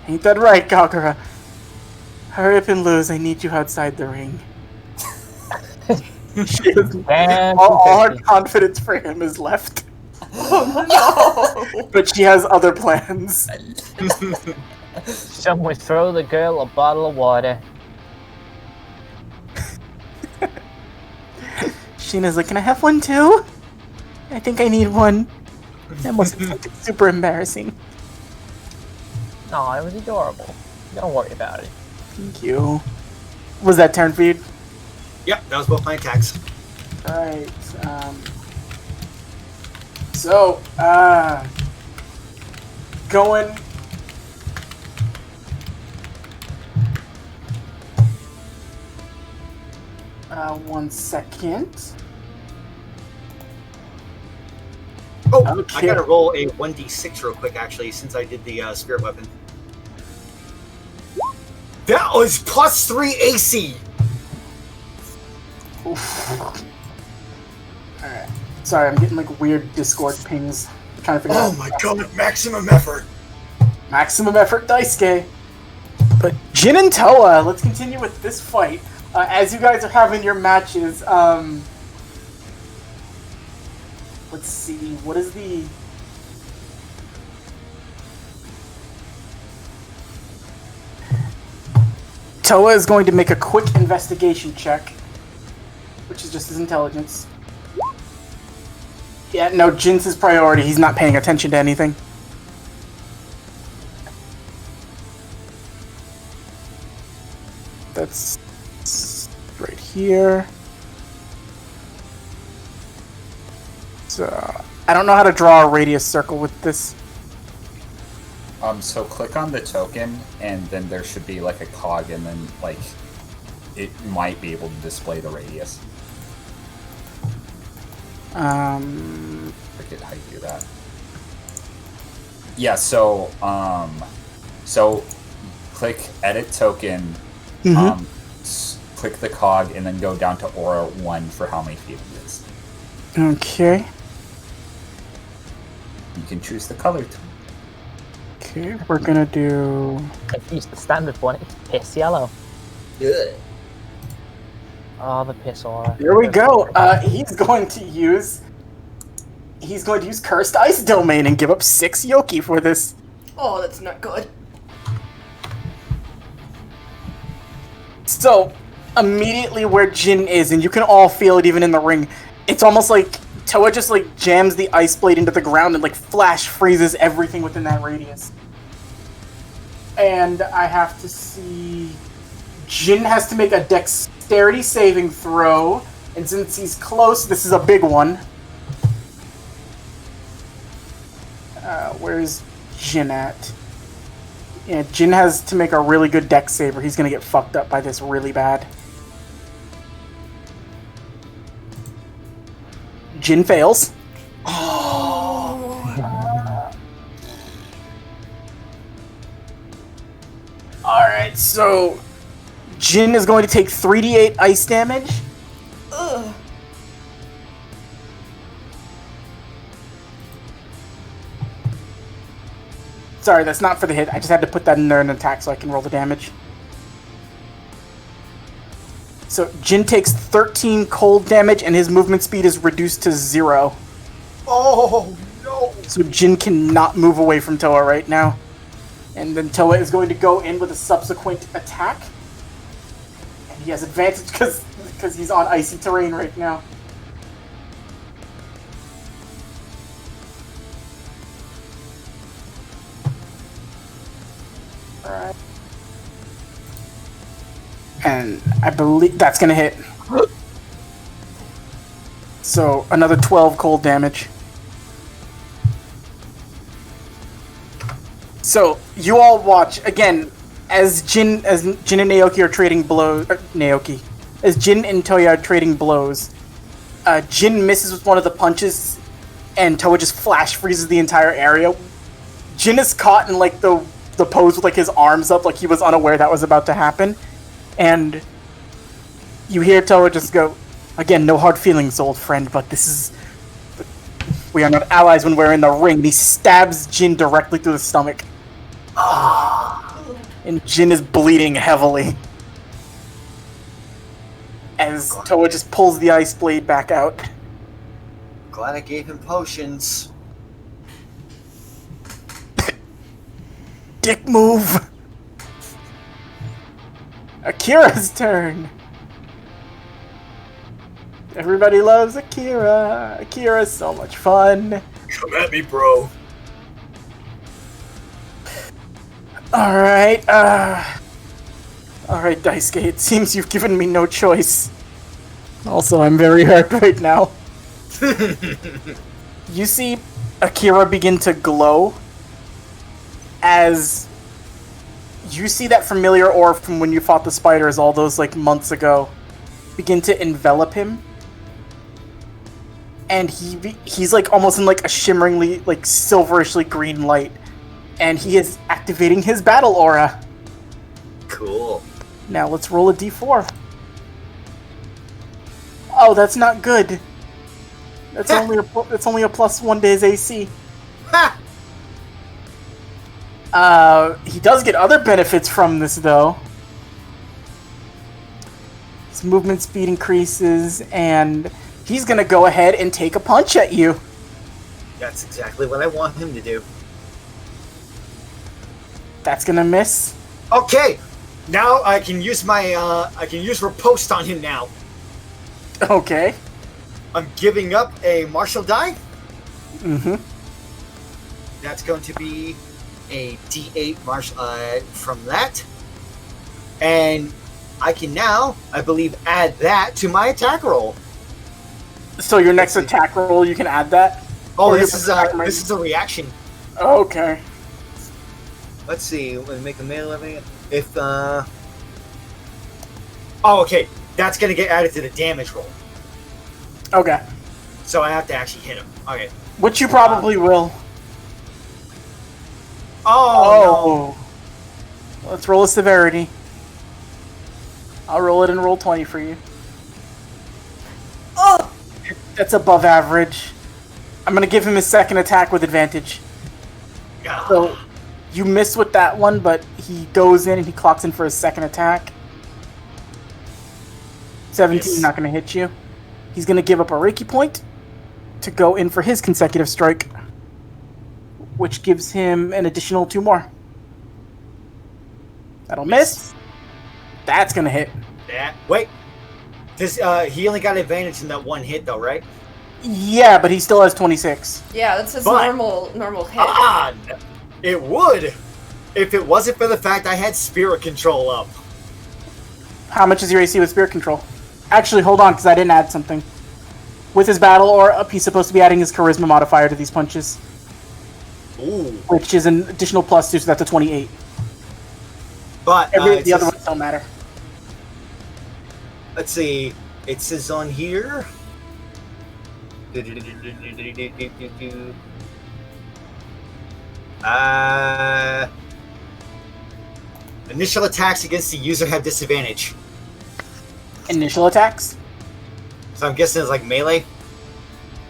Ain't that right, Kagura? Hurry up and lose. I need you outside the ring. She is, And all her confidence for him is left. Oh, no. But she has other plans. someone throw the girl a bottle of water. Sheena's like, can I have one too? I think I need one. That must be super embarrassing. No, it was adorable. Don't worry about it. Thank you. Was that turn for you? Yep, that was both my attacks. Alright, going... one second. Oh, Okay. I gotta roll a 1d6 real quick, actually, since I did the spirit weapon. That was +3 AC! Alright. Sorry, I'm getting like weird Discord pings. I'm trying to figure Oh out. my god, maximum effort. Maximum effort Daisuke. But Jin and Toa, let's continue with this fight. As you guys are having your matches, let's see, what is the... Toa is going to make a quick investigation check, which is just his intelligence. Yeah, no, Jin's his priority. He's not paying attention to anything. That's right here. So, I don't know how to draw a radius circle with this. So click on the token, and then there should be like a cog, and then like it might be able to display the radius. Forget how you do that. Yeah. So so click edit token. Click the cog, and then go down to aura 1 for how many feet it is. Okay. You can choose the color too. Okay, we're gonna do... If you use the standard one, it's piss yellow. Good. Oh, the piss aura. Here we go. He's going to use Cursed Ice Domain and give up 6 Yoki for this. Oh, that's not good. So, immediately where Jin is, and you can all feel it even in the ring, it's almost like Toa just like jams the ice blade into the ground and like flash freezes everything within that radius. And I have to see Jin has to make a dexterity saving throw, and since he's close, this is a big one. Where's Jin at? Yeah, Jin has to make a really good dex save, or he's gonna get fucked up by this really bad. Jin fails. Alright, so Jin is going to take 3d8 ice damage. Ugh. Sorry, that's not for the hit. I just had to put that in there in an attack so I can roll the damage. So Jin takes 13 cold damage and his movement speed is reduced to 0. Oh no! So Jin cannot move away from Toa right now. And then Toa is going to go in with a subsequent attack. And he has advantage because he's on icy terrain right now. Alright. And I believe that's going to hit. So another 12 cold damage. So you all watch again as Jin and Naoki are trading blows. As Jin and Toya are trading blows, Jin misses with one of the punches, and Toa just flash freezes the entire area. Jin is caught in like the pose with like his arms up, like he was unaware that was about to happen, and you hear Toa just go, "Again, no hard feelings, old friend, but we are not allies when we're in the ring." And he stabs Jin directly through the stomach. And Jin is bleeding heavily. As Toa just pulls the ice blade back out. Glad I gave him potions. Dick move! Akira's turn! Everybody loves Akira! Akira's so much fun! Come at me, bro. Alright, Alright, Daisuke, it seems you've given me no choice. Also, I'm very hurt right now. You see Akira begin to glow as you see that familiar orb from when you fought the spiders all those like months ago begin to envelop him. And he's like almost in like a shimmeringly, like silverishly green light. And he is activating his battle aura. Cool. Now let's roll a d4. Oh, that's not good. That's only a plus 1 to his AC. Ha! He does get other benefits from this though. His movement speed increases, and he's gonna go ahead and take a punch at you. That's exactly what I want him to do. That's gonna miss. Okay, now I can use my riposte on him now. Okay. I'm giving up a martial die. Mm-hmm. That's going to be a D8 martial from that, and I can now, I believe, add that to my attack roll. So your next attack roll, you can add that. Oh, Or this your is a reaction. Okay. Let's see. Let me make a melee. If oh, okay, that's gonna get added to the damage roll. Okay. So I have to actually hit him. Okay. Which you probably will. Oh. No. Let's roll a severity. I'll roll it in roll 20 for you. Oh! That's above average. I'm gonna give him his second attack with advantage. Yeah. So you miss with that one, but he goes in and he clocks in for his second attack. 17 Yes. not gonna hit you. He's gonna give up a Reiki point to go in for his consecutive strike, which gives him an additional 2 more. That'll miss. That's gonna hit. Yeah. Wait. This he only got advantage in that one hit though, right? Yeah, but he still has 26. Yeah, that's his But- normal hit. It would, if it wasn't for the fact I had spirit control up. How much is your AC with Spirit Control? Actually, hold on, because I didn't add something. With his battle aura, he's supposed to be adding his Charisma modifier to these punches. Ooh. Which is an additional +2, so that's a 28. But The other ones don't matter. Let's see. It says on here. Initial attacks against the user have disadvantage. Initial attacks? So I'm guessing it's like melee.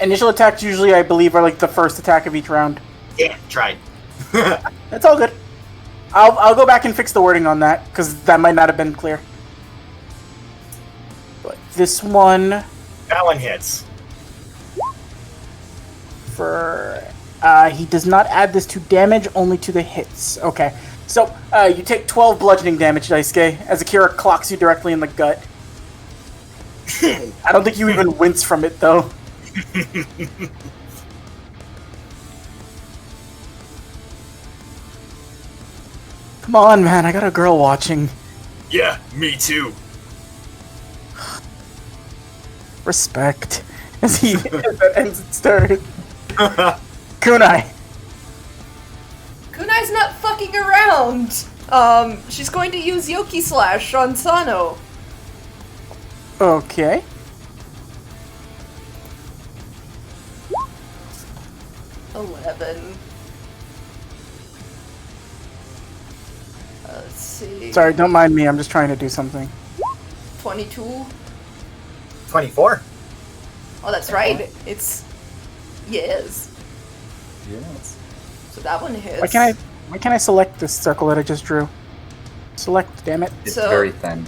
Initial attacks usually, I believe, are like the first attack of each round. Yeah, tried. That's all good. I'll go back and fix the wording on that, because that might not have been clear. But this one... That one hits. He does not add this to damage, only to the hits. Okay. So, you take 12 bludgeoning damage, Daisuke, as Akira clocks you directly in the gut. I don't think you even wince from it, though. Come on, man, I got a girl watching. Yeah, me too. Respect. As that ends its turn. Kunai. Kunai's not fucking around. She's going to use Yoki Slash on Sano. Okay. Let's see. Sorry, don't mind me. I'm just trying to do something. 22. 24. Oh, that's right. It's yes. Yes. So that one hits. Why can't I select this circle that I just drew? Select, damn it. It's So- very thin.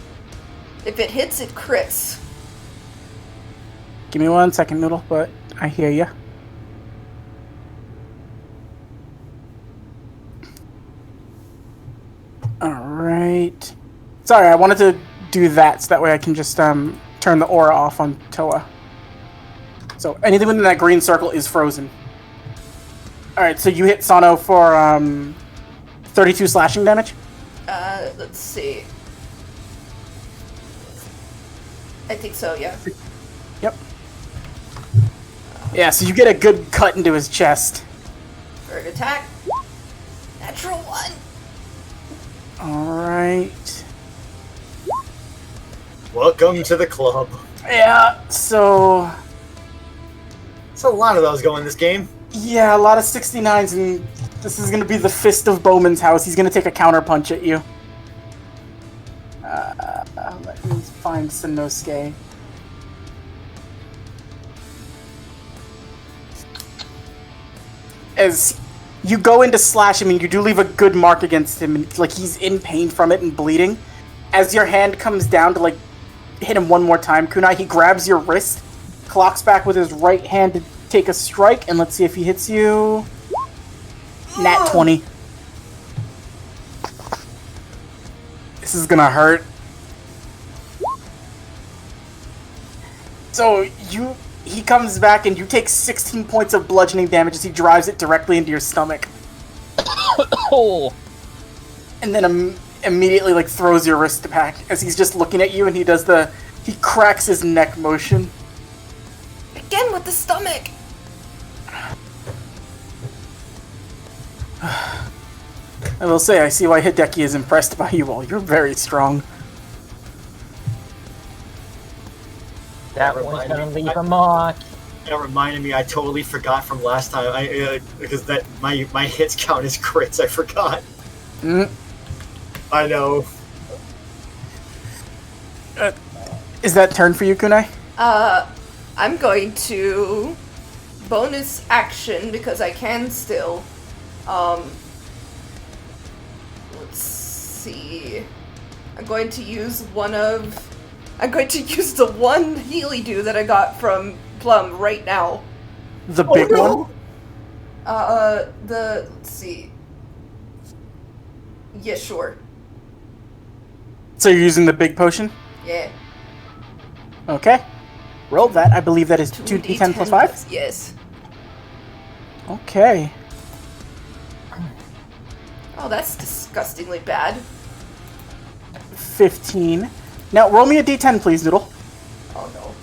If it hits, it crits. Give me 1 second, Noodle, but I hear ya. Alright. Sorry, I wanted to do that so that way I can just turn the aura off on Toa. So anything within that green circle is frozen. Alright, so you hit Sano for 32 slashing damage? Let's see. I think so, yeah. Yep. Yeah, so you get a good cut into his chest. Third attack. Natural 1. Alright. Welcome to the club. Yeah, so... There's a lot of those going in this game. Yeah, a lot of 69s, and this is going to be the Fist of Bowman's house. He's going to take a counter punch at you. Let me find Sanosuke. As you go in to slash him, and you do leave a good mark against him, and like he's in pain from it and bleeding. As your hand comes down to like hit him one more time, Kunai, he grabs your wrist, clocks back with his right hand to take a strike, and let's see if he hits you. Nat 20. This is gonna hurt. So he comes back and you take 16 points of bludgeoning damage as he drives it directly into your stomach. Oh. And then immediately like throws your wrist back as he's just looking at you, and he cracks his neck motion. Again with the stomach. I will say, I see why Hideki is impressed by you all. You're very strong. That one's gonna leave a mark. That reminded me, I totally forgot from last time. Because that my hits count as crits. I forgot. I know. Is that turn for you, Kunai? I'm going to bonus action because I can still. Let's see. I'm going to use the one Healy Do that I got from Plum right now. The big one? Let's see. Yeah, sure. So you're using the big potion? Yeah. Okay. Roll that. I believe that is 2d10 plus 5? Yes. Okay. Oh, that's disgustingly bad. 15. Now roll me a d10, please, Noodle. Oh no.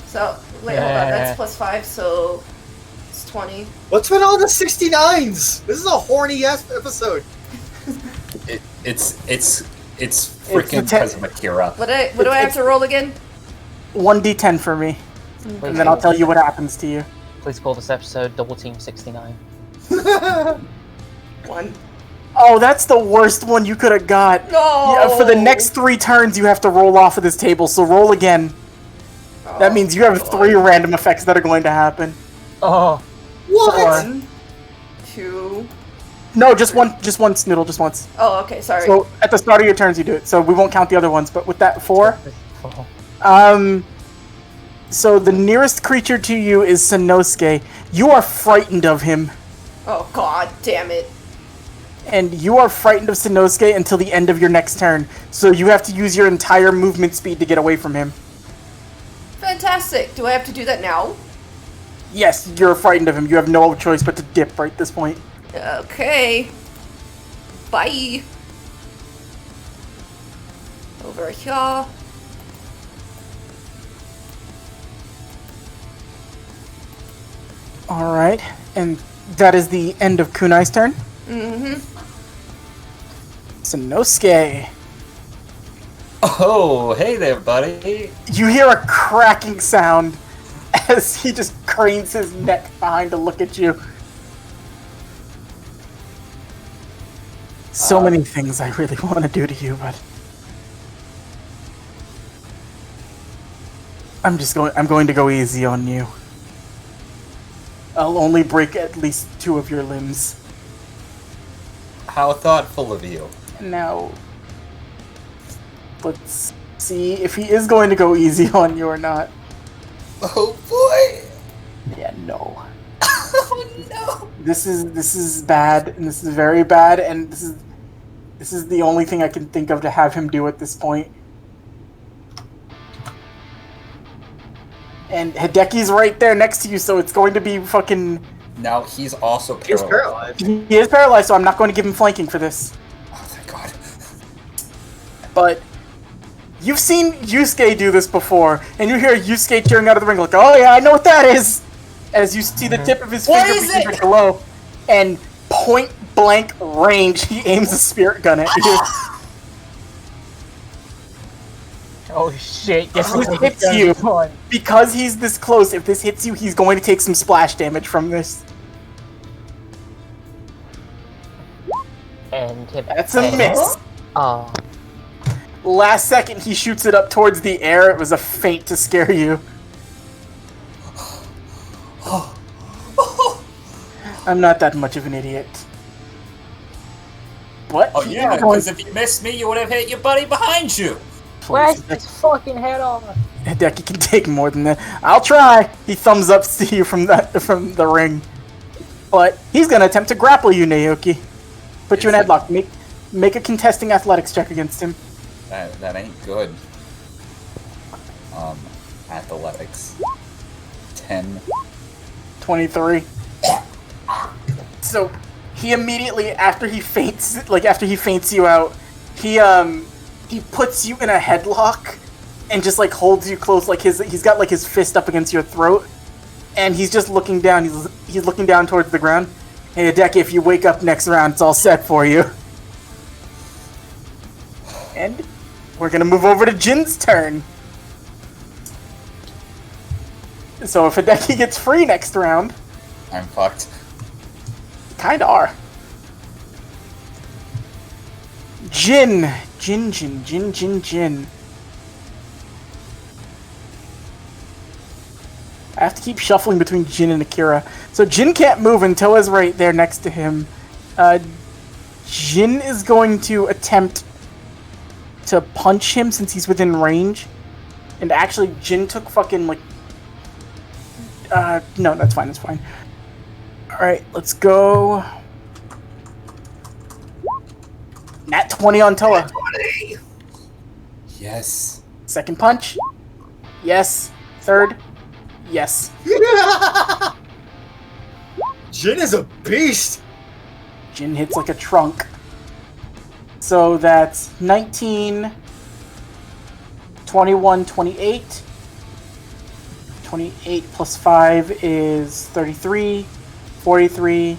So, wait, hold on. That's +5, so it's 20. What's with all the 69s? This is a horny ass episode. It's freaking the because of Akira. What do I have to roll again? 1d10 for me, and then I'll tell you what happens to you. Please call this episode Double Team 69. 1. Oh, that's the worst one you could have got. No! Yeah, for the next 3 turns, you have to roll off of this table, so roll again. That means you have 3 random effects that are going to happen. Oh. What? 1, 2. No, just once, Noodle, just once. Oh, okay, sorry. So at the start of your turns, you do it. So we won't count the other ones, but with that 4, so the nearest creature to you is Sanosuke. You are frightened of him, Oh, god damn it. and you are frightened of Sanosuke until the end of your next turn. So you have to use your entire movement speed to get away from him. Fantastic. Do I have to do that now? Yes, you're frightened of him. You have no choice but to dip right at this point. Okay. Bye. Over here. Alright, and that is the end of Kunai's turn. Mm-hmm. Sanosuke. Oh, hey there, buddy. You hear a cracking sound as he just cranes his neck behind to look at you. So many things I really want to do to you, but I'm going to go easy on you. I'll only break at least 2 of your limbs. How thoughtful of you. Now, let's see if he is going to go easy on you or not. Oh boy. Yeah, no. Oh no. This is bad, and this is very bad, and this is the only thing I can think of to have him do at this point. And Hideki's right there next to you, so it's going to be fucking... Now he's also He's paralyzed. paralyzed. He is paralyzed, so I'm not going to give him flanking for this. Oh, thank God. But you've seen Yusuke do this before, and you hear Yusuke cheering out of the ring like, oh yeah, I know what that is! As you see the tip of his What finger is begin it? to glow, and point blank range, he aims a spirit gun at you. Oh shit, guess This what hits you. Because he's this close, if this hits you, he's going to take some splash damage from this. And hit. That's a miss. Oh. Last second, he shoots it up towards the air. It was a feint to scare you. I'm not that much of an idiot. What? Oh yeah, because if you missed me, you would have hit your buddy behind you. Whack his fucking head off. Hideki can take more than that. I'll try. He thumbs up to you from the ring. But he's gonna attempt to grapple you, Naoki. Put you in headlock. Make a contesting athletics check against him. That ain't good. Athletics. 10. 23. So he immediately after he faints you out, he puts you in a headlock and just like holds you close, like he's got like his fist up against your throat, and he's just looking down. He's looking down towards the ground. Hey, Hideki, if you wake up next round, it's all set for you. And we're gonna move over to Jin's turn. So if Hideki gets free next round, I'm fucked. kinda are. Jin. I have to keep shuffling between Jin and Akira. So Jin can't move, and Toa's right there next to him. Jin is going to attempt to punch him since he's within range. And actually, Jin took fucking, like... no, that's fine, Alright, let's go... Nat 20 on Toa. Yes. Second punch. Yes. Third. Yes. Jin is a beast. Jin hits like a trunk. So that's 19, 21, 28. 28 plus 5 is 33, 43,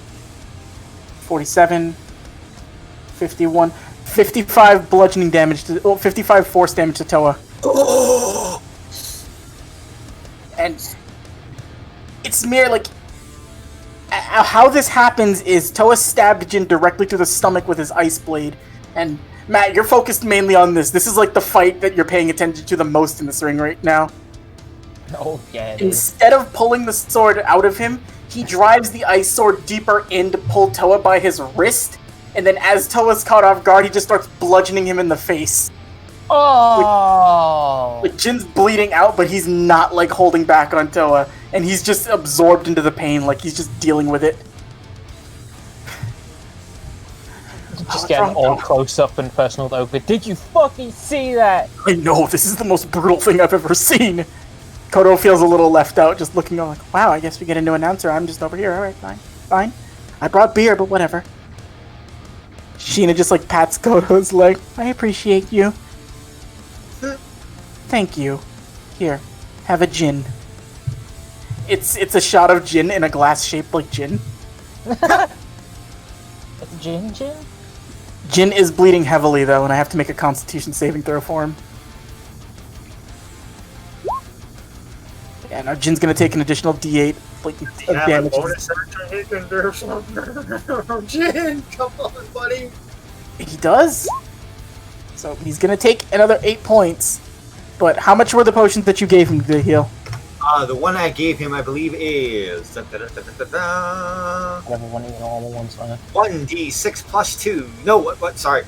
47, 51, 55 bludgeoning damage to 55 force damage to Toa. Oh! And it's mere like how this happens is Toa stabbed Jin directly to the stomach with his ice blade. And Matt, you're focused mainly on this. This is like the fight that you're paying attention to the most in this ring right now. Oh, yeah. It is. Instead of pulling the sword out of him, he drives the ice sword deeper in to pull Toa by his wrist, and then as Toa's caught off guard, he just starts bludgeoning him in the face. Oh! Like, Jin's bleeding out, but he's not, like, holding back on Toa, and he's just absorbed into the pain, like he's just dealing with it. Just getting all close up and personal though, but did you fucking see that? I know, this is the most brutal thing I've ever seen. Kodo feels a little left out, just looking like, wow, I guess we get a new announcer. I'm just over here. Alright, fine. I brought beer, but whatever. Sheena just, like, pats Kodo's leg. I appreciate you. Thank you. Here, have a gin. It's a shot of gin in a glass shaped like gin. It's Jin? Jin is bleeding heavily, though, and I have to make a Constitution saving throw for him. Yeah, now Jin's gonna take an additional D8 like, of damage. Bonus action he can do something. Jin, come on, buddy. He does. So he's gonna take another 8 points. But how much were the potions that you gave him to heal? The one I gave him, I believe, is Whatever one of the normal ones are. 1d6 plus 2. No, what? Sorry.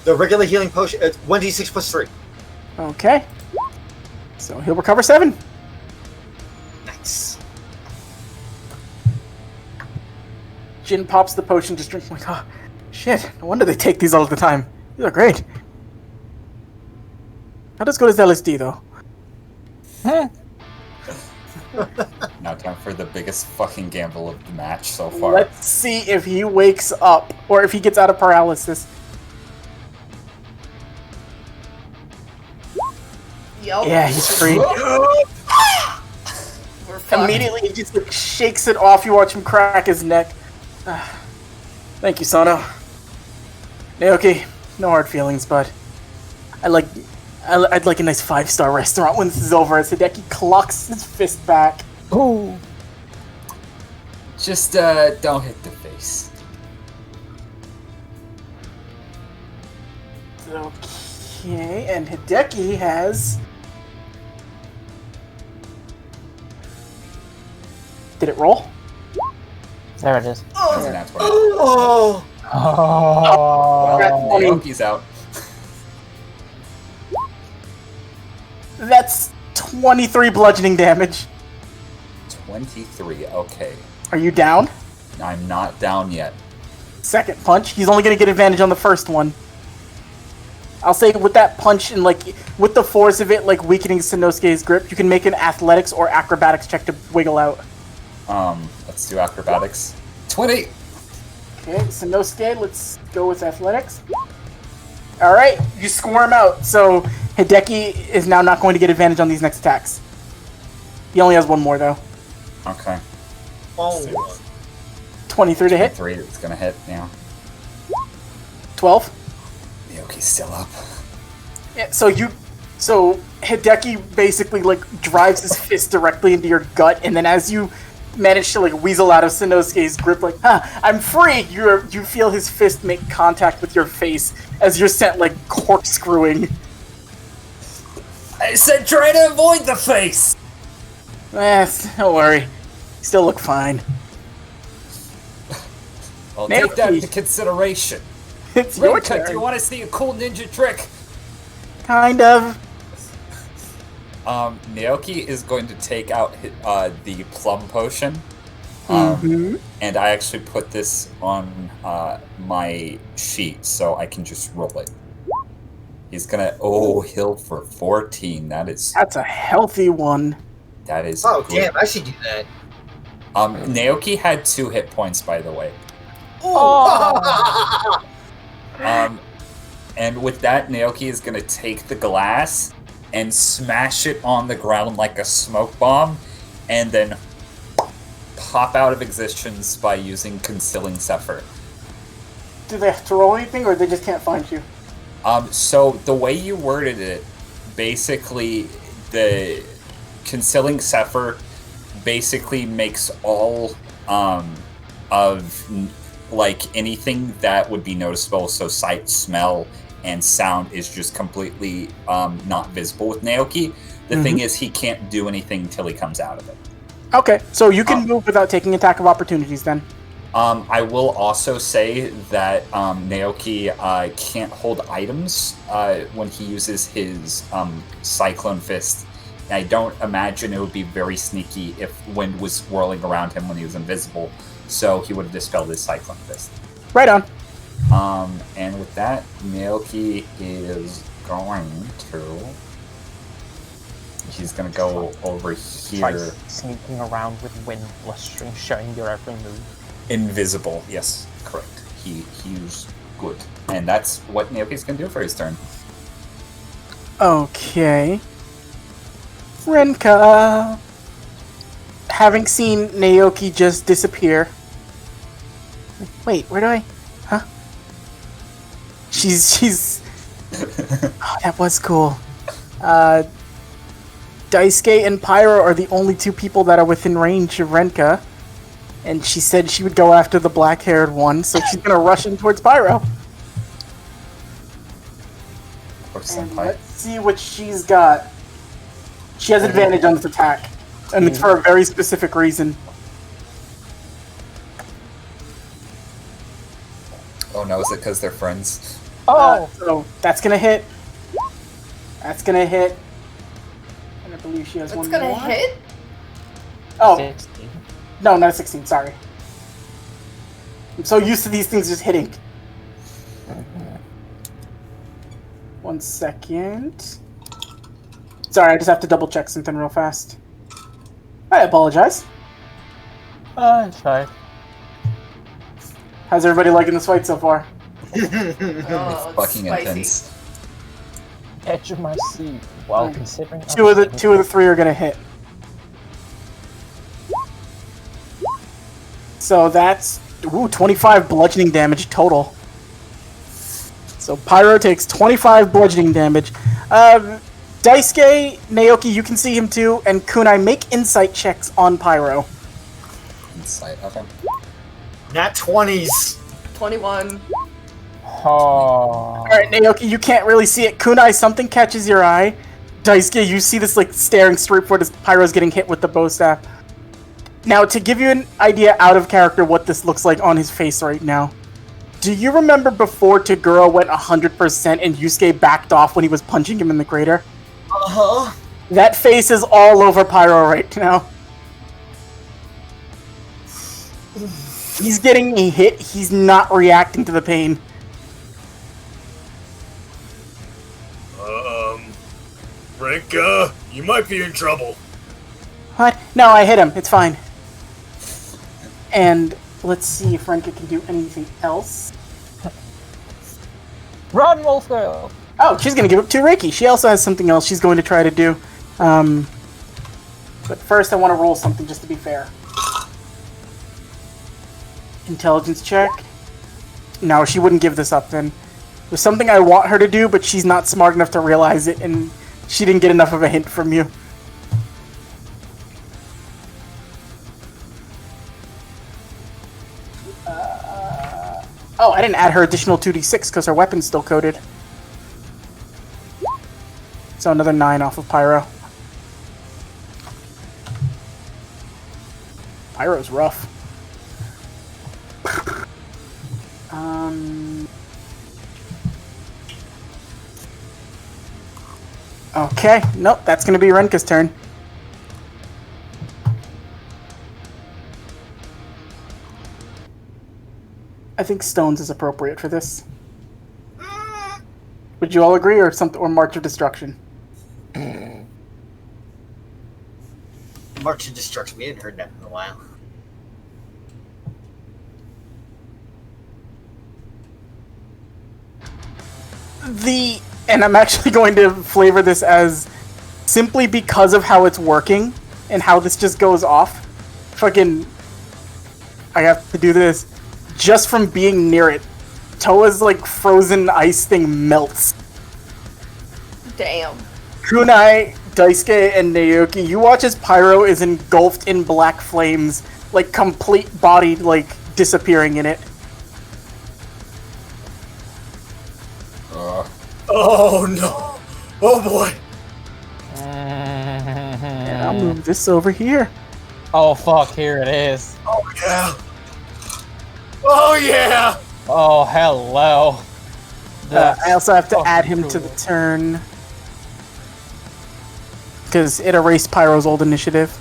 The regular healing potion, it's 1d6 plus 3. Okay. So he'll recover 7. Nice. Jin pops the potion, just drinking like, oh, shit, no wonder they take these all the time. These are great. Not as good as LSD, though. Now time for the biggest fucking gamble of the match so far. Let's see if he wakes up, or if he gets out of paralysis. Yup. Yeah, he's free. We're fucked. Immediately, he just like, shakes it off. You watch him crack his neck. Thank you, Sono. Naoki, no hard feelings, but I'd like a nice 5-star restaurant when this is over. As Hideki clucks his fist back. Ooh. Just don't hit the face. Okay, and Hideki has... Did it roll? There it is. That's an nat 20. Oh! Oh. Well, Naoki's out. That's 23 bludgeoning damage. 23, okay. Are you down? I'm not down yet. Second punch. He's only going to get advantage on the first one. I'll say with that punch and like with the force of it like weakening Sanosuke's grip, you can make an athletics or acrobatics check to wiggle out. Let's do acrobatics. 20! Okay, Sanosuke, let's go with athletics. Alright, you squirm out, so Hideki is now not going to get advantage on these next attacks. He only has one more though. Okay. Oh. 23 to hit. 3, it's gonna hit now. 12. Naoki's still up. Yeah, so Hideki basically like drives his fist directly into your gut, and then as you manage to like weasel out of Sanosuke's grip, like, I'm free! You feel his fist make contact with your face as you're sent like corkscrewing. I said try to avoid the face! Don't worry. You still look fine. Well, Naoki. take that into consideration. It's your Rinka, do turn. you want to see a cool ninja trick? Kind of. Naoki is going to take out the plum potion. Mhm. And I actually put this on my sheet so I can just roll it. He's gonna heal for 14. That's a healthy one. That is Oh, good. damn, I should do that. Naoki had 2 hit points, by the way. Oh. And with that, Naoki is gonna take the glass and smash it on the ground like a smoke bomb, and then pop out of existence by using Concealing Zephyr. Do they have to roll anything, or they just can't find you? So the way you worded it, basically, the Concealing Zephyr basically makes all of like anything that would be noticeable, so sight, smell, and sound is just completely not visible with Naoki. The thing is, he can't do anything till he comes out of it. Okay, so you can move without taking attack of opportunities then. I will also say that Naoki can't hold items when he uses his Cyclone Fist. I don't imagine it would be very sneaky if wind was swirling around him when he was invisible, so he would have dispelled his Cyclone Fist. Right on. And with that, Naoki is going to... He's going to go over Try here. sneaking around with wind blustering, showing your every move. Invisible, yes, correct. He's good. And that's what Naoki's going to do for his turn. Okay. Renka, having seen Naoki just disappear. Wait, where do I? Huh? She's. Oh, that was cool. Daisuke and Pyro are the only two people that are within range of Renka, and she said she would go after the black-haired one, so she's gonna rush in towards Pyro. And let's see what she's got. She has advantage on this attack, and it's for a very specific reason. Oh no, is it because they're friends? So that's gonna hit. That's gonna hit. And I believe she has It's one gonna more. hit? Oh, 16. no, not a 16, sorry. I'm so used to these things just hitting. 1 second. Sorry, I just have to double check something real fast. I apologize. It's fine. How's everybody liking this fight so far? Oh, it's Fucking spicy. intense. Edge of my seat, while considering... Two of the three are gonna hit. So that's 25 bludgeoning damage total. So Pyro takes 25 bludgeoning damage. Daisuke, Naoki, you can see him too, and Kunai, make insight checks on Pyro. Insight, okay. Nat 20s. 21. Oh. Alright, Naoki, you can't really see it. Kunai, something catches your eye. Daisuke, you see this like staring straight for this Pyro's getting hit with the bow staff. Now, to give you an idea out of character what this looks like on his face right now, do you remember before Toguro went 100% and Yusuke backed off when he was punching him in the crater? Uh-huh. That face is all over Pyro right now. He's getting a hit, he's not reacting to the pain. Renka, you might be in trouble. What? No, I hit him, it's fine. And let's see if Renka can do anything else. Run, Wolf Girl! Oh, she's gonna give up to Reiki. She also has something else she's going to try to do. But first I want to roll something just to be fair. Intelligence check. No, she wouldn't give this up then. There's something I want her to do, but she's not smart enough to realize it, and she didn't get enough of a hint from you. Oh, I didn't add her additional 2d6 because her weapon's still coded. So another 9 off of Pyro. Pyro's rough. Okay, nope, that's gonna be Renka's turn. I think Stones is appropriate for this. Would you all agree, or something, or March of Destruction? March of Destruction. We hadn't heard that in a while. And I'm actually going to flavor this as simply because of how it's working and how this just goes off. Fucking, I have to do this just from being near it. Toa's like frozen ice thing melts. Damn. Kunai, Daisuke, and Naoki, you watch as Pyro is engulfed in black flames, like complete body like disappearing in it. Oh no! Oh boy! And I'll move this over here. Oh fuck, here it is. Oh yeah! Oh yeah! Oh, hello. I also have to fucking add him to the cool. turn. Because it erased Pyro's old initiative.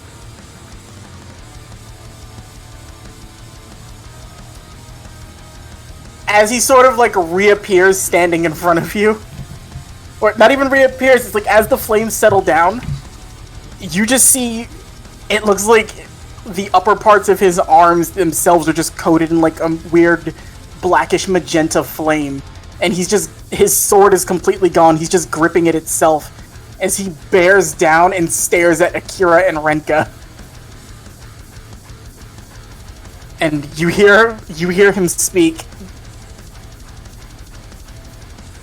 As he sort of like reappears standing in front of you. Or not even reappears, it's like as the flames settle down, you just see, it looks like the upper parts of his arms themselves are just coated in like a weird blackish magenta flame. And he's just, his sword is completely gone, he's just gripping it itself as he bears down and stares at Akira and Renka. And you hear him speak.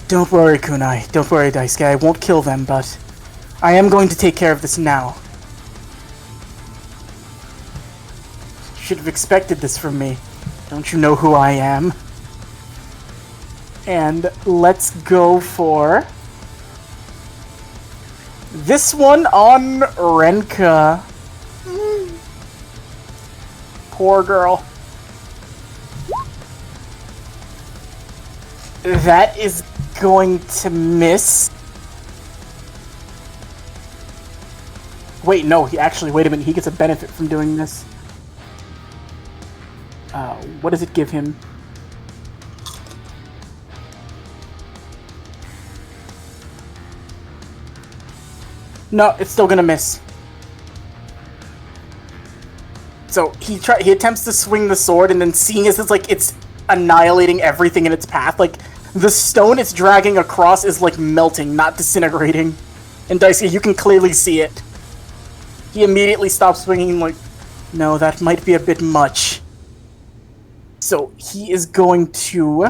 Don't worry, Kunai. Don't worry, Daisuke. I won't kill them, but I am going to take care of this now. Should have expected this from me. Don't you know who I am? And let's go for this one on Renka. Poor girl. That is going to miss. Wait, no, wait a minute, he gets a benefit from doing this. What does it give him? No, it's still gonna miss. So he attempts to swing the sword, and then seeing as it's annihilating everything in its path, like the stone it's dragging across is like melting, not disintegrating. And Daisuke, you can clearly see it. He immediately stops swinging, like, no, that might be a bit much. So he is going to.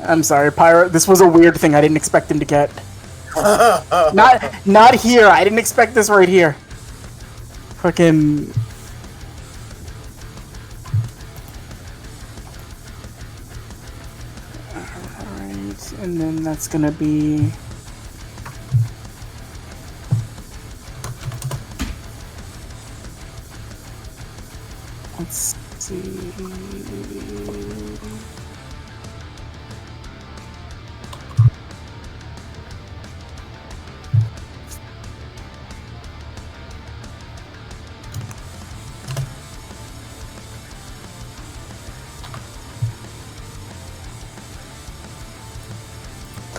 I'm sorry, Pyro. This was a weird thing. I didn't expect him to get. Not here. I didn't expect this right here. Fucking. Alright, and then that's gonna be. Let's see.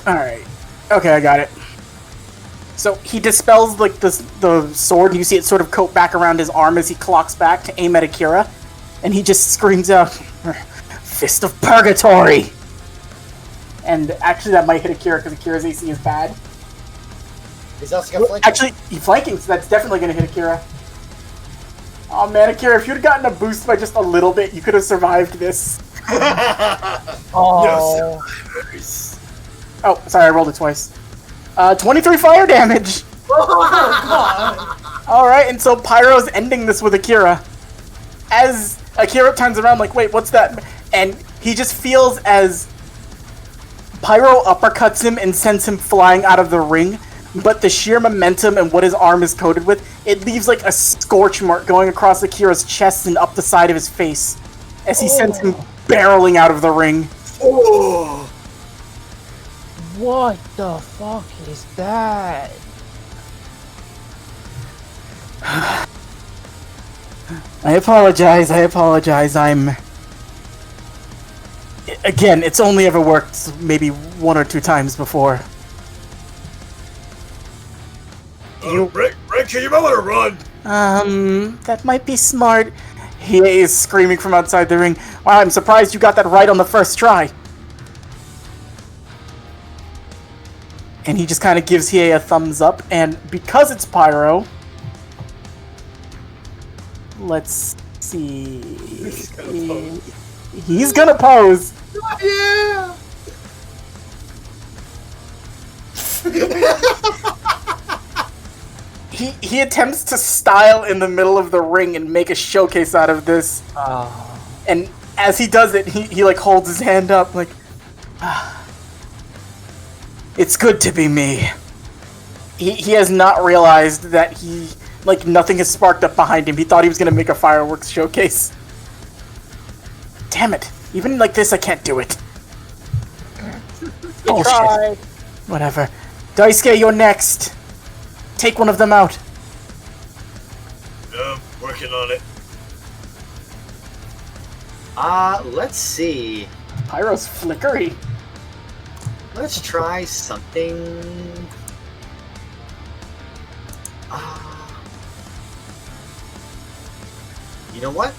Alright. Okay, I got it. So he dispels like the sword, and you see it sort of coat back around his arm as he clocks back to aim at Akira, and he just screams out, "Fist of Purgatory!" And actually that might hit Akira because Akira's AC is bad. He's also got flanking. Actually, he's flanking, so that's definitely going to hit Akira. Oh man, Akira, if you'd gotten a boost by just a little bit, you could have survived this. Oh. Nice. Oh, sorry, I rolled it twice. 23 fire damage! Alright, and so Pyro's ending this with Akira. As Akira turns around like, wait, what's that? And he just feels as Pyro uppercuts him and sends him flying out of the ring, but the sheer momentum and what his arm is coated with, it leaves like a scorch mark going across Akira's chest and up the side of his face as he sends him barreling out of the ring. Oh. What the fuck is that? I apologize, I'm... Again, it's only ever worked maybe 1 or 2 times before. Renka, you might want to run. That might be smart. He is screaming from outside the ring. Wow, I'm surprised you got that right on the first try. And he just kind of gives Hiei a thumbs up, and because it's pyro, let's see. He's gonna pose. Yeah. He attempts to style in the middle of the ring and make a showcase out of this. And as he does it, he like holds his hand up like, it's good to be me. He has not realized that nothing has sparked up behind him. He thought he was gonna make a fireworks showcase. Damn it. Even like this, I can't do it. You tried. Whatever. Daisuke, you're next. Take one of them out. Working on it. Let's see. Pyro's flickery. Let's try something. You know what?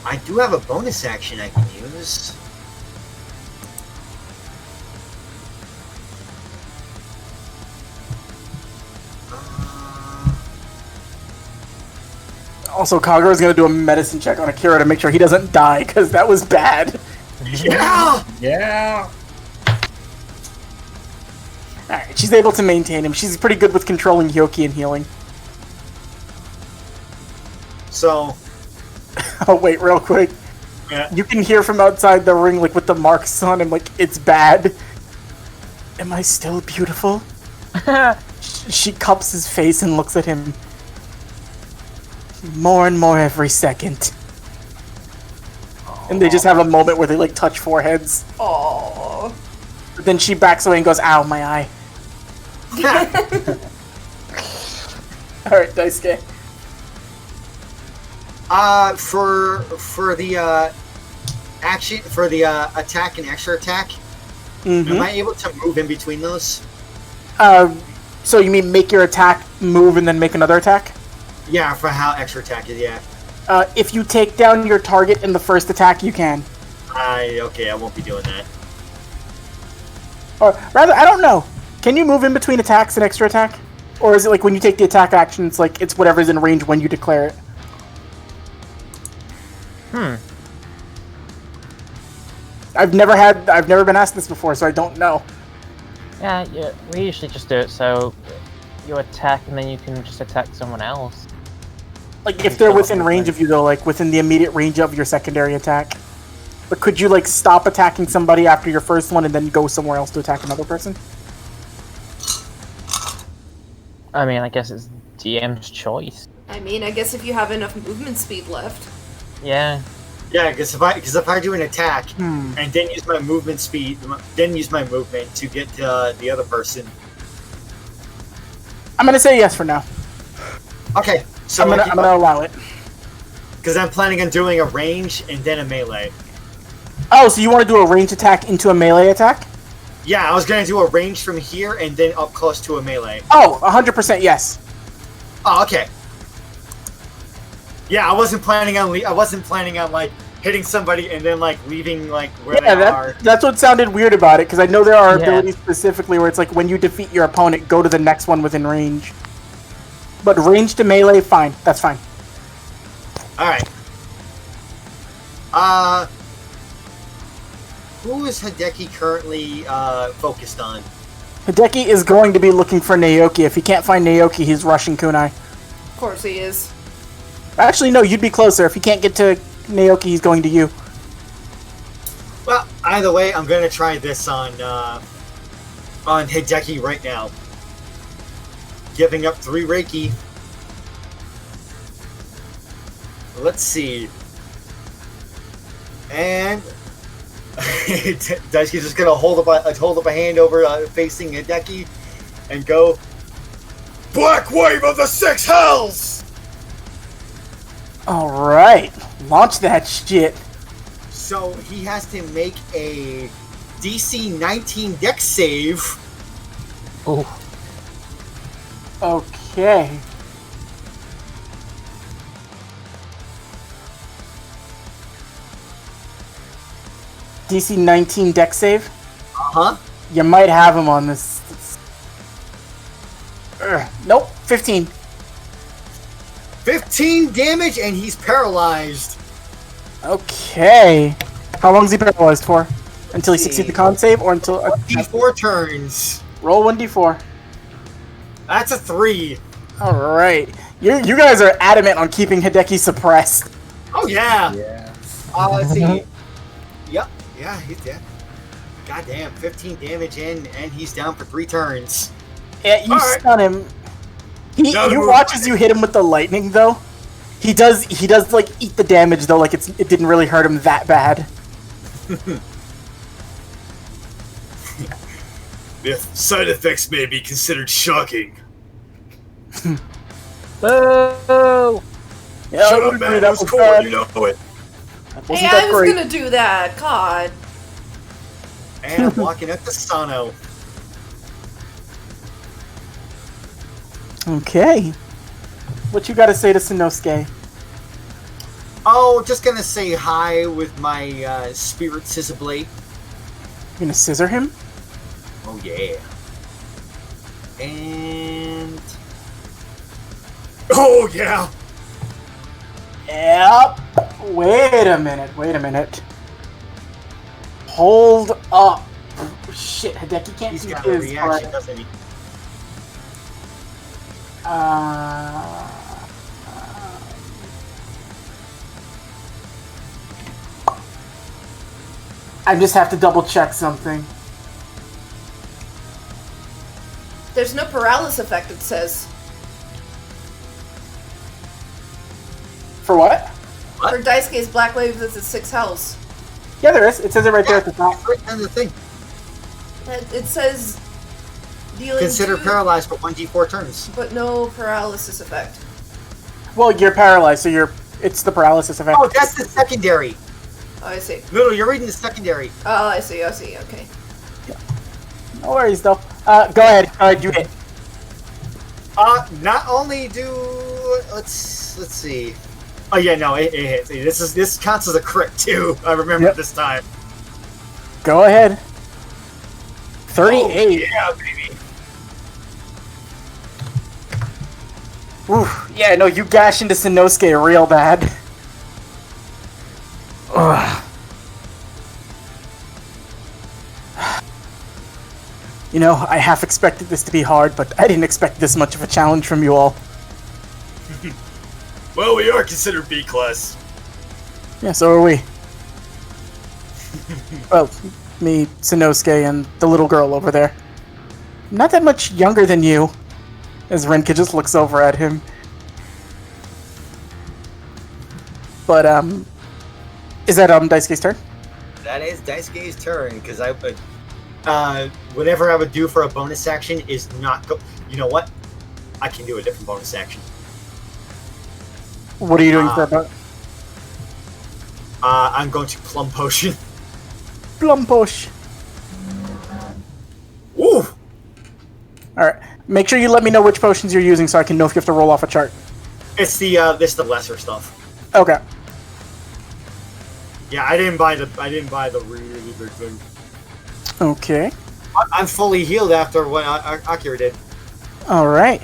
I do have a bonus action I can use. Also, Kagero's gonna do a medicine check on Akira to make sure he doesn't die, because that was bad. Yeah! Yeah. Alright, she's able to maintain him. She's pretty good with controlling Hyoki and healing. So, Oh, wait, real quick. yeah. You can hear from outside the ring, like, with the marks on him, like, it's bad. Am I still beautiful? She cups his face and looks at him. More and more every second. And they just have a moment where they, like, touch foreheads. Aww. But then she backs away and goes, ow, my eye. Alright, Daisuke. For the action, for the attack and extra attack, am I able to move in between those? So you mean make your attack, move, and then make another attack? Yeah, for how extra attack is, yeah. If you take down your target in the first attack, you can. Okay, I won't be doing that. Or rather, I don't know. Can you move in between attacks and extra attack? Or is it like when you take the attack action, it's like it's whatever's in range when you declare it? I've never been asked this before, so I don't know. Yeah, we usually just do it so you attack and then you can just attack someone else. Like if they're within range of you though, like within the immediate range of your secondary attack. But could you like stop attacking somebody after your first one and then go somewhere else to attack another person? I mean, I guess it's DM's choice. I mean, I guess if you have enough movement speed left. Yeah. Yeah, because if I do an attack and then use my movement speed, then use my movement to get to the other person. I'm gonna say yes for now. Okay, so I'm gonna allow it. Because I'm planning on doing a range and then a melee. Oh, so you want to do a range attack into a melee attack? Yeah, I was gonna do a range from here and then up close to a melee. Oh, 100% yes. Oh, okay. Yeah, I wasn't planning on like hitting somebody and then like leaving like where they are. That's what sounded weird about it, because I know there are abilities specifically where it's like when you defeat your opponent, go to the next one within range. But range to melee, fine. That's fine. Alright. Who is Hideki currently focused on? Hideki is going to be looking for Naoki. If he can't find Naoki, he's rushing Kunai. Of course he is. Actually, no, you'd be closer. If he can't get to Naoki, he's going to you. Well, either way, I'm gonna try this on Hideki right now. Giving up 3 Reiki. Let's see. And Daisuke's just gonna hold up a hand over facing Hideki and go Black Wave of the 6 Hells! Alright, launch that shit. So he has to make a DC 19 Dex save. Ooh. Okay. DC 19 deck save? Uh-huh. You might have him on this 15. 15 damage, and he's paralyzed. Okay. How long is he paralyzed for? Until he succeeds the con save, or until... D4 turns. Roll 1d4. That's a 3. Alright. You guys are adamant on keeping Hideki suppressed. Oh, yeah. Yeah. Let's see. Yep. Yeah, he's dead. Goddamn, 15 damage in, and he's down for 3 turns. Yeah, you Alright. stun him. You watch as you hit him with the lightning, though. He does like eat the damage though, like it didn't really hurt him that bad. The side effects may be considered shocking. Boo! Yeah, Shut I would up, agree, man. that That was was cool. bad. You know it. That Hey, wasn't that I was great. gonna do that. God. And I'm walking up to Sano. Okay. What you gotta say to Sanosuke? Oh, just gonna say hi with my spirit scissor blade. You gonna scissor him? Oh yeah. And Oh, yeah. Yep. Wait a minute. Hold up. Shit, Hideki can't he's do got a his, reaction, but, doesn't he? I just have to double check something. There's no paralysis effect, it says. For what? What? For Daisuke's Black Wave, this is 6 health. Yeah, there is. It says it right there at the top. It's written in the thing. It says dealing Consider 2, paralyzed for 1d4 turns. but no paralysis effect. Well, you're paralyzed, so it's the paralysis effect. Oh, that's the secondary. Oh, I see. No, you're reading the secondary. Oh, I see, okay. No worries, though. Go ahead. You hit. Not only do let's see. Oh yeah, no, it hits. This counts as a crit too. I remember Yep. this time. Go ahead. 38. Yeah, baby. Oof. Yeah, no, you gash into Sanosuke real bad. Ugh. You know, I half expected this to be hard, but I didn't expect this much of a challenge from you all. Well, we are considered B class. Yeah, so are we. Well, me, Sanosuke, and the little girl over there. Not that much younger than you. As Renka just looks over at him. But, is that, Daisuke's turn? That is Daisuke's turn because I would. Whatever I would do for a bonus action is not go. You know what? I can do a different bonus action. What are you doing for a I'm going to plum potion. plum push? Ooh. Alright. Make sure you let me know which potions you're using so I can know if you have to roll off a chart. It's the lesser stuff. Okay. Yeah, I didn't buy the really big thing. Okay. I'm fully healed after what Akira did. Alright.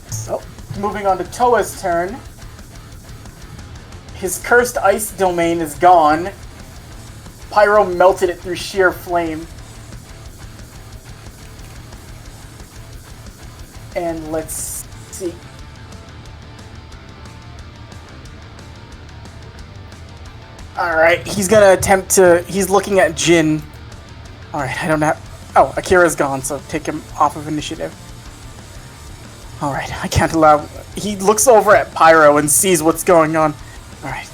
So, moving on to Toa's turn. His cursed ice domain is gone. Pyro melted it through sheer flame. And let's see. Alright, he's gonna attempt to... He's looking at Jin. Alright, I don't have... Oh, Akira's gone, so take him off of initiative. Alright, I can't allow... He looks over at Pyro and sees what's going on. Alright.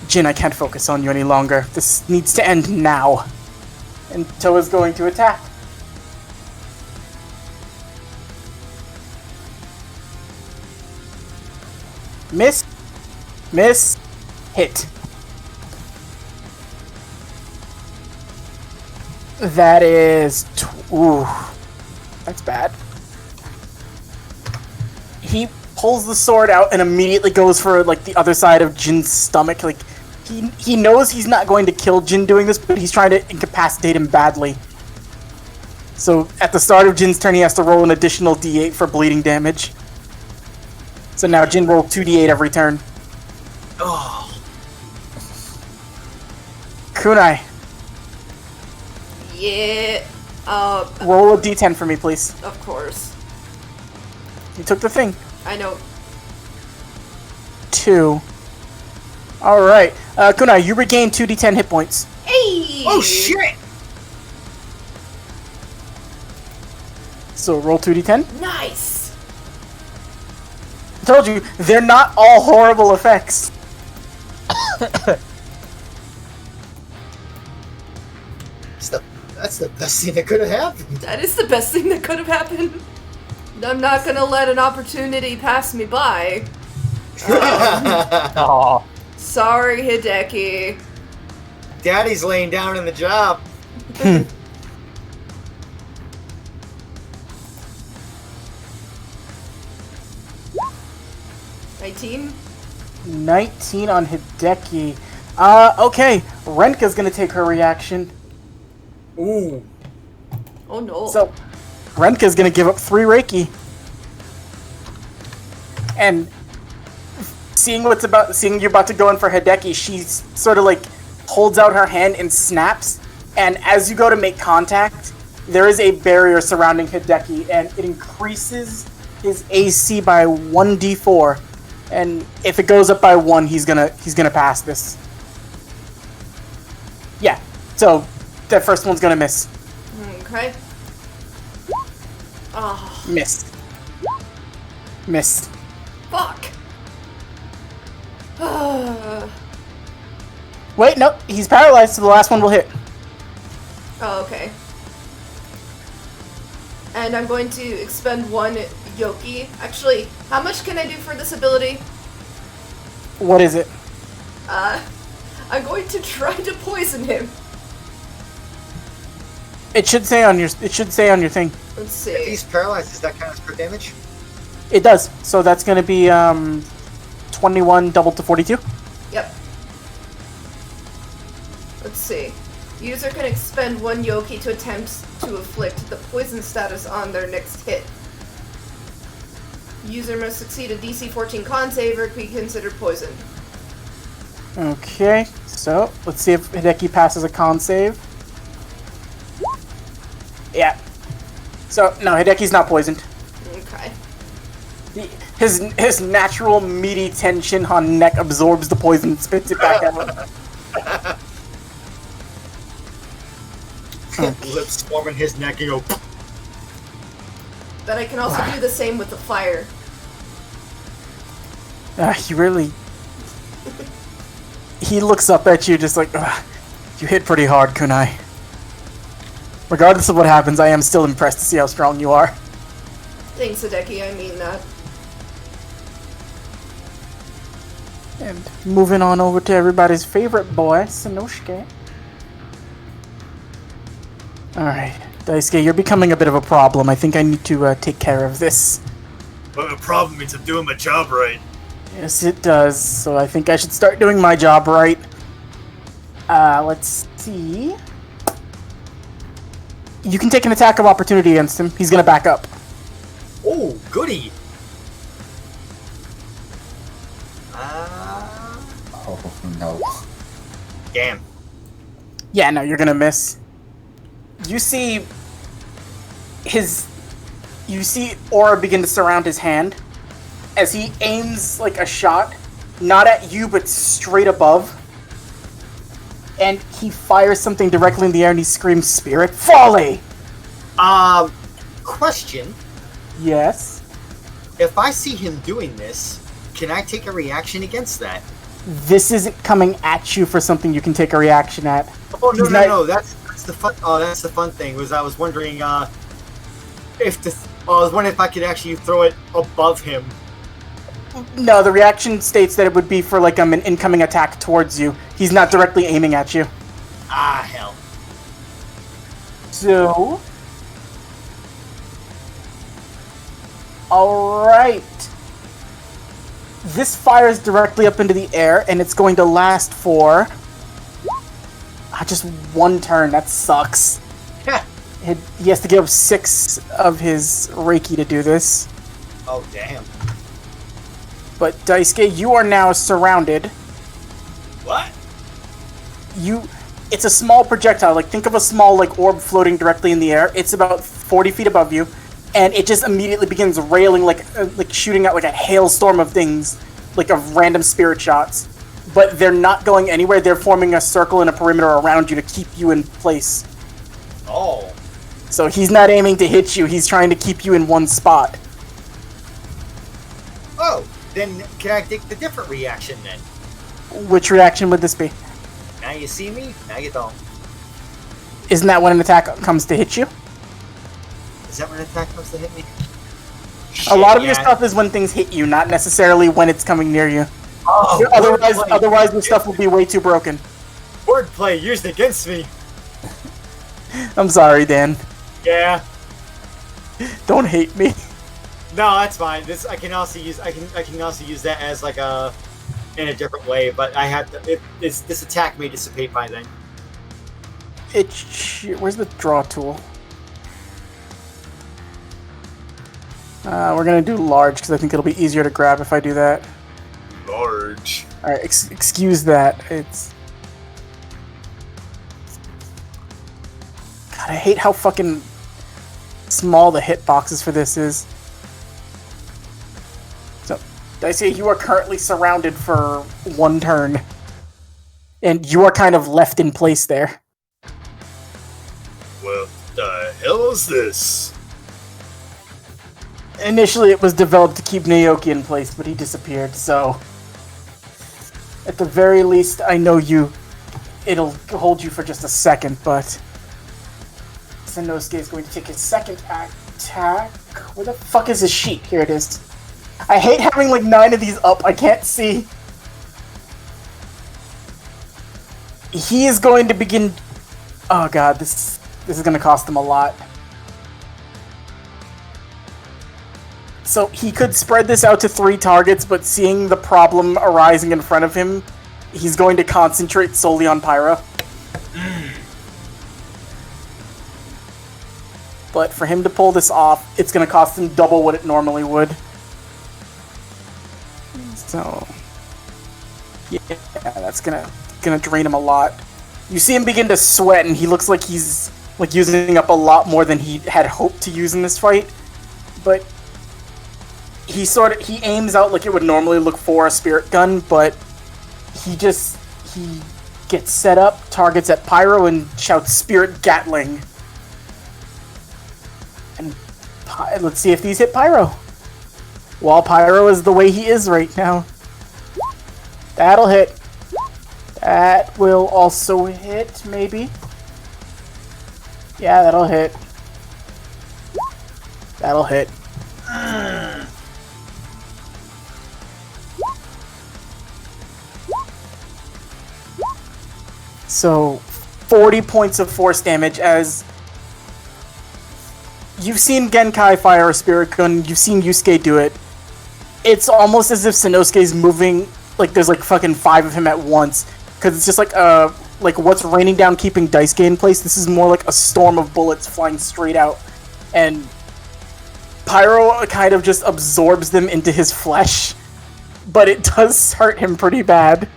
Jin, I can't focus on you any longer. This needs to end now. And Toa's going to attack. Miss. Miss. Hit. That is... Ooh. That's bad. He pulls the sword out and immediately goes for, like, the other side of Jin's stomach. Like, he knows he's not going to kill Jin doing this, but he's trying to incapacitate him badly. So at the start of Jin's turn, he has to roll an additional d8 for bleeding damage. So now Jin rolled 2d8 every turn. Oh, Kunai, Yeah. roll a d10 for me, please. Of course. You took the thing. I know. 2. Alright. Kunai, you regain 2d10 hit points. Hey! Oh shit! So roll 2d10. Nice! I told you, they're not all horrible effects. That's the best thing that could have happened. That is the best thing that could have happened. I'm not gonna let an opportunity pass me by. Aw. Sorry, Hideki. Daddy's laying down in the job. 19? 19 on Hideki. Okay. Renka's gonna take her reaction. Ooh. Oh no. So, Renka's gonna give up 3 Reiki. And seeing you're about to go in for Hideki, she sort of like holds out her hand and snaps. And as you go to make contact, there is a barrier surrounding Hideki, and it increases his AC by 1d4. And if it goes up by 1, he's gonna pass this. Yeah. So that first one's gonna miss. Okay. Oh, Missed. Missed. fuck. Oh, Wait, no, he's paralyzed, so the last one will hit. okay. And I'm going to expend 1 Yoki. Actually, how much can I do for this ability? What is it? I'm going to try to poison him. It should say on your thing. Let's If see. he's paralyzed, does that count as crit damage? It does. So that's going to be 21 doubled to 42. Yep. Let's see. User can expend 1 Yoki to attempt to afflict the poison status on their next hit. User must succeed a DC 14 con save or be considered poisoned. Okay. So let's see if Hideki passes a con save. Yeah. So no, Hideki's not poisoned. Okay. His natural meaty tension on neck absorbs the poison and spits it back out. Lips forming his neck and go. But I can also do the same with the fire. He really... He looks up at you just like, you hit pretty hard, Kunai. Regardless of what happens, I am still impressed to see how strong you are. Thanks, Hideki, I mean that. And moving on over to everybody's favorite boy, Sanosuke. Alright, Daisuke, you're becoming a bit of a problem. I think I need to take care of this. but the problem means I'm doing my job right. Yes, it does. So I think I should start doing my job right. Let's see. You can take an attack of opportunity against him. He's gonna back up. Oh, goody. Oh no. Damn. Yeah, no, you're gonna miss. You see aura begin to surround his hand as he aims like a shot, not at you, but straight above. And he fires something directly in the air and he screams, "Spirit Folly!" Question. Yes. If I see him doing this, can I take a reaction against that? This isn't coming at you for something you can take a reaction at. Oh no He's no not- no! That's the fun. Oh, that's the fun thing. I was wondering if I could actually throw it above him. No, the reaction states that it would be for like an incoming attack towards you. He's not directly aiming at you. Ah hell. So... Alright. This fires directly up into the air, and it's going to last for... just one turn. That sucks. He has to give up 6 of his Reiki to do this. Oh, damn. But Daisuke, you are now surrounded. What? It's a small projectile. Like, think of a small, like, orb floating directly in the air. It's about 40 feet above you, and it just immediately begins railing, like shooting out like a hailstorm of things, like of random spirit shots. But they're not going anywhere. They're forming a circle and a perimeter around you to keep you in place. Oh. So he's not aiming to hit you. He's trying to keep you in one spot. Oh, then can I take the different reaction then? Which reaction would this be? Now you see me, now you don't. Isn't that when an attack comes to hit you? Is that when an attack comes to hit me? A lot of your stuff is when things hit you, not necessarily when it's coming near you. Oh, Otherwise, your stuff will be way too broken. Wordplay used against me. I'm sorry, Dan. Yeah. Don't hate me. No, that's fine. This I can also use. I can also use that as like a in a different way. But I have to. This attack may dissipate by then. Where's the draw tool? We're gonna do large because I think it'll be easier to grab if I do that. Large. All right, excuse that. It's. God, I hate how fucking small the hitboxes for this is. So, Daisuke, you are currently surrounded for 1 turn, and you are kind of left in place there. What the hell is this? Initially, it was developed to keep Naoki in place, but he disappeared, so... At the very least, I know it'll hold you for just a second, but... Sanosuke is going to take his second attack. Where the fuck is his sheet? Here it is. I hate having like 9 of these up. I can't see. He is going to begin... Oh god, this is going to cost him a lot. So he could spread this out to 3 targets, but seeing the problem arising in front of him, he's going to concentrate solely on Pyro. But for him to pull this off, it's going to cost him double what it normally would. So, yeah, that's gonna drain him a lot. You see him begin to sweat, and he looks like he's like using up a lot more than he had hoped to use in this fight. But he aims out like it would normally look for a spirit gun, but he gets set up, targets at Pyro, and shouts Spirit Gatling. And let's see if these hit Pyro. While Pyro is the way he is right now. That'll hit. That will also hit, maybe. Yeah, that'll hit. That'll hit. So, 40 points of force damage as... You've seen Genkai fire a spirit gun, you've seen Yusuke do it. It's almost as if Sanosuke's moving, like there's like fucking 5 of him at once. Because it's just like what's raining down keeping Daisuke in place, this is more like a storm of bullets flying straight out. And Pyro kind of just absorbs them into his flesh. But it does hurt him pretty bad.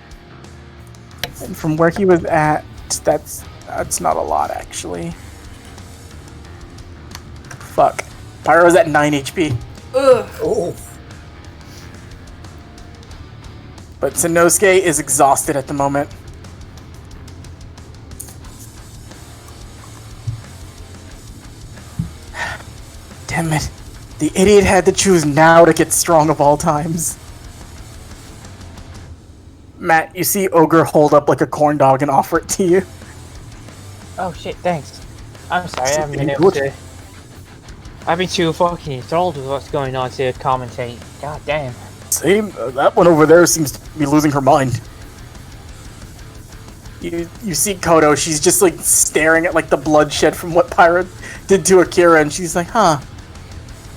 And from where he was at, that's not a lot actually. Fuck. Pyro's at 9 HP. Ugh. Oh. But Sanosuke is exhausted at the moment. Damn it. The idiot had to choose now to get strong of all times. Matt, you see Ogre hold up like a corn dog and offer it to you. Oh shit, thanks. I'm sorry, I haven't been able to... I've been too fucking enthralled with what's going on to commentate. God damn. Same. That one over there seems to be losing her mind. You see Kodo, she's just like staring at like the bloodshed from what Pyro did to Akira, and she's like, huh.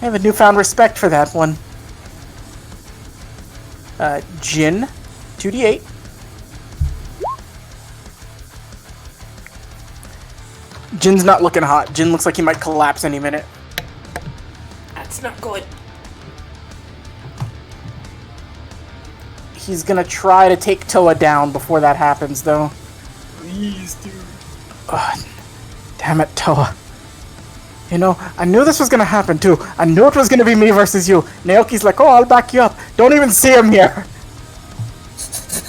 I have a newfound respect for that one. Jin, 2d8. Jin's not looking hot. Jin looks like he might collapse any minute. That's not good. He's gonna try to take Toa down before that happens, though. Please, dude. Ugh, damn it, Toa. You know, I knew this was gonna happen too. I knew it was gonna be me versus you. Naoki's like, oh, I'll back you up. Don't even see him here.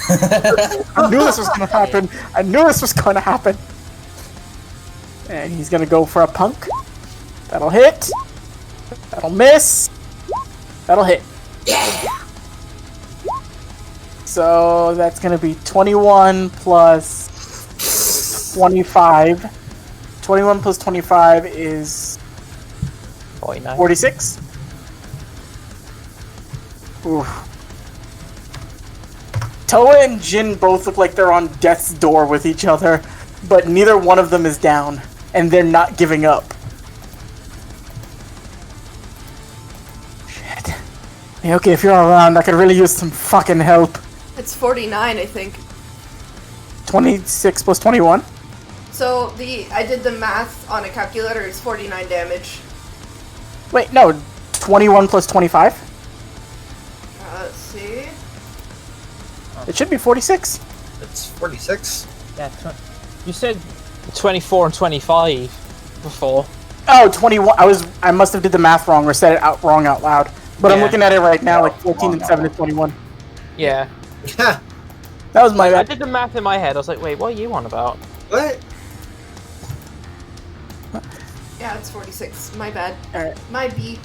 I knew this was gonna happen. I knew this was gonna happen. And he's gonna go for a punk. That'll hit. That'll miss. That'll hit. Yeah. So that's gonna be 21 plus 25. 21 plus 25 is 49. 46. Oof. Toa and Jin both look like they're on death's door with each other, but neither one of them is down, and they're not giving up. Shit. Okay, if you're around, I could really use some fucking help. It's 49, I think. 26 plus 21? So I did the math on a calculator. It's 49 damage. Wait, no. 21 plus 25? Let's see. It should be 46. It's 46. Yeah, you said 24 and 25 before. Oh, 21. I must have did the math wrong or said it wrong out loud. But I'm Yeah. looking at it right now, No, like 14 and 7 is 21. Yeah. Yeah. That was my I bad. did the math in my head. I was like, wait, what are you on about? What? Yeah, it's 46. My bad. Alright. My B.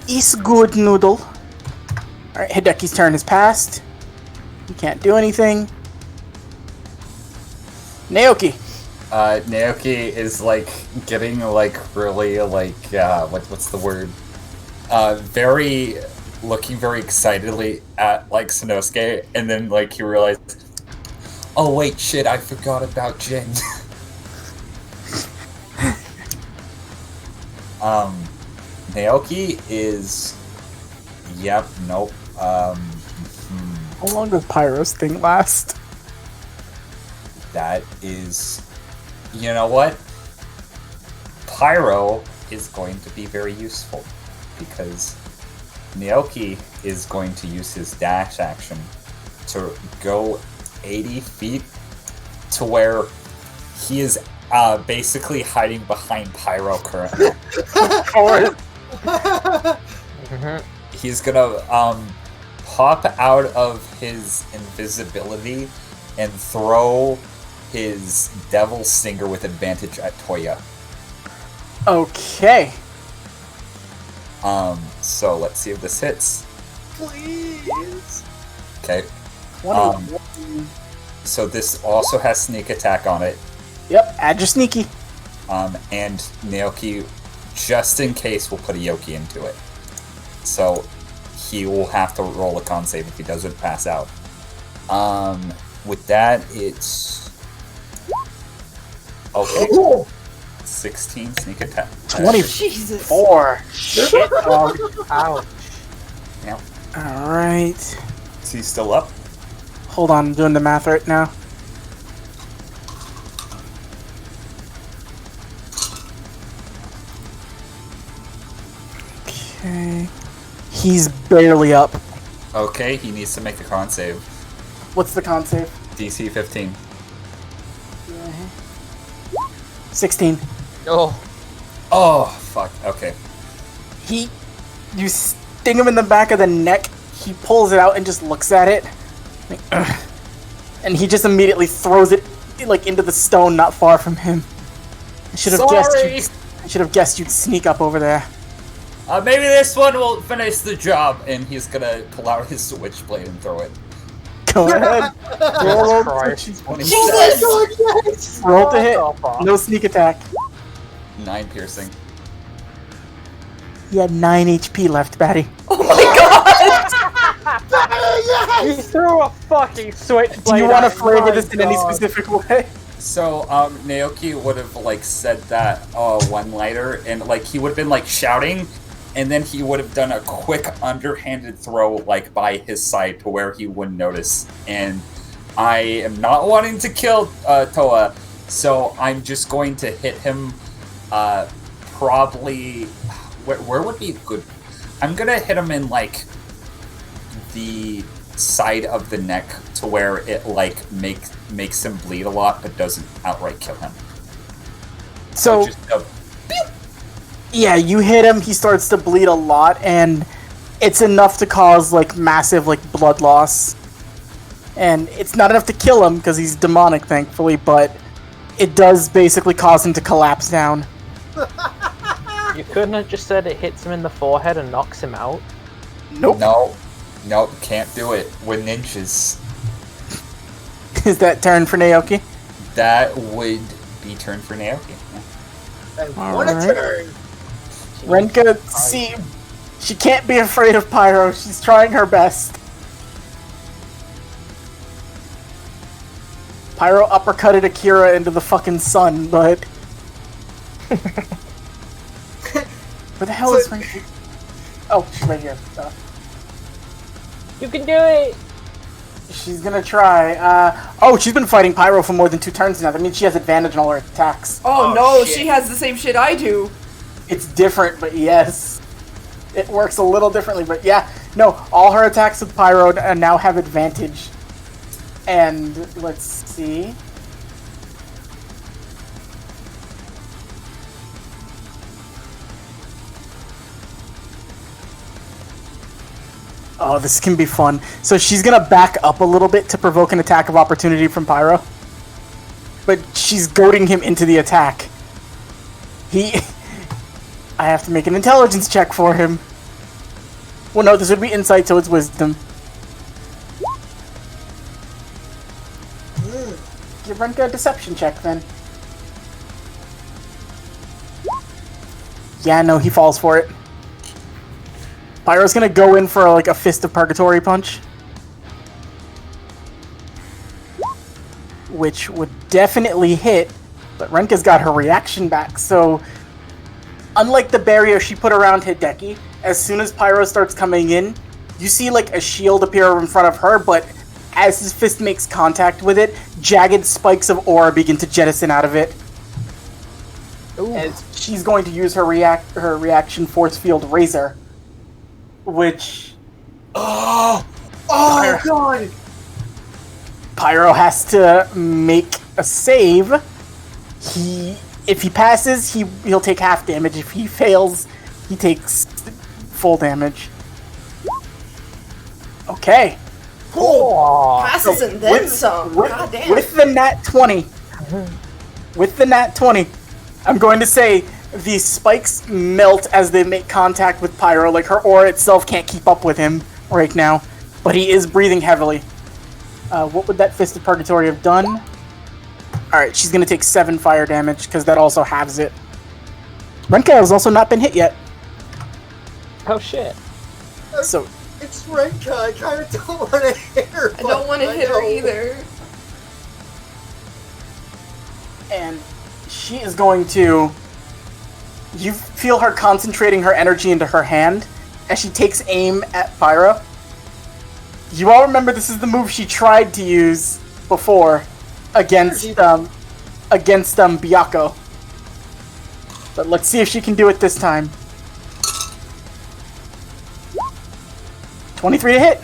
Is good, Noodle. Alright, Hideki's turn is passed. He can't do anything. Naoki. Naoki is like getting like really like what's the word? Looking very excitedly at like Sanosuke, and then like he realized, oh wait, shit, I forgot about Jin. Naoki is, yep, nope. How long does Pyro's thing last? That is, you know what? Pyro is going to be very useful because Naoki is going to use his dash action to go 80 feet to where he is basically hiding behind Pyro currently. He's gonna pop out of his invisibility and throw his Devil Stinger with advantage at Toya. Okay. So let's see if this hits. Please. Okay. 20. So this also has sneak attack on it. Yep, add your sneaky. And Naoki, just in case, will put a Yoki into it. So he will have to roll a con save if he doesn't pass out. With that, it's... Okay. 16 sneak attack. 24. Jesus. Shit, dog. Ouch. Yeah. Alright. Is he still up? Hold on, I'm doing the math right now. Okay. He's barely up. Okay, he needs to make a con save. What's the con save? DC 15. 16. Oh. Oh, fuck. Okay. You sting him in the back of the neck, he pulls it out and just looks at it. Like, ugh. And he just immediately throws it like into the stone not far from him. I should have guessed you'd sneak up over there. Maybe this one will finish the job. And he's gonna pull out his switchblade and throw it. Go ahead. Roll Christ. Jesus! Roll to hit. No sneak attack. 9 piercing. He had 9 HP left, Batty. Oh my god! You threw a fucking switchblade. Do you want to at flavor my this in any dog. specific way? So, Naoki would have, like, said that, one-liner, and, like, he would have been, like, shouting, and then he would have done a quick underhanded throw, like, by his side to where he wouldn't notice. And I am not wanting to kill, Toa, So I'm just going to hit him. Probably. Where would be good? I'm gonna hit him in like the side of the neck to where it like makes him bleed a lot, but doesn't outright kill him. So just go. yeah, you hit him. He starts to bleed a lot, and it's enough to cause like massive like blood loss. And it's not enough to kill him because he's demonic, thankfully, but it does basically cause him to collapse down. You couldn't have just said it hits him in the forehead and knocks him out? Nope. No, can't do it. We're ninjas. Is that turn for Naoki? That would be turn for Naoki. And All what a right. turn! Renka, see, she can't be afraid of Pyro. She's trying her best. Pyro uppercutted Akira into the fucking sun, but... Where the hell is Renka? Oh, she's right here. You can do it! She's gonna try. Oh, she's been fighting Pyro for more than 2 turns now. That means she has advantage on all her attacks. Oh, Oh, no, shit. she has the same shit I do. It's different, but yes. It works a little differently, but yeah. No, all her attacks with Pyro now have advantage. And, let's see. Oh, this can be fun. So she's gonna back up a little bit to provoke an attack of opportunity from Pyro. But she's goading him into the attack. I have to make an intelligence check for him. Well, no, this would be insight, so it's wisdom. Give Renka a deception check, then. Yeah, no, he falls for it. Pyro's gonna go in for like a Fist of Purgatory punch. Which would definitely hit, but Renka's got her reaction back, so... Unlike the barrier she put around Hideki, as soon as Pyro starts coming in, you see like a shield appear in front of her, but as his fist makes contact with it, jagged spikes of aura begin to jettison out of it. Ooh. As she's going to use her reaction force field Razor, which Oh Pyro. god! Pyro has to make a save. If he passes, he'll take half damage. If he fails, he takes full damage. Okay. Aw. Passes and then some. God damn. With the nat 20. With the nat 20. I'm going to say the spikes melt as they make contact with Pyro. Like, her aura itself can't keep up with him right now. But he is breathing heavily. What would that Fist of Purgatory have done? Alright, she's going to take 7 fire damage, because that also halves it. Renka has also not been hit yet. Oh shit. So, It's Renka, I kinda don't want to hit her. I don't want to hit her either. and she is going to... You feel her concentrating her energy into her hand as she takes aim at Pyro. You all remember this is the move she tried to use before against Byakuo. But let's see if she can do it this time. 23 to hit.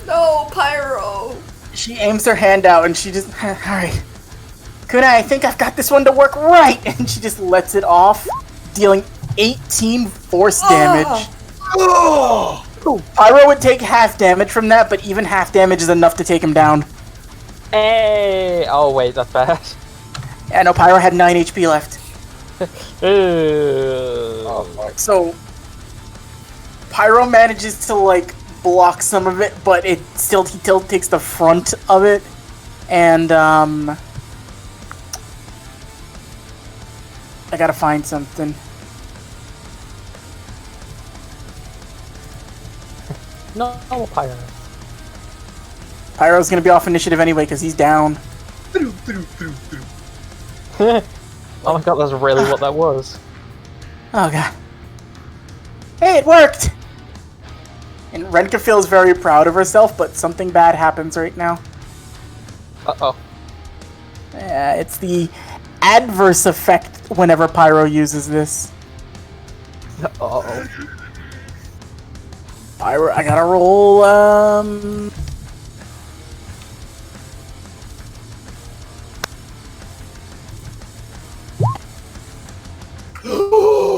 No, Pyro. She aims her hand out and she just... Alright. Kunai, I think I've got this one to work right! And she just lets it off, dealing 18 force damage. Oh! Ooh, Pyro would take half damage from that, but even half damage is enough to take him down. Hey! Oh wait, that's bad. Yeah, no, Pyro had 9 HP left. Oh, fuck. So, Pyro manages to, like, block some of it, but he still takes the front of it. And, I gotta find something. no, Pyro. Pyro's gonna be off initiative anyway, because he's down. Oh my god, that's really what that was. Oh god. Hey, it worked! And Renka feels very proud of herself, but something bad happens right now. Uh-oh. It's the adverse effect whenever Pyro uses this. Uh-oh. Pyro, I gotta roll,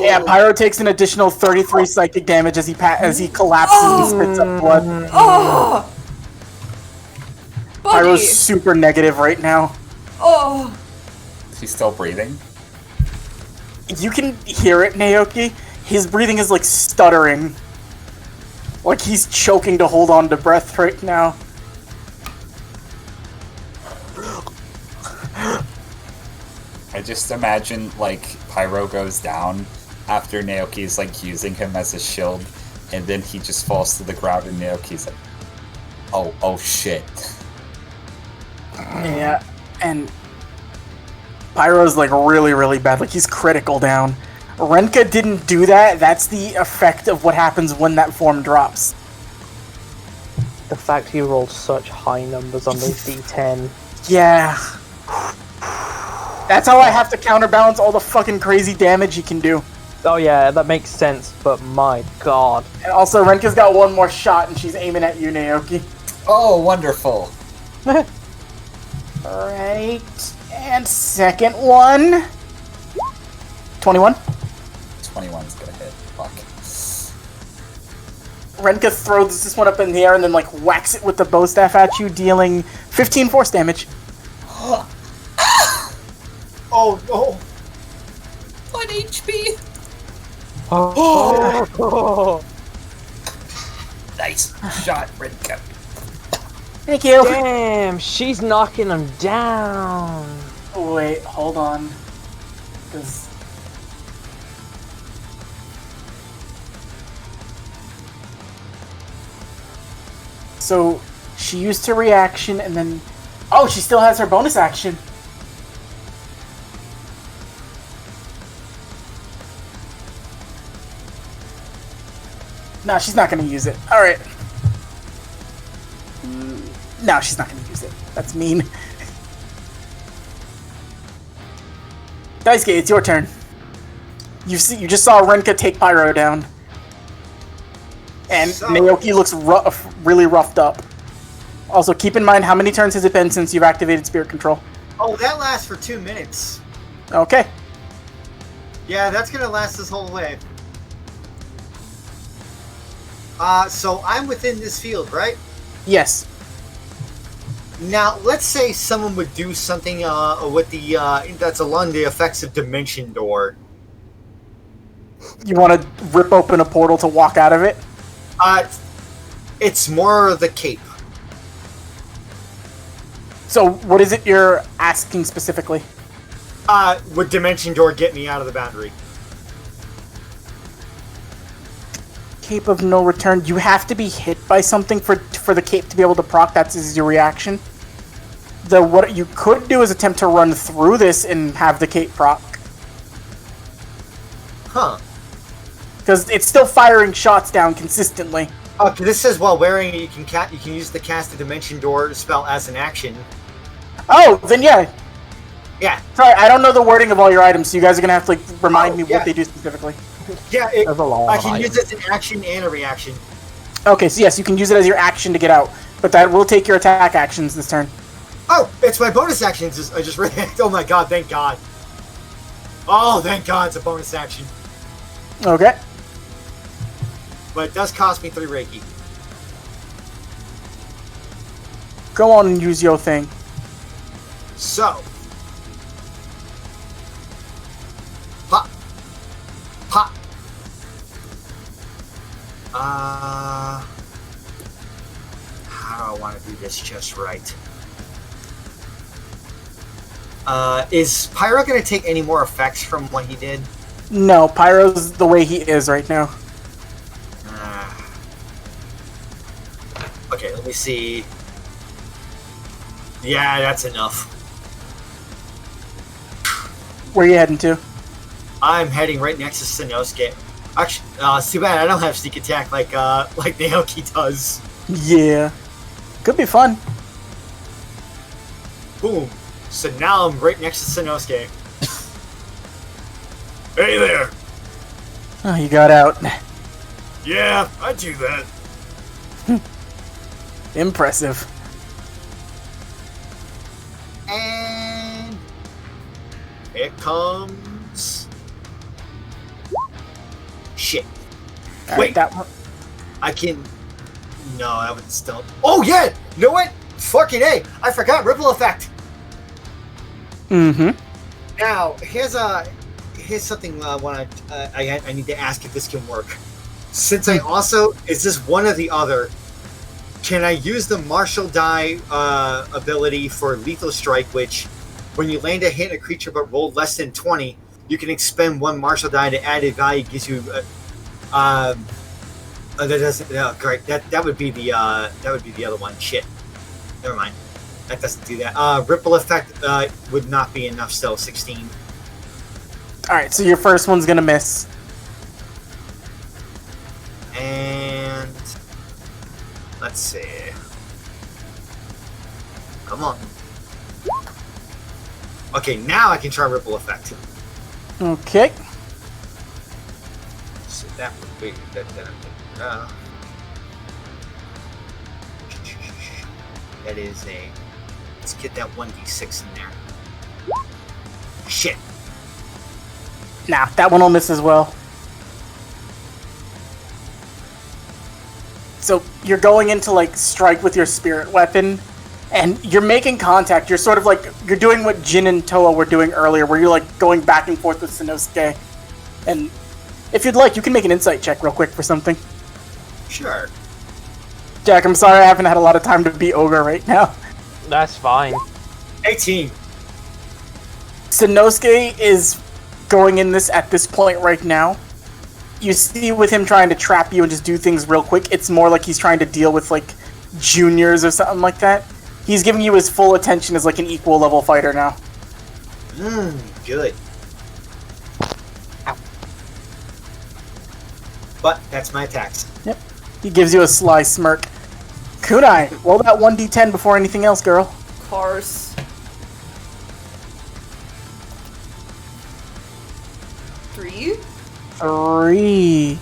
Yeah, Pyro takes an additional 33 psychic damage as he collapses and spits up blood. Oh! Buddy! Pyro's super negative right now. Oh! Is he still breathing? You can hear it, Naoki. His breathing is like stuttering. Like he's choking to hold on to breath right now. I just imagine, like, Pyro goes down after Naoki's, like, using him as a shield, and then he just falls to the ground, and Naoki's like, oh shit. Yeah, and Pyro's, like, really, really bad. Like, he's critical down. Renka didn't do that. That's the effect of what happens when that form drops. The fact he rolled such high numbers on those D10. Yeah. That's how I have to counterbalance all the fucking crazy damage he can do. Oh yeah, that makes sense, but my god. And also, Renka's got one more shot, and she's aiming at you, Naoki. Oh, wonderful. Alright, and second one. 21. 21's gonna hit. Fuck. Renka throws this one up in the air and then, like, whacks it with the bow staff at you, dealing 15 force damage. Oh no! 1 HP! Oh. Nice shot, Renka. Thank you. Damn, she's knocking him down. Wait, hold on. 'Cause... So, she used her reaction and then... Oh, she still has her bonus action. No, she's not going to use it. Alright. No, she's not going to use it. That's mean. Daisuke, it's your turn. You just saw Renka take Pyro down. And Naoki looks really roughed up. Also, keep in mind, how many turns has it been since you've activated Spirit Control? Oh, that lasts for 2 minutes. Okay. Yeah, that's gonna last this whole way. So I'm within this field, right? Yes. Now, let's say someone would do something with the that's along the effects of Dimension Door. You want to rip open a portal to walk out of it? It's more the cape. So, what is it you're asking specifically? Would Dimension Door get me out of the boundary? Cape of no return. You have to be hit by something for the cape to be able to proc. That's your reaction. What you could do is attempt to run through this and have the cape proc. Huh. Because it's still firing shots down consistently. Okay, this says while wearing it, you can use the cast a Dimension Door spell as an action. Oh, then yeah. Yeah. Sorry, I don't know the wording of all your items, so you guys are gonna have to remind me yeah. what they do specifically. Yeah, There's a lot I of can use items. it as an action and a reaction. Okay, so yes, you can use it as your action to get out, but that will take your attack actions this turn. Oh, it's my bonus actions. I just read. Oh my god! Thank God. Oh, thank God! It's a bonus action, Okay. but it does cost me 3 Reiki. Go on and use your thing. So, pop, pop. How do I want to do this just right? Is Pyro going to take any more effects from what he did? No, Pyro's the way he is right now. Okay, let me see. Yeah, that's enough. Where are you heading to? I'm heading right next to Sanosuke. Actually, it's too bad I don't have sneak attack like Naoki does. Yeah. Could be fun. Boom. So now I'm right next to Sanosuke. Hey there. Oh, you got out. Yeah, I do that. Impressive. And here comes... Shit. All Wait. right, that one. I can... No, I would still... Oh, yeah! You know what? Fucking A! I forgot Ripple Effect! Mm-hmm. Now, here's something I need to ask if this can work. Since I also... Is this one or the other? Can I use the Martial Die ability for Lethal Strike, which, when you land a hit on a creature but roll less than 20, you can expend one Martial Die to added value, gives you... that doesn't... No, great. That would be the other one. Shit. Never mind. That doesn't do that. Ripple Effect would not be enough still. 16. All right, so your first one's gonna miss. And... Let's see. Come on. Okay, now I can try Ripple Effect. Okay. So that would be... That is a... Let's get that 1d6 in there. Shit. Nah, that one will miss as well. So you're going into like strike with your spirit weapon, and you're making contact. You're sort of like you're doing what Jin and Toa were doing earlier, where you're like going back and forth with Sanosuke. And if you'd like, you can make an insight check real quick for something. Sure. Jack, I'm sorry I haven't had a lot of time to be ogre right now. That's fine. 18. Sanosuke is going in this at this point right now. You see with him trying to trap you and just do things real quick, it's more like he's trying to deal with like juniors or something like that. He's giving you his full attention as like an equal level fighter now. Good. Ow. But that's my attacks. Yep. He gives you a sly smirk. Kunai, roll that 1d10 before anything else, girl. Of course. 3. 3.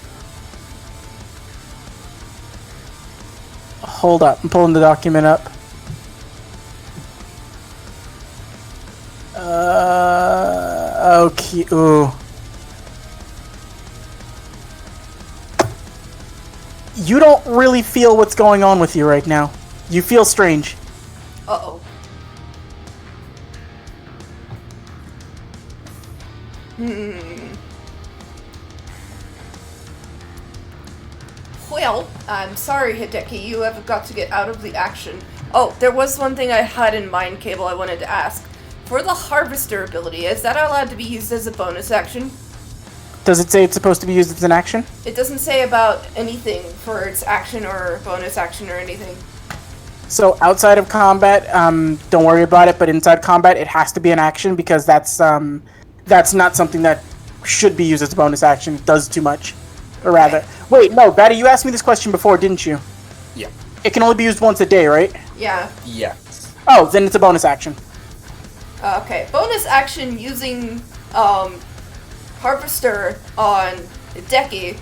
Hold up, I'm pulling the document up. Okay, ooh. You don't really feel what's going on with you right now. You feel strange. Uh-oh. Well, I'm sorry, Hideki, you have got to get out of the action. Oh, there was one thing I had in mind, Cable, I wanted to ask. For the Harvester ability, is that allowed to be used as a bonus action? Does it say it's supposed to be used as an action? It doesn't say about anything for its action or bonus action or anything. So outside of combat, don't worry about it, but inside combat it has to be an action because that's not something that should be used as a bonus action. It does too much. Or rather... Wait, no, Batty, you asked me this question before, didn't you? Yeah. It can only be used once a day, right? Yeah. Yes. Oh, then it's a bonus action. Okay, bonus action using Harvester on Hideki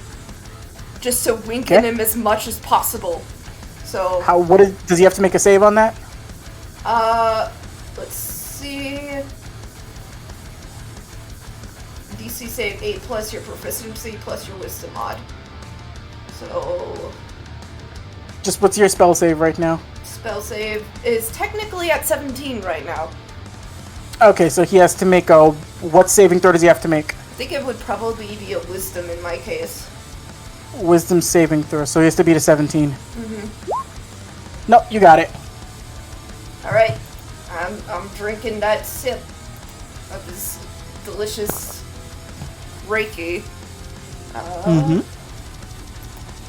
just to weaken him as much as possible. So does he have to make a save on that? Let's see. DC save 8 plus your proficiency plus your wisdom mod. So Just what's your spell save right now? spell save is technically at 17 right now. Okay, so he has to make a... What saving throw does he have to make? I think it would probably be a wisdom in my case. Wisdom saving throw, so he has to beat a 17. Mm-hmm. Nope, you got it. Alright. I'm drinking that sip of this delicious Reiki.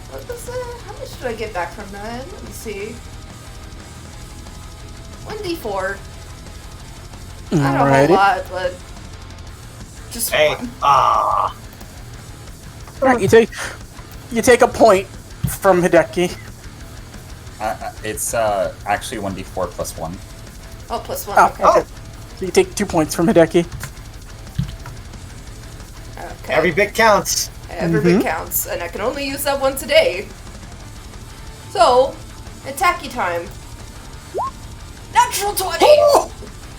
What was that? How much did I get back from that? Let me see. 1d4. Not a whole lot, but just one. Alright, you take a point from Hideki. It's actually 1d4 plus 1. Oh, plus 1. Oh, Okay. okay. So you take 2 points from Hideki. Okay. Every bit counts. Every bit counts, and I can only use that once a day. So, attacky time. Natural 20!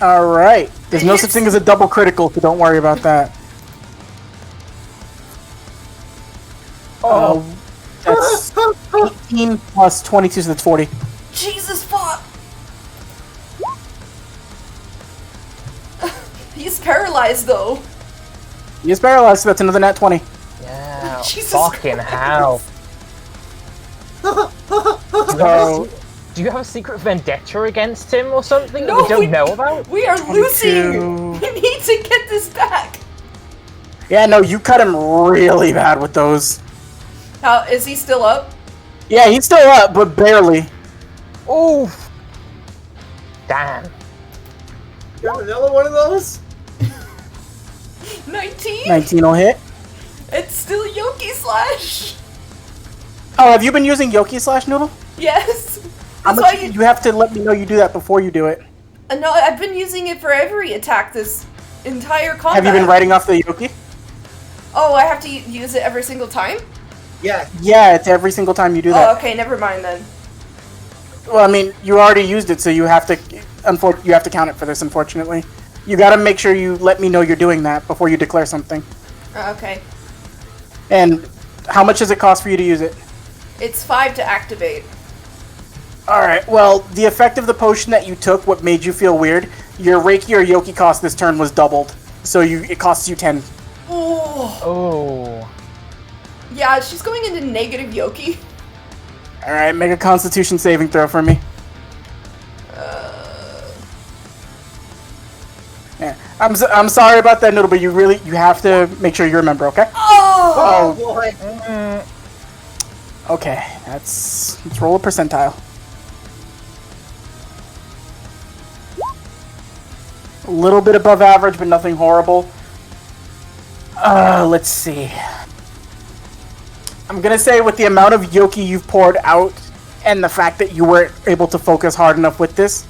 Alright. There's It no hits. such thing as a double critical, so don't worry about that. Oh. That's 18 plus 22, so that's 40. Jesus fuck! He's paralyzed though. He is paralyzed, so that's another nat 20. Yeah. Jesus Fucking Christ. hell. So, Do you have a secret vendetta against him or something No, that we don't we- know about? We are 22. losing! We need to get this back! yeah, no, you cut him really bad with those. How is he still up? Yeah, he's still up, but barely. Oh. Damn. You have another one of those? 19? 19 will hit. It's still Yoki Slash! Oh, have you been using Yoki Slash Noodle? Yes! How That's much, why you have to let me know you do that before you do it. No, I've been using it for every attack this entire combat. Have you been writing off the Yoki? Oh, I have to use it every single time? Yeah. Yeah, it's every single time you do Oh, that. okay, never mind then. Well, I mean, you already used it, so you have to you have to count it for this, unfortunately. You gotta make sure you let me know you're doing that before you declare something. Okay. And how much does it cost for you to use it? It's 5 to activate. Alright, well, the effect of the potion that you took, what made you feel weird, your Reiki or Yoki cost this turn was doubled. So it costs you 10. Oh. Oh. Yeah, she's going into negative Yoki. Alright, make a constitution saving throw for me. Yeah. I'm sorry about that, Noodle, but you have to make sure you remember, okay? Oh! Oh boy. Okay, let's roll a percentile. A little bit above average, but nothing horrible. Let's see. I'm gonna say with the amount of Yoki you've poured out and the fact that you weren't able to focus hard enough with this,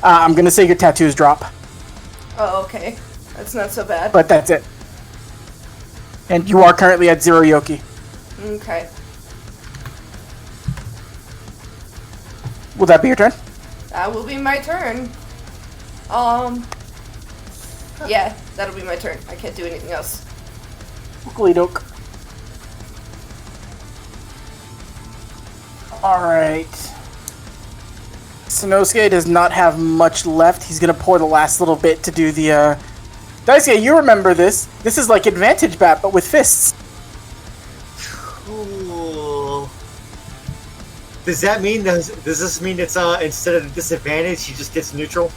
I'm gonna say your tattoos drop. Oh, okay. That's not so bad. But that's it. And you are currently at 0 Yoki. Okay. Will that be your turn? That will be my turn. Yeah, that'll be my turn. I can't do anything else. Ookly doke. Alright. Sanosuke does not have much left. He's gonna pour the last little bit to do the, Daisuke, you remember this. This is like Advantage Bat, but with fists. Cool. Does that mean, does this mean it's, instead of disadvantage, he just gets neutral?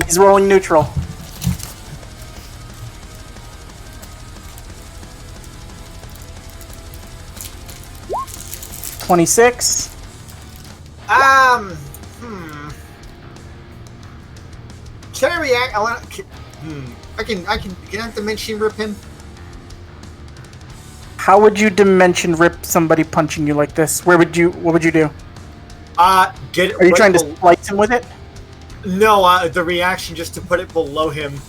He's rolling neutral. $26. Can I react? Can I dimension rip him? How would you dimension rip somebody punching you like this? What would you do? Get it. Are you trying to slice him with it? No, the reaction just to put it below him.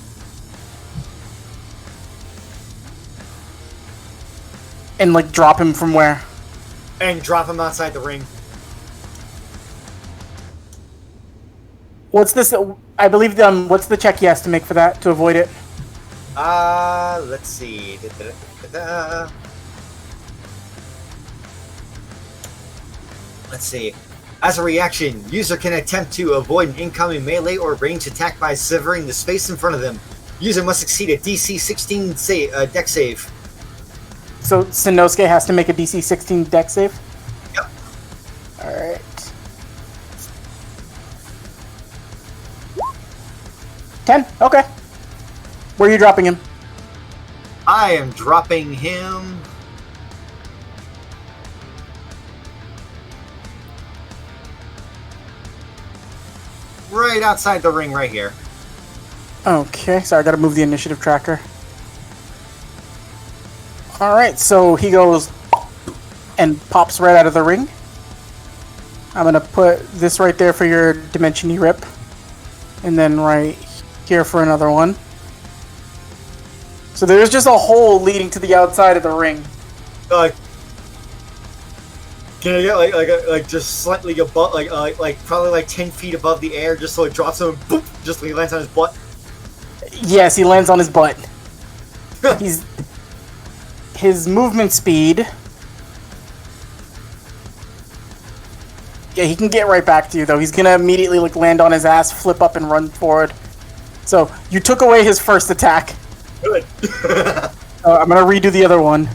And like drop him from where? And drop him outside the ring. What's this? I believe what's the check he has to make for that to avoid it? Let's see. Let's see. As a reaction, user can attempt to avoid an incoming melee or ranged attack by severing the space in front of them. User must succeed a DC 16 deck save. So Sanosuke has to make a DC 16 deck save? Yep. Alright. $10. Okay. Where are you dropping him? I am dropping him. Right outside the ring, right here. Okay, sorry, I gotta move the initiative tracker. Alright, so he goes and pops right out of the ring. I'm gonna put this right there for your Dimension E rip. And then right here for another one. So there's just a hole leading to the outside of the ring. Can I get like just slightly above, like probably like 10 feet above the air, just so it drops him, boop, just like he lands on his butt? Yes, he lands on his butt. His movement speed. Yeah, he can get right back to you though. He's gonna immediately like land on his ass, flip up, and run forward. So you took away his first attack. Good. I'm gonna redo the other one.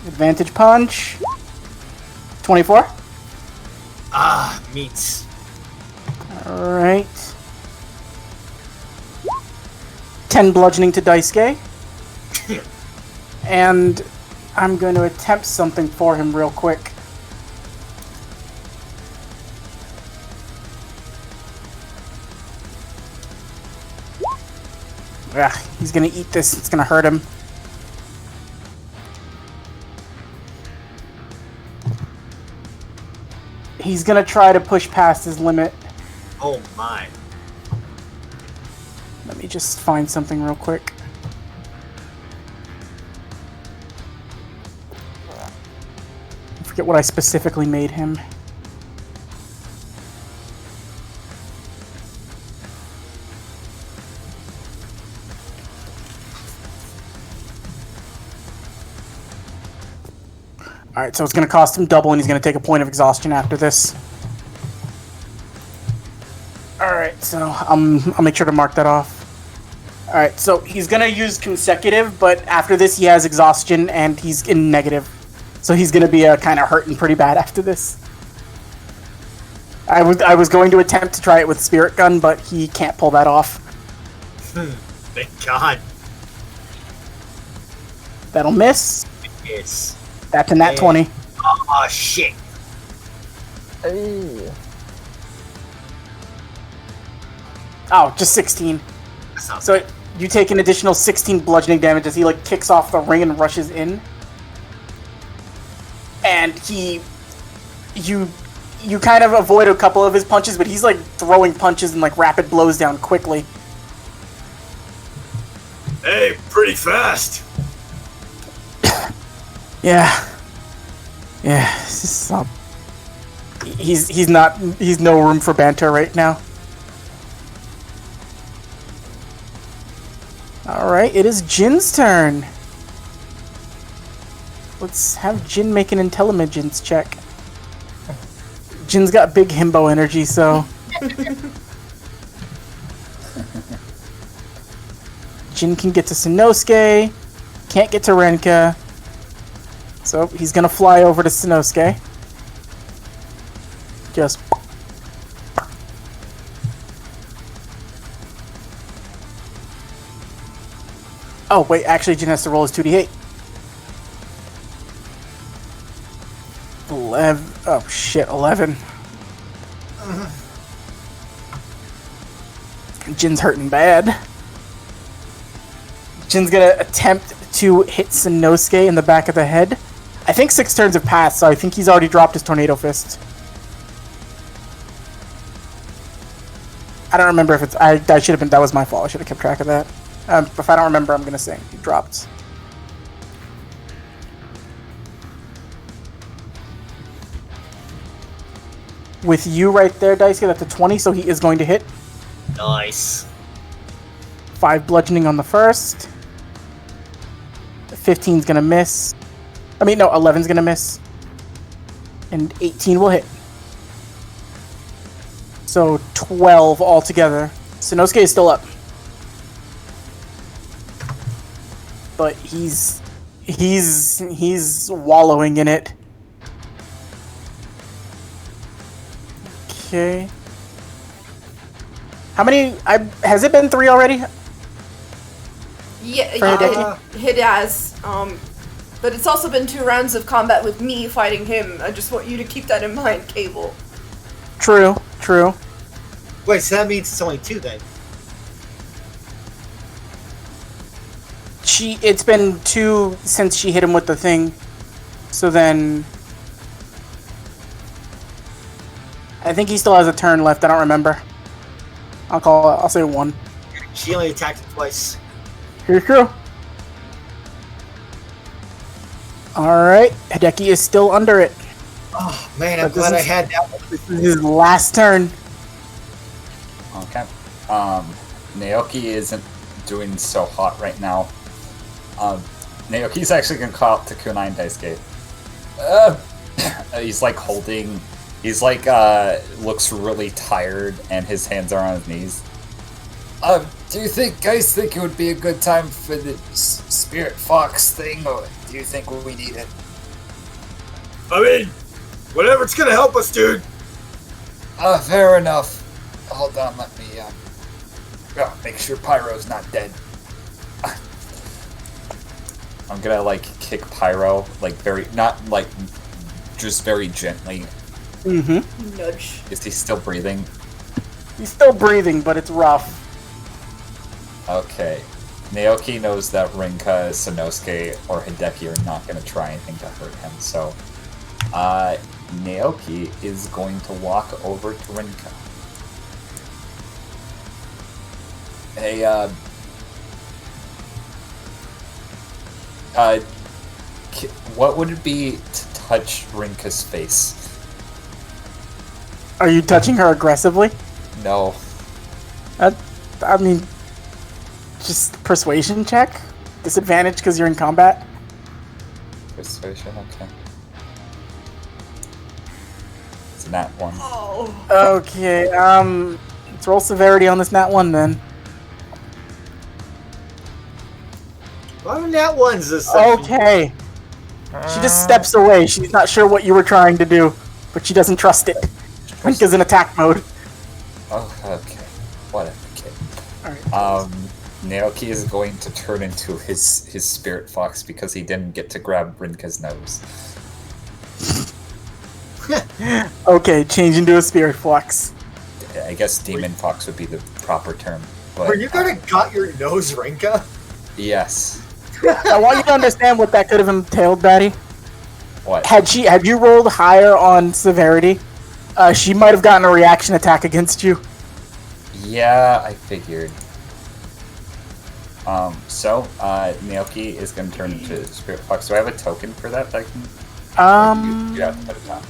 Advantage punch. 24. Ah, meats. Alright. 10 bludgeoning to Daisuke. And I'm going to attempt something for him real quick. Ugh, he's going to eat this. It's going to hurt him. He's going to try to push past his limit. Oh my. Let me just find something real quick. I forget what I specifically made him. Alright, so it's going to cost him double, and he's going to take a point of exhaustion after this. Alright, so I'll make sure to mark that off. Alright, so he's going to use consecutive, but after this he has exhaustion, and he's in negative. So he's going to be kind of hurting pretty bad after this. I was going to attempt to try it with Spirit Gun, but he can't pull that off. Thank God. That'll miss. Yes. That's a nat 20. Oh, shit. Ooh. Oh, just 16. That's not So you take an additional 16 bludgeoning damage as he like kicks off the ring and rushes in. And you kind of avoid a couple of his punches, but he's like throwing punches and like rapid blows down quickly. Hey, pretty fast. Yeah. This is not... He's no room for banter right now. Alright, it is Jin's turn. Let's have Jin make an intelligence check. Jin's got big himbo energy, so... Jin can get to Sanosuke, can't get to Renka. So he's gonna fly over to Sanosuke. Just... Oh, wait, actually Jin has to roll his 2d8. 11. Oh, shit, 11. Jin's hurting bad. Jin's gonna attempt to hit Sanosuke in the back of the head. I think 6 turns have passed, so I think he's already dropped his Tornado Fist. I don't remember if it's... I should have been... That was my fault. I should have kept track of that. If I don't remember, I'm gonna say he dropped. With you right there, Daisuke, that's a 20, so he is going to hit. Nice. 5 bludgeoning on the first. 15's gonna miss. I mean, no, 11's gonna miss. And 18 will hit. So 12 altogether. Sanosuke is still up. But he's wallowing in it. Okay. How many? Has it been 3 already? Yeah, it has. But it's also been 2 rounds of combat with me fighting him. I just want you to keep that in mind, Cable. True. Wait, so that means it's only 2 then? It's been 2 since she hit him with the thing. So then... I think he still has a turn left. I don't remember. I'll say 1. She only attacked it twice. Here's true. Alright, Hideki is still under it. Oh man, I'm But this glad I is- had that one. This is his last turn. Okay. Naoki isn't doing so hot right now. Naoki's actually gonna call out to Kunai and Daisuke. He's like holding. He's like looks really tired, and his hands are on his knees. Do you guys think it would be a good time for the Spirit Fox thing, or do you think we need it? I mean, whatever, it's gonna help us, dude. Fair enough. Hold on, let me make sure Pyro's not dead. I'm gonna like kick Pyro, like just very gently. Mm-hmm. Nudge. Is he still breathing? He's still breathing, but it's rough. Okay. Naoki knows that Rinka, Sanosuke, or Hideki are not going to try anything to hurt him, so Naoki is going to walk over to Rinka. Hey, what would it be to touch Rinka's face? Are you touching her aggressively? No. I mean, just persuasion check? Disadvantage because you're in combat? Persuasion, okay. It's nat 1. Oh. Okay, let's roll severity on this nat 1 then. A lot of nat ones this Okay. She just steps away. She's not sure what you were trying to do, but she doesn't trust it. Rinka's in attack mode. Oh, okay. Whatever, kid. Alright. Naoki is going to turn into his spirit fox because he didn't get to grab Rinka's nose. Okay, change into a spirit fox. I guess demon fox would be the proper term. But Were you gonna gut your nose, Rinka? yes. I want you to understand what that could have entailed, Batty. What? Had you rolled higher on severity, she might have gotten a reaction attack against Yeah, I figured. Naoki is going to turn into spirit fox. Do I have a token for that? I can. you. You have to put it down.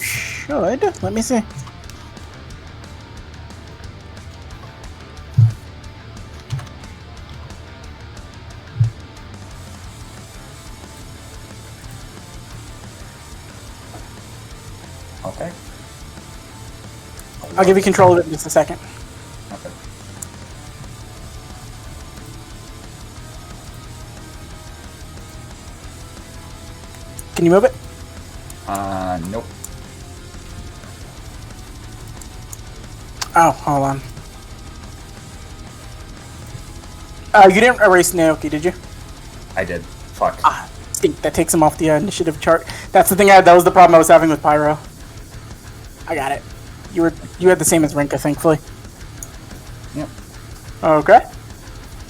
Should. Let me see. Okay. I'll give you control of it in just a second. Okay. Can you move it? Nope. Oh, hold on. You didn't erase Naoki, did you? I did. Fuck. Stink. That takes him off the initiative chart. That's the thing. That was the problem I was having with Pyro. I got it. You had the same as Rinka, thankfully. Yep. Okay.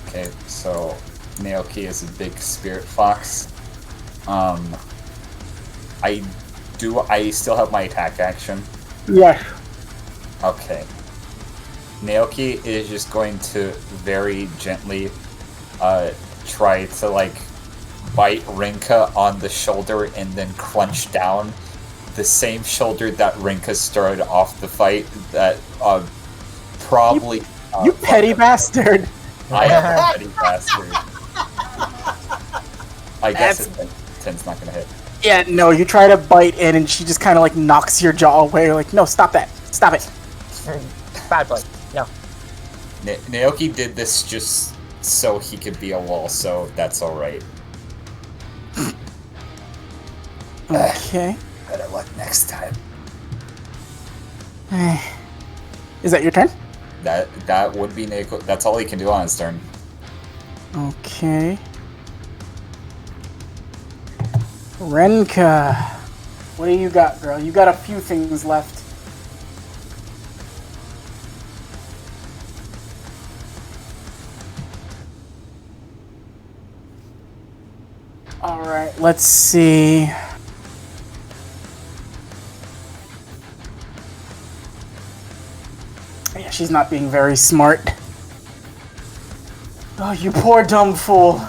Okay, so Naoki is a big spirit fox. I still have my attack action. Yeah. Okay. Naoki is just going to very gently try to like bite Rinka on the shoulder and then crunch down the same shoulder that Rinka started off the fight that probably You petty bastard. I am a petty bastard. I guess 10's not gonna hit. Yeah, no, you try to bite in and she just kind of like knocks your jaw away. You're like, no, stop that. Stop it. Bad boy. No. Naoki did this just so he could be a wall, so that's alright. Okay. Better luck next time. Is that your turn? That would be Naoki. That's all he can do on his turn. Okay. Renka. What do you got, girl? You got a few things left. Alright, let's see. she's not being very smart. Oh, you poor dumb fool.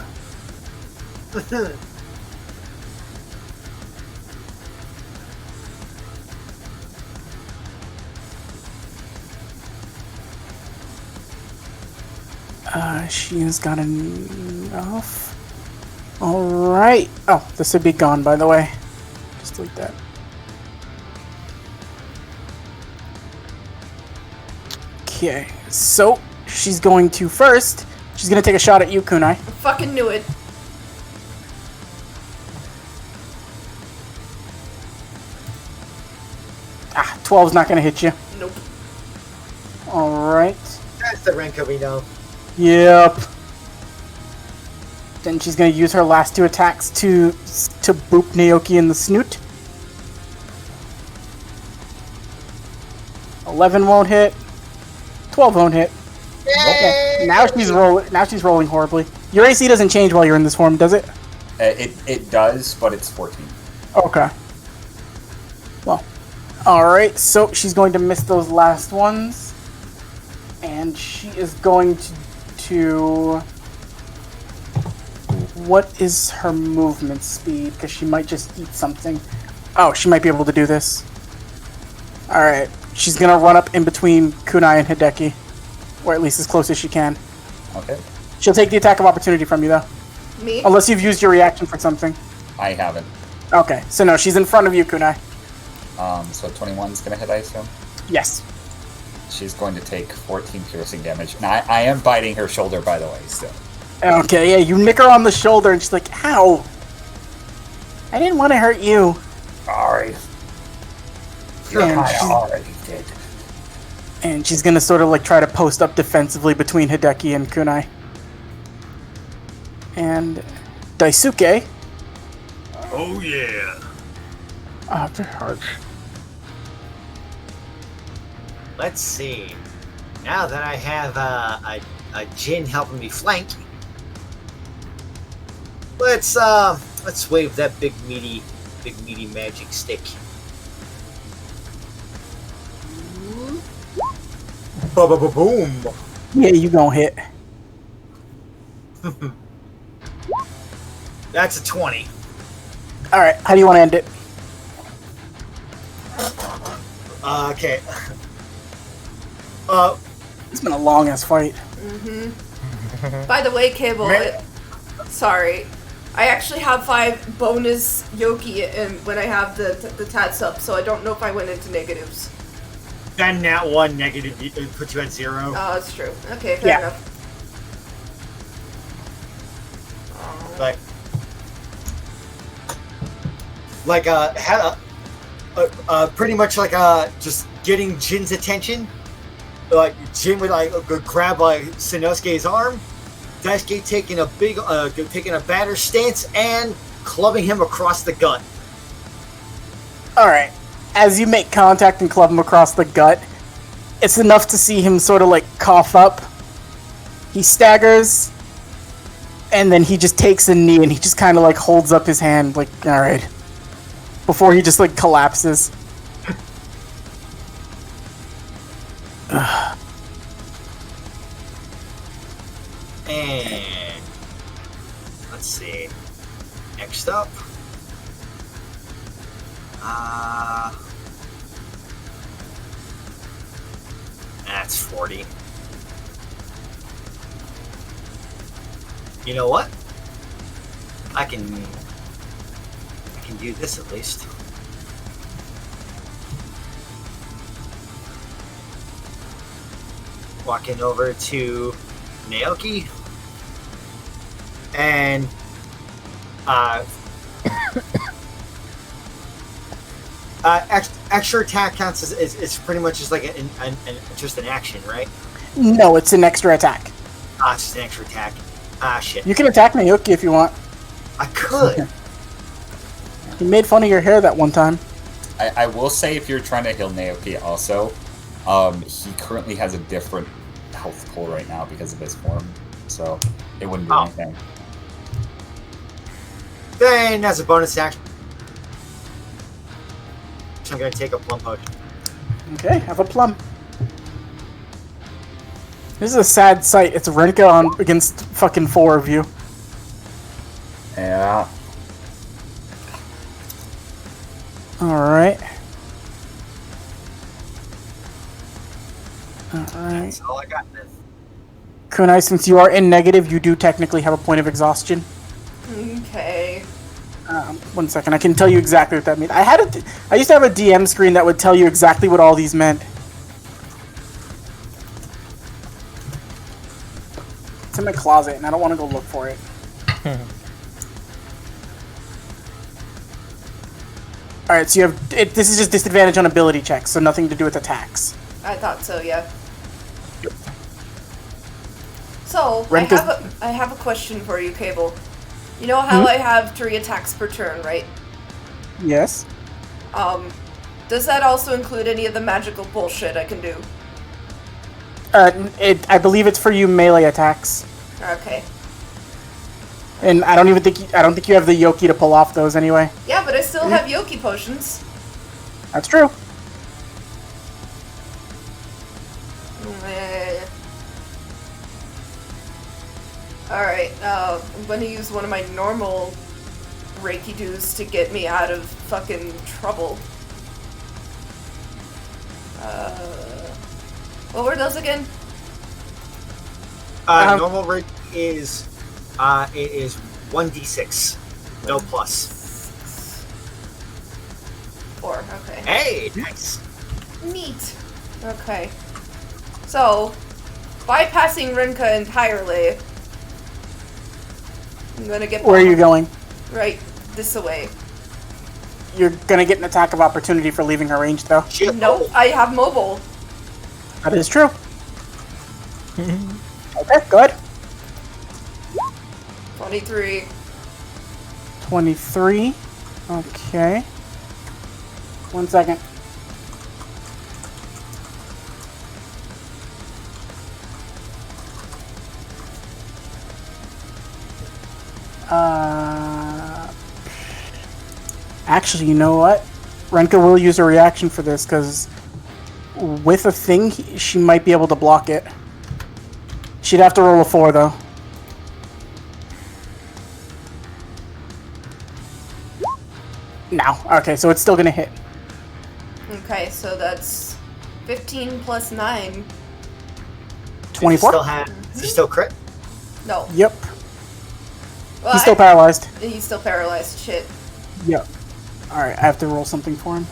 She has got enough. Alright. Oh, this would be gone, by the way. Just delete that. Okay, so she's going to first. She's going to take a shot at you, Kunai. I fucking knew it. Ah, 12's not going to hit you. Nope. Alright. That's the Renka we know. Yep. Then she's going to use her last 2 attacks to boop Naoki in the snoot. 11 won't hit. 12 won't hit. Okay. Now she's rolling. Now she's rolling horribly. Your AC doesn't change while you're in this form, does it? It does, but it's 14. Okay. Well, all right. So she's going to miss those last ones, and she is going to. What is her movement speed? Because she might just eat something. Oh, she might be able to do this. All right. She's gonna run up in between Kunai and Hideki, or at least as close as she can. Okay. She'll take the attack of opportunity from you, though. Me? Unless you've used your reaction for something. I haven't. Okay, so no, she's in front of you, Kunai. So 21's gonna hit, I assume? Yes. She's going to take 14 piercing damage. Now, I am biting her shoulder, by the way, so. Okay, yeah, you nick her on the shoulder, and she's like, ow! I didn't want to hurt you. Sorry. You And kinda she's- already did. And she's gonna sort of like try to post up defensively between Hideki and Kunai. And Daisuke. Oh yeah. After her. Let's see. Now that I have a Jin helping me flank, let's wave that big meaty magic stick. Ba-ba-ba-boom! Yeah, you gonna hit. That's a 20. Alright, how do you want to end it? Okay. It's been a long ass fight. Mm-hmm. By the way, Cable, Man. sorry. I actually have 5 bonus Yoki when I have the tats up, so I don't know if I went into negatives. Then that one negative puts you at 0. Oh, that's true. Okay, fair enough. Pretty much just getting Jin's attention. Like Jin would go grab Sanosuke's arm, Daisuke taking a batter stance and clubbing him across the gut. Alright. As you make contact and club him across the gut, it's enough to see him sort of like cough up. He staggers, and then he just takes a knee and he just kind of like holds up his hand, like, alright. Before he just like collapses. And let's see. Next up. That's 40. You know what? I can do this at least. Walking over to Naoki and extra attack counts is pretty much just like just an action, right? No, it's an extra attack. It's just an extra attack. Shit. You can attack Naoki if you want. I could. He made fun of your hair that one time. I will say, if you're trying to heal Naoki also, he currently has a different health pool right now because of his form, so it wouldn't do anything. Then, as a bonus action, I'm going to take a plum potion. Okay, have a plum. This is a sad sight. It's Renka on against fucking 4 of you. Yeah. Alright. Alright. That's all I got, then. Kunai, since you are in negative, you do technically have a point of exhaustion. Okay. 1 second, I can tell you exactly what that means. I used to have a DM screen that would tell you exactly what all these meant. It's in my closet, and I don't want to go look for it. Alright, so you have... this is just disadvantage on ability checks, so nothing to do with attacks. I thought so, yeah. So, Renka's- I have a question for you, Cable. You know how I have 3 attacks per turn, right? Yes. Does that also include any of the magical bullshit I can do? I believe it's for you melee attacks. Okay. And I don't think you have the Yoki to pull off those anyway. Yeah, but I still have Yoki potions. That's true. Alright, I'm gonna use one of my normal Reiki doos to get me out of fucking trouble. What were those again? Normal rate is it is 1d6, no plus. 4, okay. Hey, nice. Neat. Okay. So, bypassing Rinka entirely, I'm gonna get... Where are you going? Right this way. You're gonna get an attack of opportunity for leaving her range, though. Nope, I have mobile. That is true. Okay, good. 23. 23. Okay. 1 second. Actually, you know what? Renka will use a reaction for this, because with a thing, she might be able to block it. She'd have to roll a 4, though. No. Okay, so it's still gonna hit. Okay, so that's 15 plus 9. 24? Is he still crit? No. Yep. Well, He's still paralyzed. He's still paralyzed. Shit. Yep. Alright, I have to roll something for him.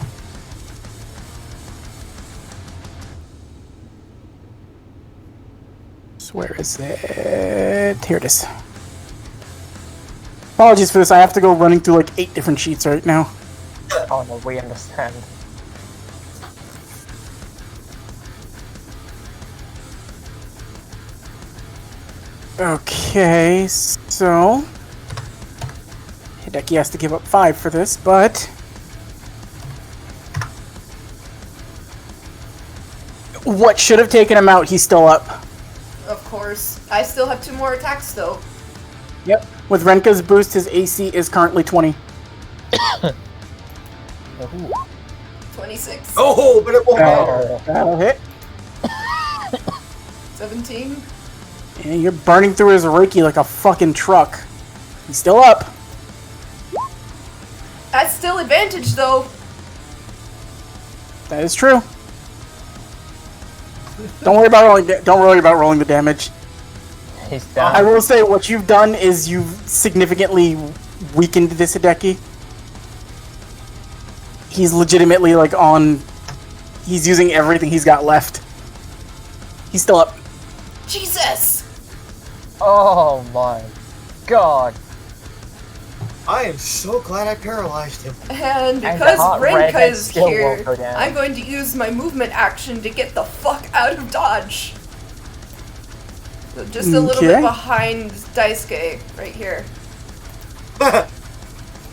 So where is it? Here it is. Apologies for this, I have to go running through like 8 different sheets right now. Oh no, we understand. Okay, so... Hideki has to give up 5 for this, but... What should have taken him out, he's still up. Of course. I still have 2 more attacks, though. Yep. With Renka's boost, his AC is currently 20. 26. Oh, but it won't. That'll hit. 17. And you're burning through his Reiki like a fucking truck. He's still up. That's still advantage, though. That is true. Don't worry about rolling the damage. He's down. I will say what you've done is you've significantly weakened this Hideki. He's legitimately like on. He's using everything he's got left. He's still up. Jesus! Oh my god. I am so glad I paralyzed him. And And because the hot Renka redhead is still here, won't go down. I'm going to use my movement action to get the fuck out of dodge. So just a little bit Okay. behind Daisuke, right here.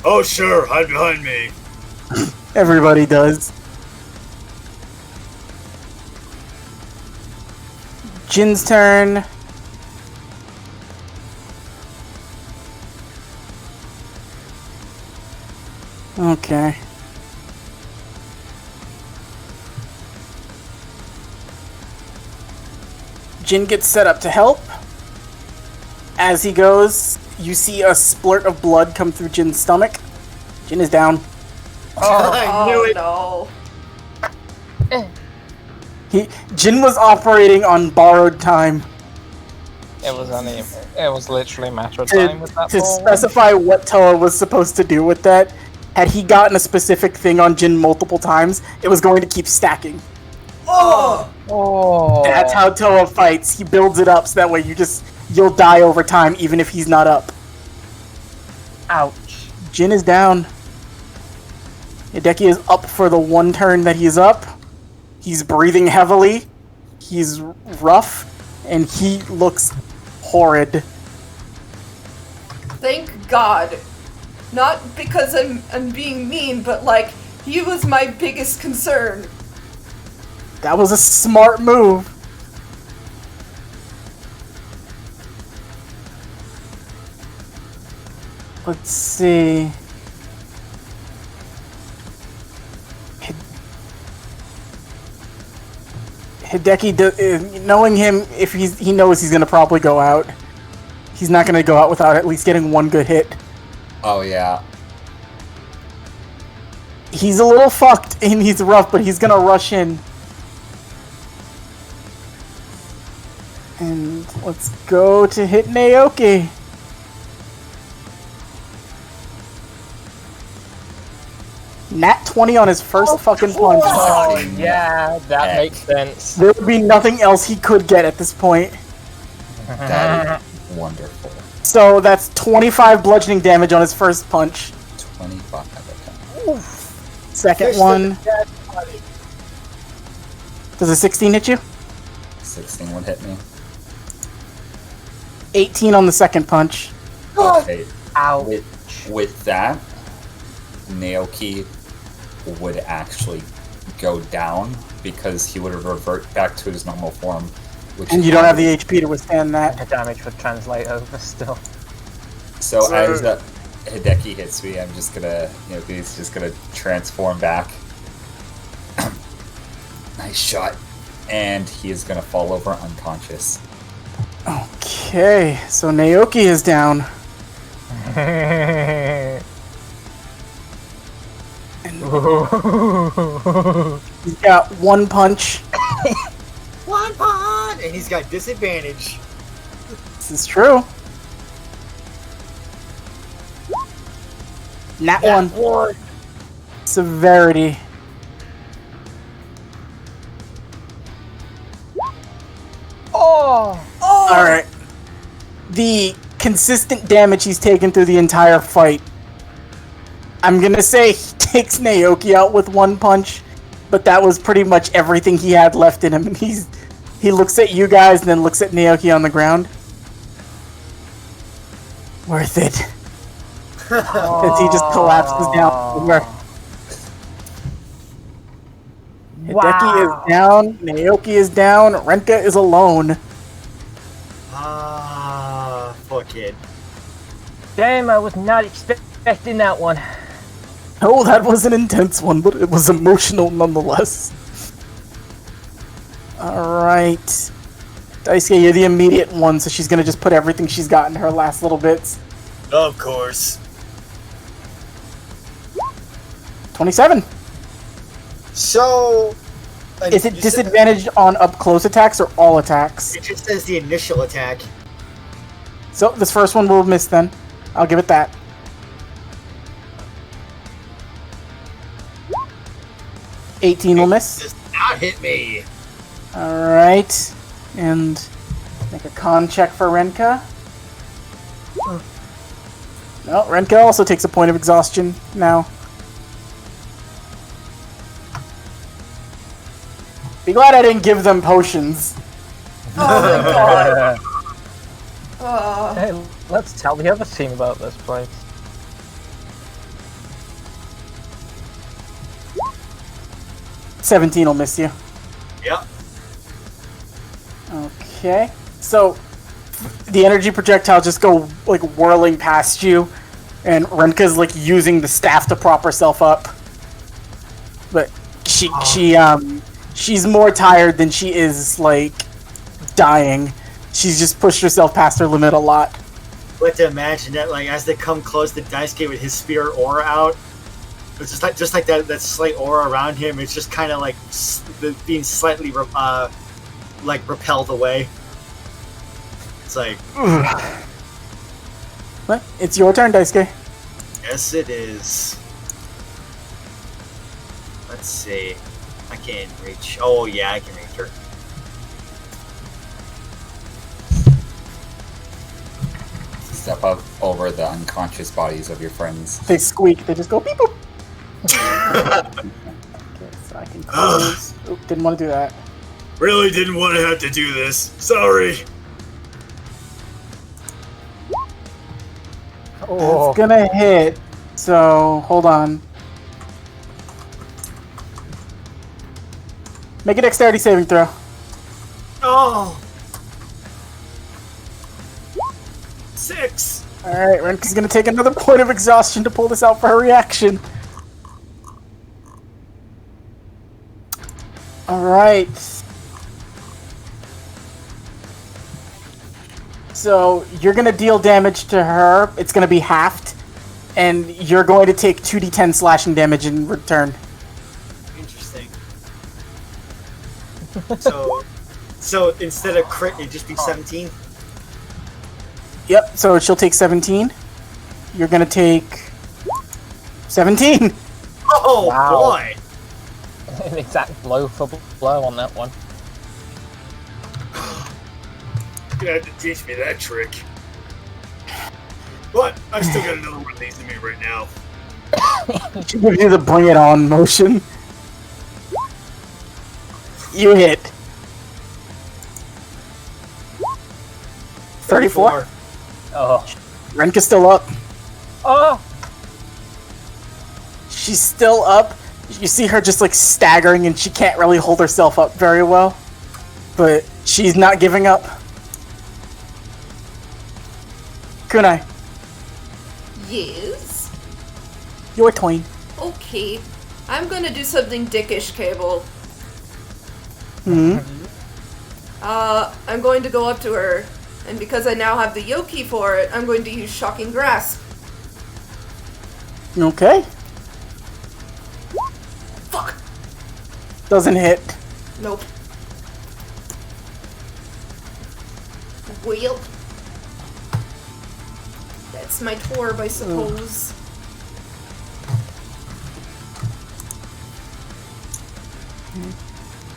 Oh, sure, hide behind me. Everybody does. Jin's turn. Okay. Jin gets set up to help. As he goes, you see a splurt of blood come through Jin's stomach. Jin is down. I knew it. No. Jin was operating on borrowed time. It was literally a matter of time with that To ball. specify what Toa was supposed to do with that, had he gotten a specific thing on Jin multiple times, it was going to keep stacking. Oh! Oh. That's how Toa fights. He builds it up so that way you'll die over time even if he's not up. Ouch. Jin is down. Hideki is up for the one turn that he's up. He's breathing heavily. He's rough. And he looks horrid. Thank God. Not because I'm being mean, but like, he was my biggest concern. That was a smart move. Let's see. Hideki, knowing him, if he knows he's gonna probably go out. He's not gonna go out without at least getting one good hit. Oh yeah. He's a little fucked and he's rough, but he's gonna rush in. And let's go to hit Naoki. Nat 20 on his first fucking punch. Oh, yeah, that Heck. makes sense. There would be nothing else he could get at this point. That is wonderful. So that's 25 bludgeoning damage on his first punch. 25 okay. Second one. Does a 16 hit you? 16 would hit me. 18 on the second punch. Okay. Ouch. With that, Naoki would actually go down because he would revert back to his normal form. And you don't have the HP to withstand that. The damage would translate over still. So as Hideki hits me, I'm just gonna, he's just gonna transform back. Nice shot. And he is gonna fall over unconscious. Okay, so Naoki is down. He's got one punch. One punch! And he's got disadvantage. This is true. Nat one. Severity. Oh! Alright. The consistent damage he's taken through the entire fight. I'm gonna say he takes Naoki out with one punch, but that was pretty much everything he had left in him. And he looks at you guys and then looks at Naoki on the ground. Worth it. As he just collapses down. Hideki is down, Naoki is down, Renka is alone. Ah, fuck it. Damn, I was not expecting that one. Oh, that was an intense one, but it was emotional nonetheless. Alright. Daisuke, you're the immediate one, so she's gonna just put everything she's got in her last little bits. Of course. 27. So... Is it disadvantaged on up-close attacks or all attacks? It just says the initial attack. So, this first one will miss then. I'll give it that. $18 will miss. Does not hit me. Alright. And make a con check for Renka. No, Renka also takes a point of exhaustion now. Be glad I didn't give them potions. Oh my god. Hey, let's tell the other team about this place. $17 will miss you. Yep. Okay. So, the energy projectile just go, like, whirling past you, and Renka's, like, using the staff to prop herself up. But she's more tired than she is, like, dying. She's just pushed herself past her limit a lot. I like to imagine that, like, as they come close to Daisuke with his spirit aura out, it's just like that slight aura around him. It's just kind of like being slightly like repelled away. It's like, But it's your turn, Daisuke. yes, it is. Let's see. I can reach. Oh yeah, I can reach her. Step up over the unconscious bodies of your friends. They squeak. They just go beep boop. Okay, so I can close. Oop, didn't want to do that. Really didn't want to have to do this. Sorry. Oh, It's gonna hit. So hold on. Make a dexterity saving throw. Oh, 6. Alright, Renka's gonna take another point of exhaustion to pull this out for her reaction. Alright. So, you're gonna deal damage to her. It's gonna be halved. And you're going to take 2d10 slashing damage in return. interesting. So instead of crit, it'd just be 17. Yep, so she'll take 17. You're gonna take 17! Oh Wow. boy! an exact blow for blow on that one. You're gonna have to teach me that trick. But I still got another one of these in me right now. She gives you the bring it on motion. You hit. 34. Oh. Renka's still up. Oh! She's still up. You see her just like staggering and she can't really hold herself up very well. But she's not giving up. Kunai, Yes. your tween. Okay. I'm gonna do something dickish, Cable. Hmm. I'm going to go up to her, and because I now have the Yoki for it, I'm going to use Shocking Grasp. Okay. Fuck! Doesn't hit. Nope. Well. That's my torb, I suppose.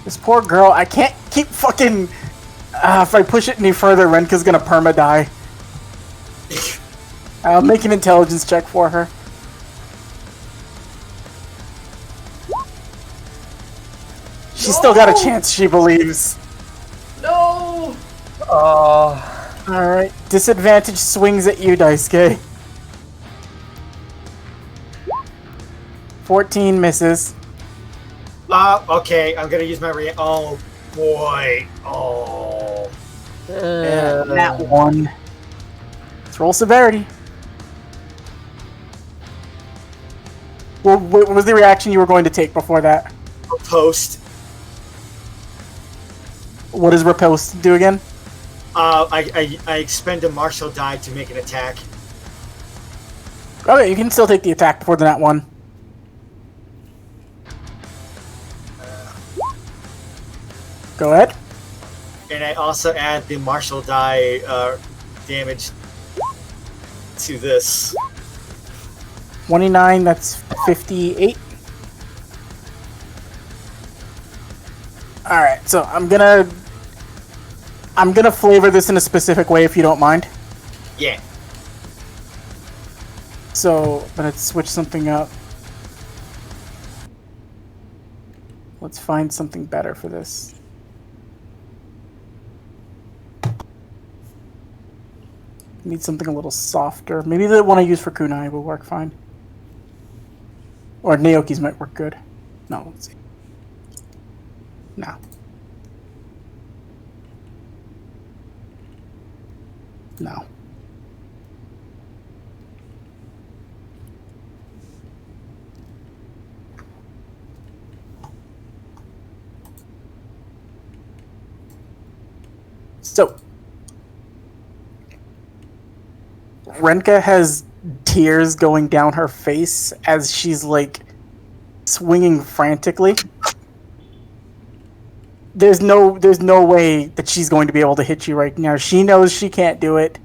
This poor girl, I can't keep fucking... if I push it any further, Renka's gonna perma-die. I'll make an intelligence check for her. She's still got a chance, she believes. No! Oh. Alright, disadvantage swings at you, Daisuke. 14 misses. Okay, I'm gonna use my oh boy. Oh. And that one. Let's roll severity. Well, what was the reaction you were going to take before that? Post. What does riposte do again? I expend a martial die to make an attack. Okay, you can still take the attack before the nat one. Go ahead. And I also add the martial die damage to this. 29, that's 58. Alright, so I'm gonna flavor this in a specific way if you don't mind. Yeah. So, I'm gonna switch something up. Let's find something better for this. Need something a little softer. Maybe the one I use for kunai will work fine. Or Naoki's might work good. No, let's see. No. No. So, Renka has tears going down her face as she's like swinging frantically. There's no way that she's going to be able to hit you right now. She knows she can't do it,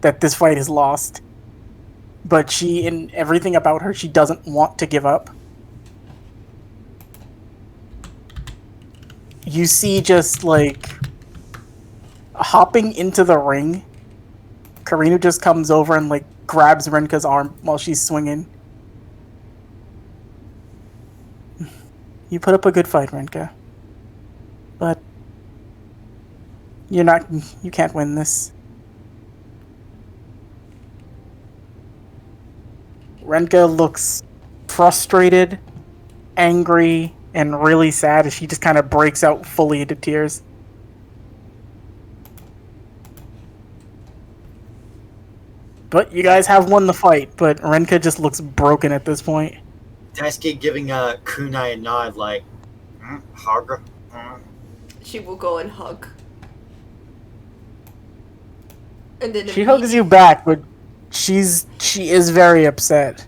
that this fight is lost. But she, in everything about her, she doesn't want to give up. You see just, like, hopping into the ring, Karina just comes over and, like, grabs Renka's arm while she's swinging. You put up a good fight, Renka. But you can't win this. Renka looks frustrated, angry, and really sad as she just kind of breaks out fully into tears. But you guys have won the fight, but Renka just looks broken at this point. Daisuke giving Kunai a nod like, hug. She will go and hug. And then She hugs you back, but she is very upset.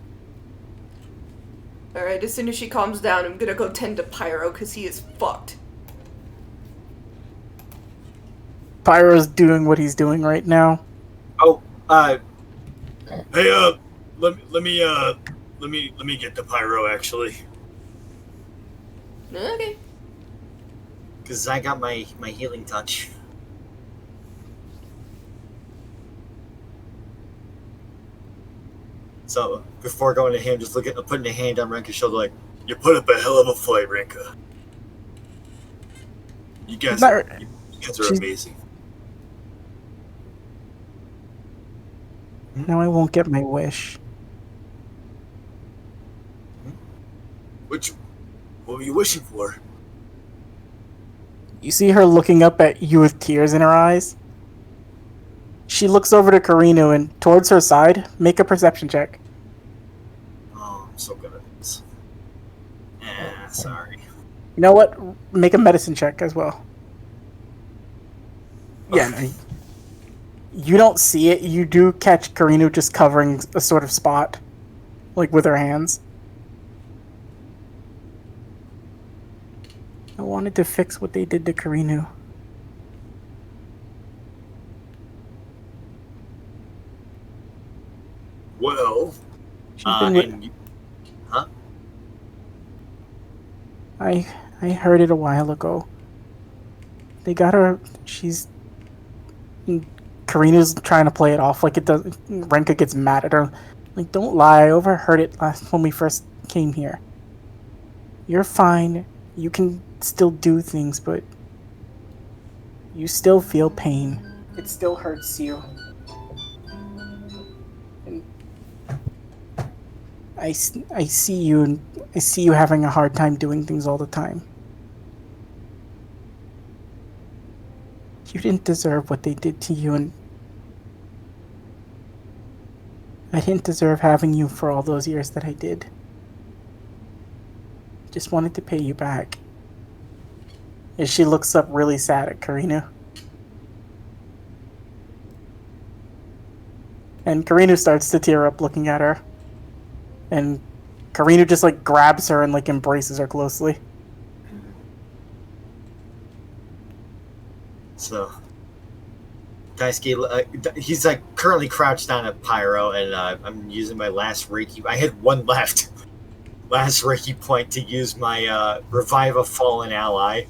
Alright, as soon as she calms down, I'm gonna go tend to Pyro because he is fucked. Pyro's doing what he's doing right now. Oh, Hey, let me get the pyro actually. Okay. because I got my healing touch. So before going to him, just putting a hand on Renka's shoulder, like, You put up a hell of a fight, Renka. You guys are amazing. Now I won't get my wish. What were you wishing for? You see her looking up at you with tears in her eyes? She looks over to Karinu and towards her side, make a perception check. oh, I'm so good at this. Sorry. You know what? Make a medicine check as well. Yeah, no, you don't see it. You do catch Karinu just covering a sort of spot, like with her hands. I wanted to fix what they did to Karinu. Well, She's been huh? I heard it a while ago. They got her. Karina's trying to play it off like it does. Renka gets mad at her. Like, don't lie. I overheard it last when we first came here. You're fine. You can still do things, but you still feel pain. It still hurts you. And I see you, and I see you having a hard time doing things all the time. You didn't deserve what they did to you, and I didn't deserve having you for all those years that I did. Just wanted to pay you back. As she looks up really sad at Karinu. And Karinu starts to tear up looking at her. And Karinu just like grabs her and like embraces her closely. So, Daisuke, he's like currently crouched down at Pyro, and I'm using my last Reiki. I had one left. Last Reiki point to use my Revive a Fallen Ally.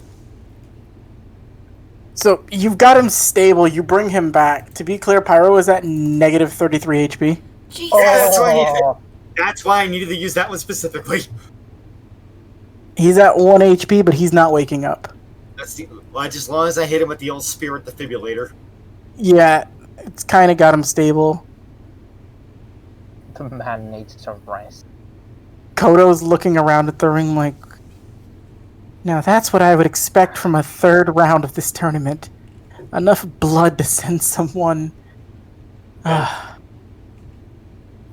So, you've got him stable, you bring him back. To be clear, Pyro is at negative 33 HP. Jesus. Yeah, that's why I needed to use that one specifically. He's at 1 HP, but he's not waking up. Well, just as long as I hit him with the old Spirit Defibrillator. Yeah, it's kind of got him stable. The man needs to rest. Kodo's looking around at the ring like, now that's what I would expect from a third round of this tournament. Enough blood to send someone.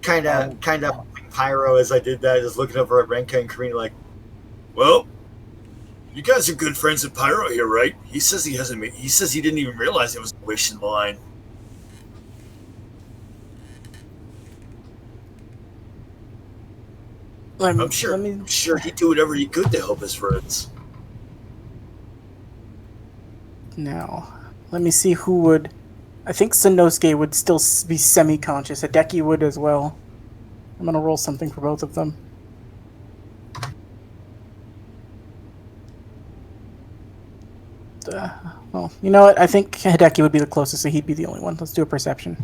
Kind of Pyro as I did that, just looking over at Renka and Karina like, well, You guys are good friends with Pyro here, right? He says he hasn't. He says he didn't even realize it was a wish in line. I'm sure he'd do whatever he could to help his friends. Now, let me see who would... I think Sanosuke would still be semi-conscious. Hideki would as well. I'm gonna roll something for both of them. Well, you know what? I think Hideki would be the closest, so he'd be the only one. Let's do a perception.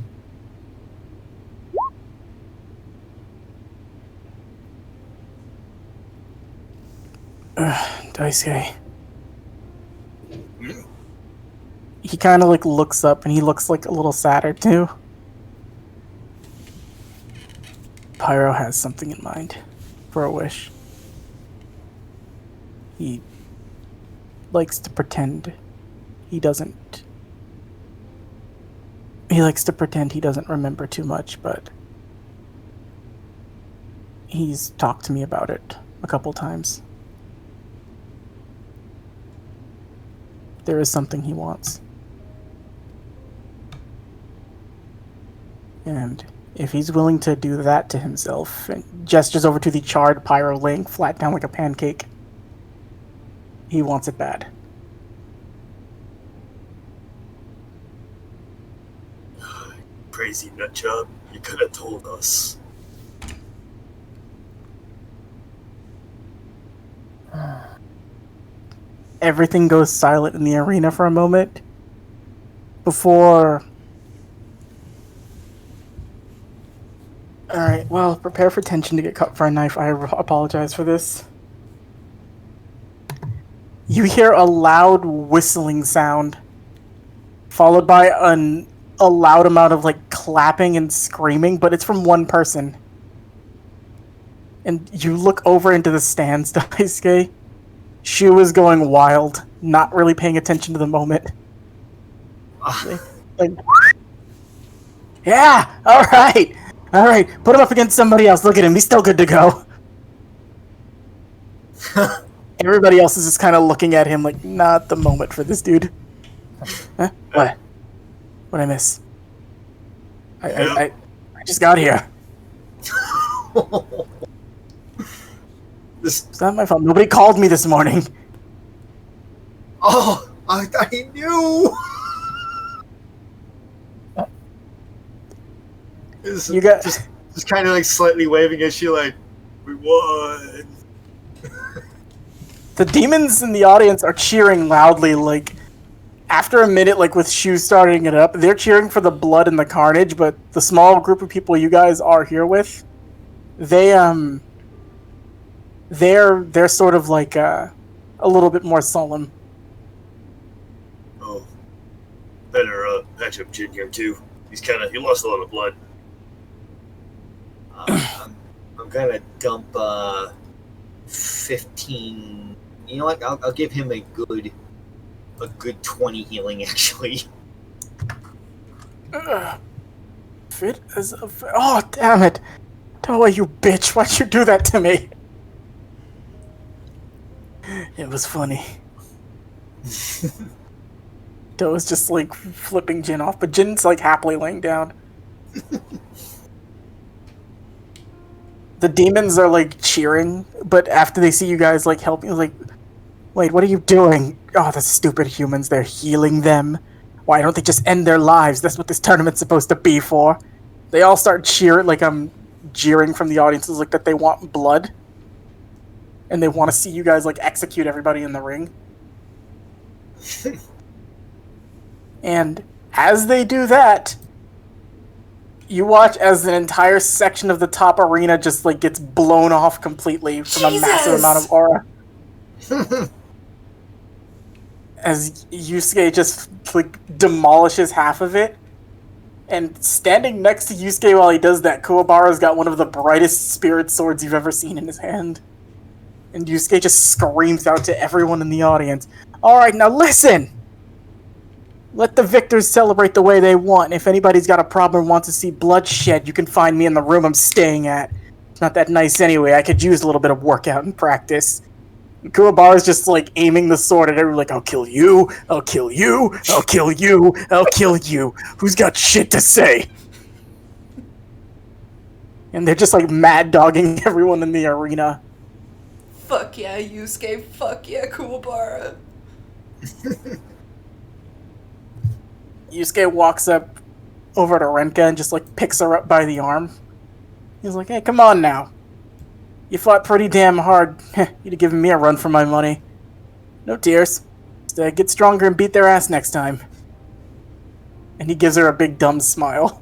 Daisuke. He kind of like looks up and he looks like a little sadder too. Pyro has something in mind for a wish. He likes to pretend he doesn't. He likes to pretend he doesn't remember too much, but he's talked to me about it a couple times. There is something he wants. And if he's willing to do that to himself, and gestures over to the charred Pyro laying flat down like a pancake, he wants it bad. Crazy nutjob, you could have told us. Everything goes silent in the arena for a moment before... Alright, well, prepare for tension to get cut for a knife. I apologize for this. You hear a loud whistling sound, followed by a loud amount of like clapping and screaming, but it's from one person. And you look over into the stands, Daisuke. Shu is going wild, not really paying attention to the moment. Like, yeah, all right, put him up against somebody else. Look at him, he's still good to go. Everybody else is just kind of looking at him like, not the moment for this dude. Huh? What? What'd I miss? I just got here. It's not my fault. Nobody called me this morning. Oh, I knew. You got just kind of like slightly waving at you, like we won. The demons in the audience are cheering loudly. Like after a minute, like with Shu starting it up, they're cheering for the blood and the carnage. But the small group of people you guys are here with, they're sort of like a little bit more solemn. Oh, better patch up Jin here too. He lost a lot of blood. I'm gonna dump 15. You know what? I'll give him a good 20 healing actually. Fit as a... Oh, damn it! Oh, you bitch! Why'd you do that to me? It was funny. Do was just like flipping Jin off, but Jin's like happily laying down. The demons are like cheering, but after they see you guys like helping, like, wait, what are you doing? Oh, the stupid humans, they're healing them. Why don't they just end their lives? That's what this tournament's supposed to be for. They all start cheering, like jeering from the audiences, like that they want blood. And they want to see you guys like execute everybody in the ring. And as they do that, you watch as an entire section of the top arena just like gets blown off completely from a massive amount of aura. As Yusuke just like demolishes half of it. And standing next to Yusuke while he does that, Kuwabara's got one of the brightest spirit swords you've ever seen in his hand. And Yusuke just screams out to everyone in the audience, "Alright, now listen! Let the victors celebrate the way they want. If anybody's got a problem and wants to see bloodshed, you can find me in the room I'm staying at. It's not that nice anyway. I could use a little bit of workout and practice. Kuwabara's just like aiming the sword at everyone, like, I'll kill you, I'll kill you, I'll kill you, I'll kill you. Who's got shit to say? And they're just like mad dogging everyone in the arena. Fuck yeah, Yusuke. Fuck yeah, Kuwabara. Yusuke walks up over to Renka and just like picks her up by the arm. He's like, hey, come on now. You fought pretty damn hard. You'd have given me a run for my money. No tears. Just, get stronger and beat their ass next time. And he gives her a big dumb smile.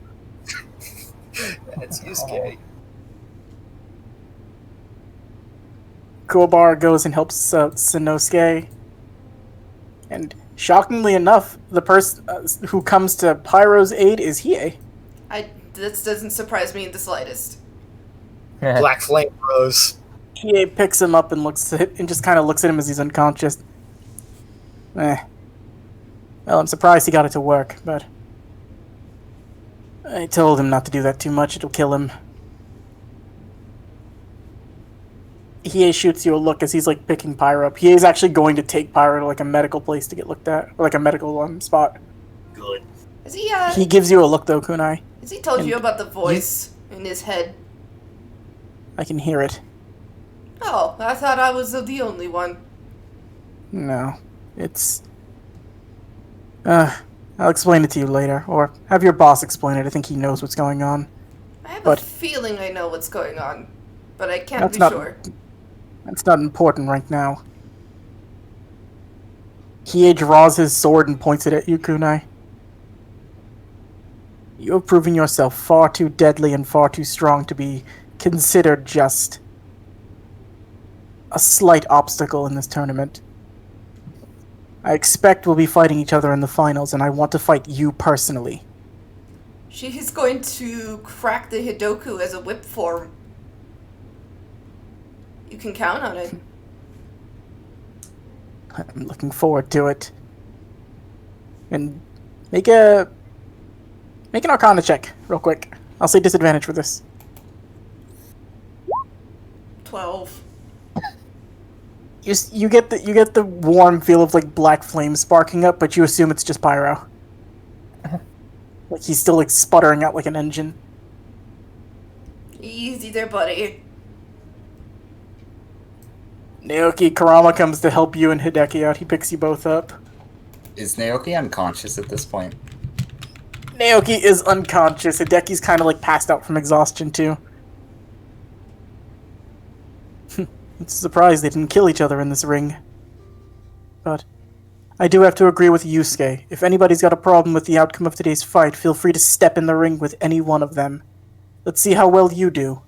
That's Yusuke. Kuwabara goes and helps Sanosuke. And shockingly enough, the person who comes to Pyro's aid is Hiei. This doesn't surprise me in the slightest. Black Flame Bros. Hiei picks him up and just kind of looks at him as he's unconscious. Well, I'm surprised he got it to work, but I told him not to do that too much. It'll kill him. Hiei shoots you a look as he's like picking Pyro up. Hiei's actually going to take Pyro to like a medical place to get looked at, or like a medical spot. Good. Is he, He gives you a look though, Kunai. Has he told you about the voice in his head? I can hear it. Oh, I thought I was the only one. No, it's... I'll explain it to you later, or have your boss explain it. I think he knows what's going on. I have But- a feeling I know what's going on, but I can't That's be not- sure. That's not important right now. Hiei draws his sword and points it at you, Kunai. You have proven yourself far too deadly and far too strong to be considered just a slight obstacle in this tournament. I expect we'll be fighting each other in the finals, and I want to fight you personally. She's going to crack the Hidoku as a whip form. You can count on it. I'm looking forward to it. And make an Arcana check, real quick. I'll say disadvantage for this. 12. You get the warm feel of like black flames sparking up, but you assume it's just Pyro. Like he's still like sputtering out like an engine. Easy there, buddy. Naoki Karama comes to help you and Hideki out. He picks you both up. Is Naoki unconscious at this point? Naoki is unconscious. Hideki's kind of like passed out from exhaustion too. It's a surprise they didn't kill each other in this ring. But I do have to agree with Yusuke. If anybody's got a problem with the outcome of today's fight, feel free to step in the ring with any one of them. Let's see how well you do.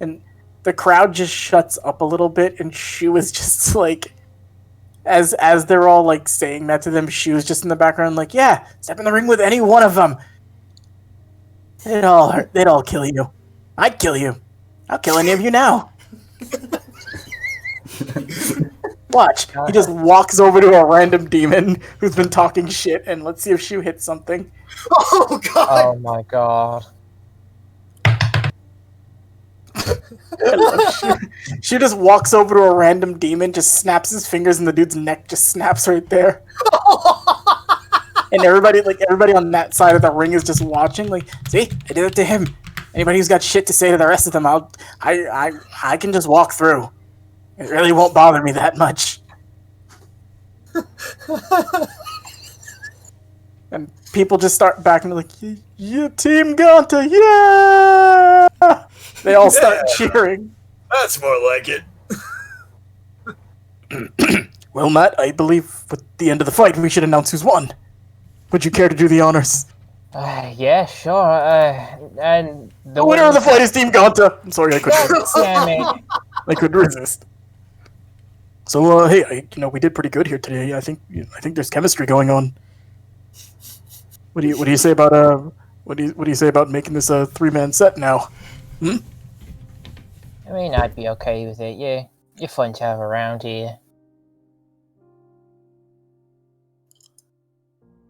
And the crowd just shuts up a little bit, and Shu is just like, as they're all like saying that to them, Shu's just in the background like, yeah, step in the ring with any one of them. They'd all kill you. I'd kill you. I'll kill any of you now. Watch. He just walks over to a random demon who's been talking shit, and let's see if Shu hits something. Oh god! Oh my god. I love Shu. Shu just walks over to a random demon, just snaps his fingers, and the dude's neck just snaps right there. And everybody on that side of the ring is just watching. Like, see, I did it to him. Anybody who's got shit to say to the rest of them, I can just walk through. It really won't bother me that much. And people just start backing like, yeah, Team Ganta, yeah! They all start cheering. That's more like it. Well, Matt, I believe with the end of the fight, we should announce who's won. Would you care to do the honors? Yeah, sure. And The winner of the fight is Team Ganta. I'm sorry, I couldn't. God damn it. I couldn't resist. So, hey, we did pretty good here today. I think there's chemistry going on. What do you say about what do you say about making this a 3-man set now? I mean, I'd be okay with it. Yeah, you're fun to have around here.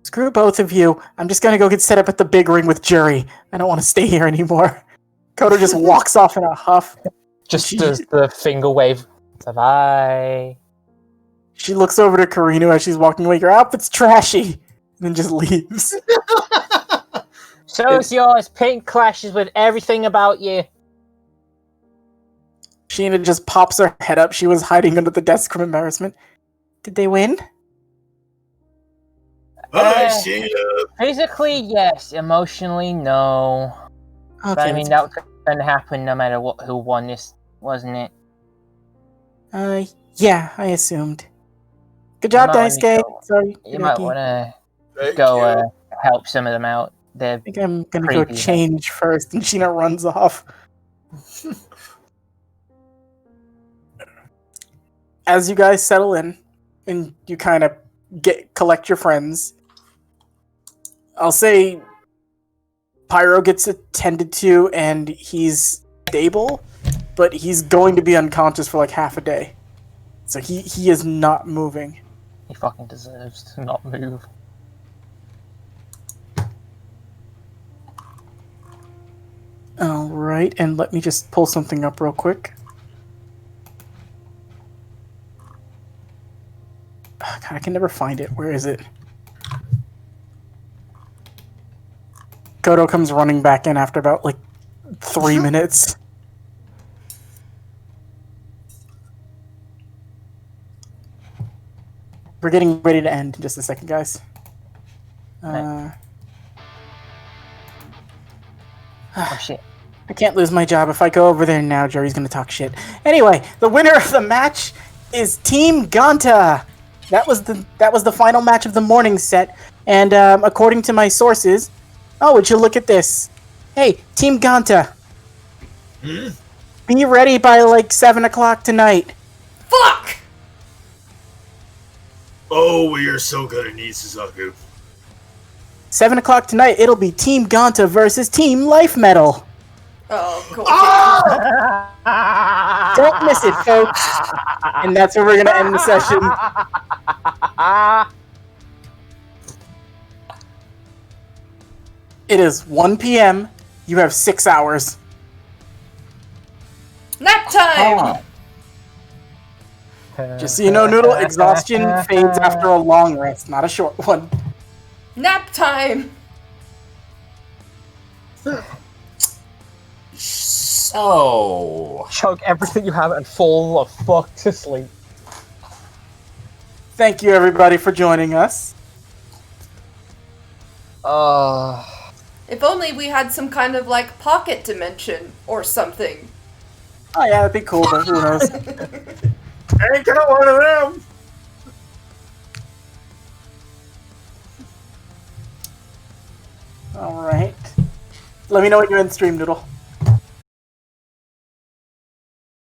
Screw both of you. I'm just gonna go get set up at the big ring with Jury. I don't want to stay here anymore. Koto just walks off in a huff. Just does the finger wave. Bye. She looks over to Karinu as she's walking away. Your outfit's trashy, and then just leaves. So's yours. Pink clashes with everything about you. Sheena just pops her head up. She was hiding under the desk from embarrassment. Did they win? Hi, Sheena. Physically, yes. Emotionally, no. Okay, But I mean, that was going to happen no matter who won this, wasn't it? Yeah, I assumed. Good job, Daisuke. Sorry. You might Hideki. want to Thank go you. help some of them out. They're I think I'm gonna go creepy. change first, and Sheena runs off. As you guys settle in, and you kind of collect your friends, I'll say Pyro gets attended to, and he's stable, but he's going to be unconscious for like half a day. So he is not moving. He fucking deserves to not move. Alright, and let me just pull something up real quick. Oh, God, I can never find it. Where is it? Kodo comes running back in after about, like, 3 minutes. We're getting ready to end in just a second, guys. Oh shit. I can't lose my job. If I go over there now, Jerry's gonna talk shit. Anyway, the winner of the match is Team Ganta. That was the final match of the morning set, and according to my sources, oh, would you look at this? Hey, Team Ganta, be ready by like 7 o'clock tonight. Fuck! Oh, we are so good at Suzaku. 7 o'clock tonight. It'll be Team Ganta versus Team Life Metal. Oh, cool. Don't miss it, folks. And that's where we're gonna end the session. It is 1 p.m. You have 6 hours. Nap time! Just so you know, Noodle, exhaustion fades after a long rest, not a short one. Nap time! So, Chug everything you have and fall the fuck to sleep. Thank you, everybody, for joining us. If only we had some kind of, like, pocket dimension or something. Oh yeah, that'd be cool, but who knows? I ain't got one of them. Alright. Let me know when you're in stream, Noodle.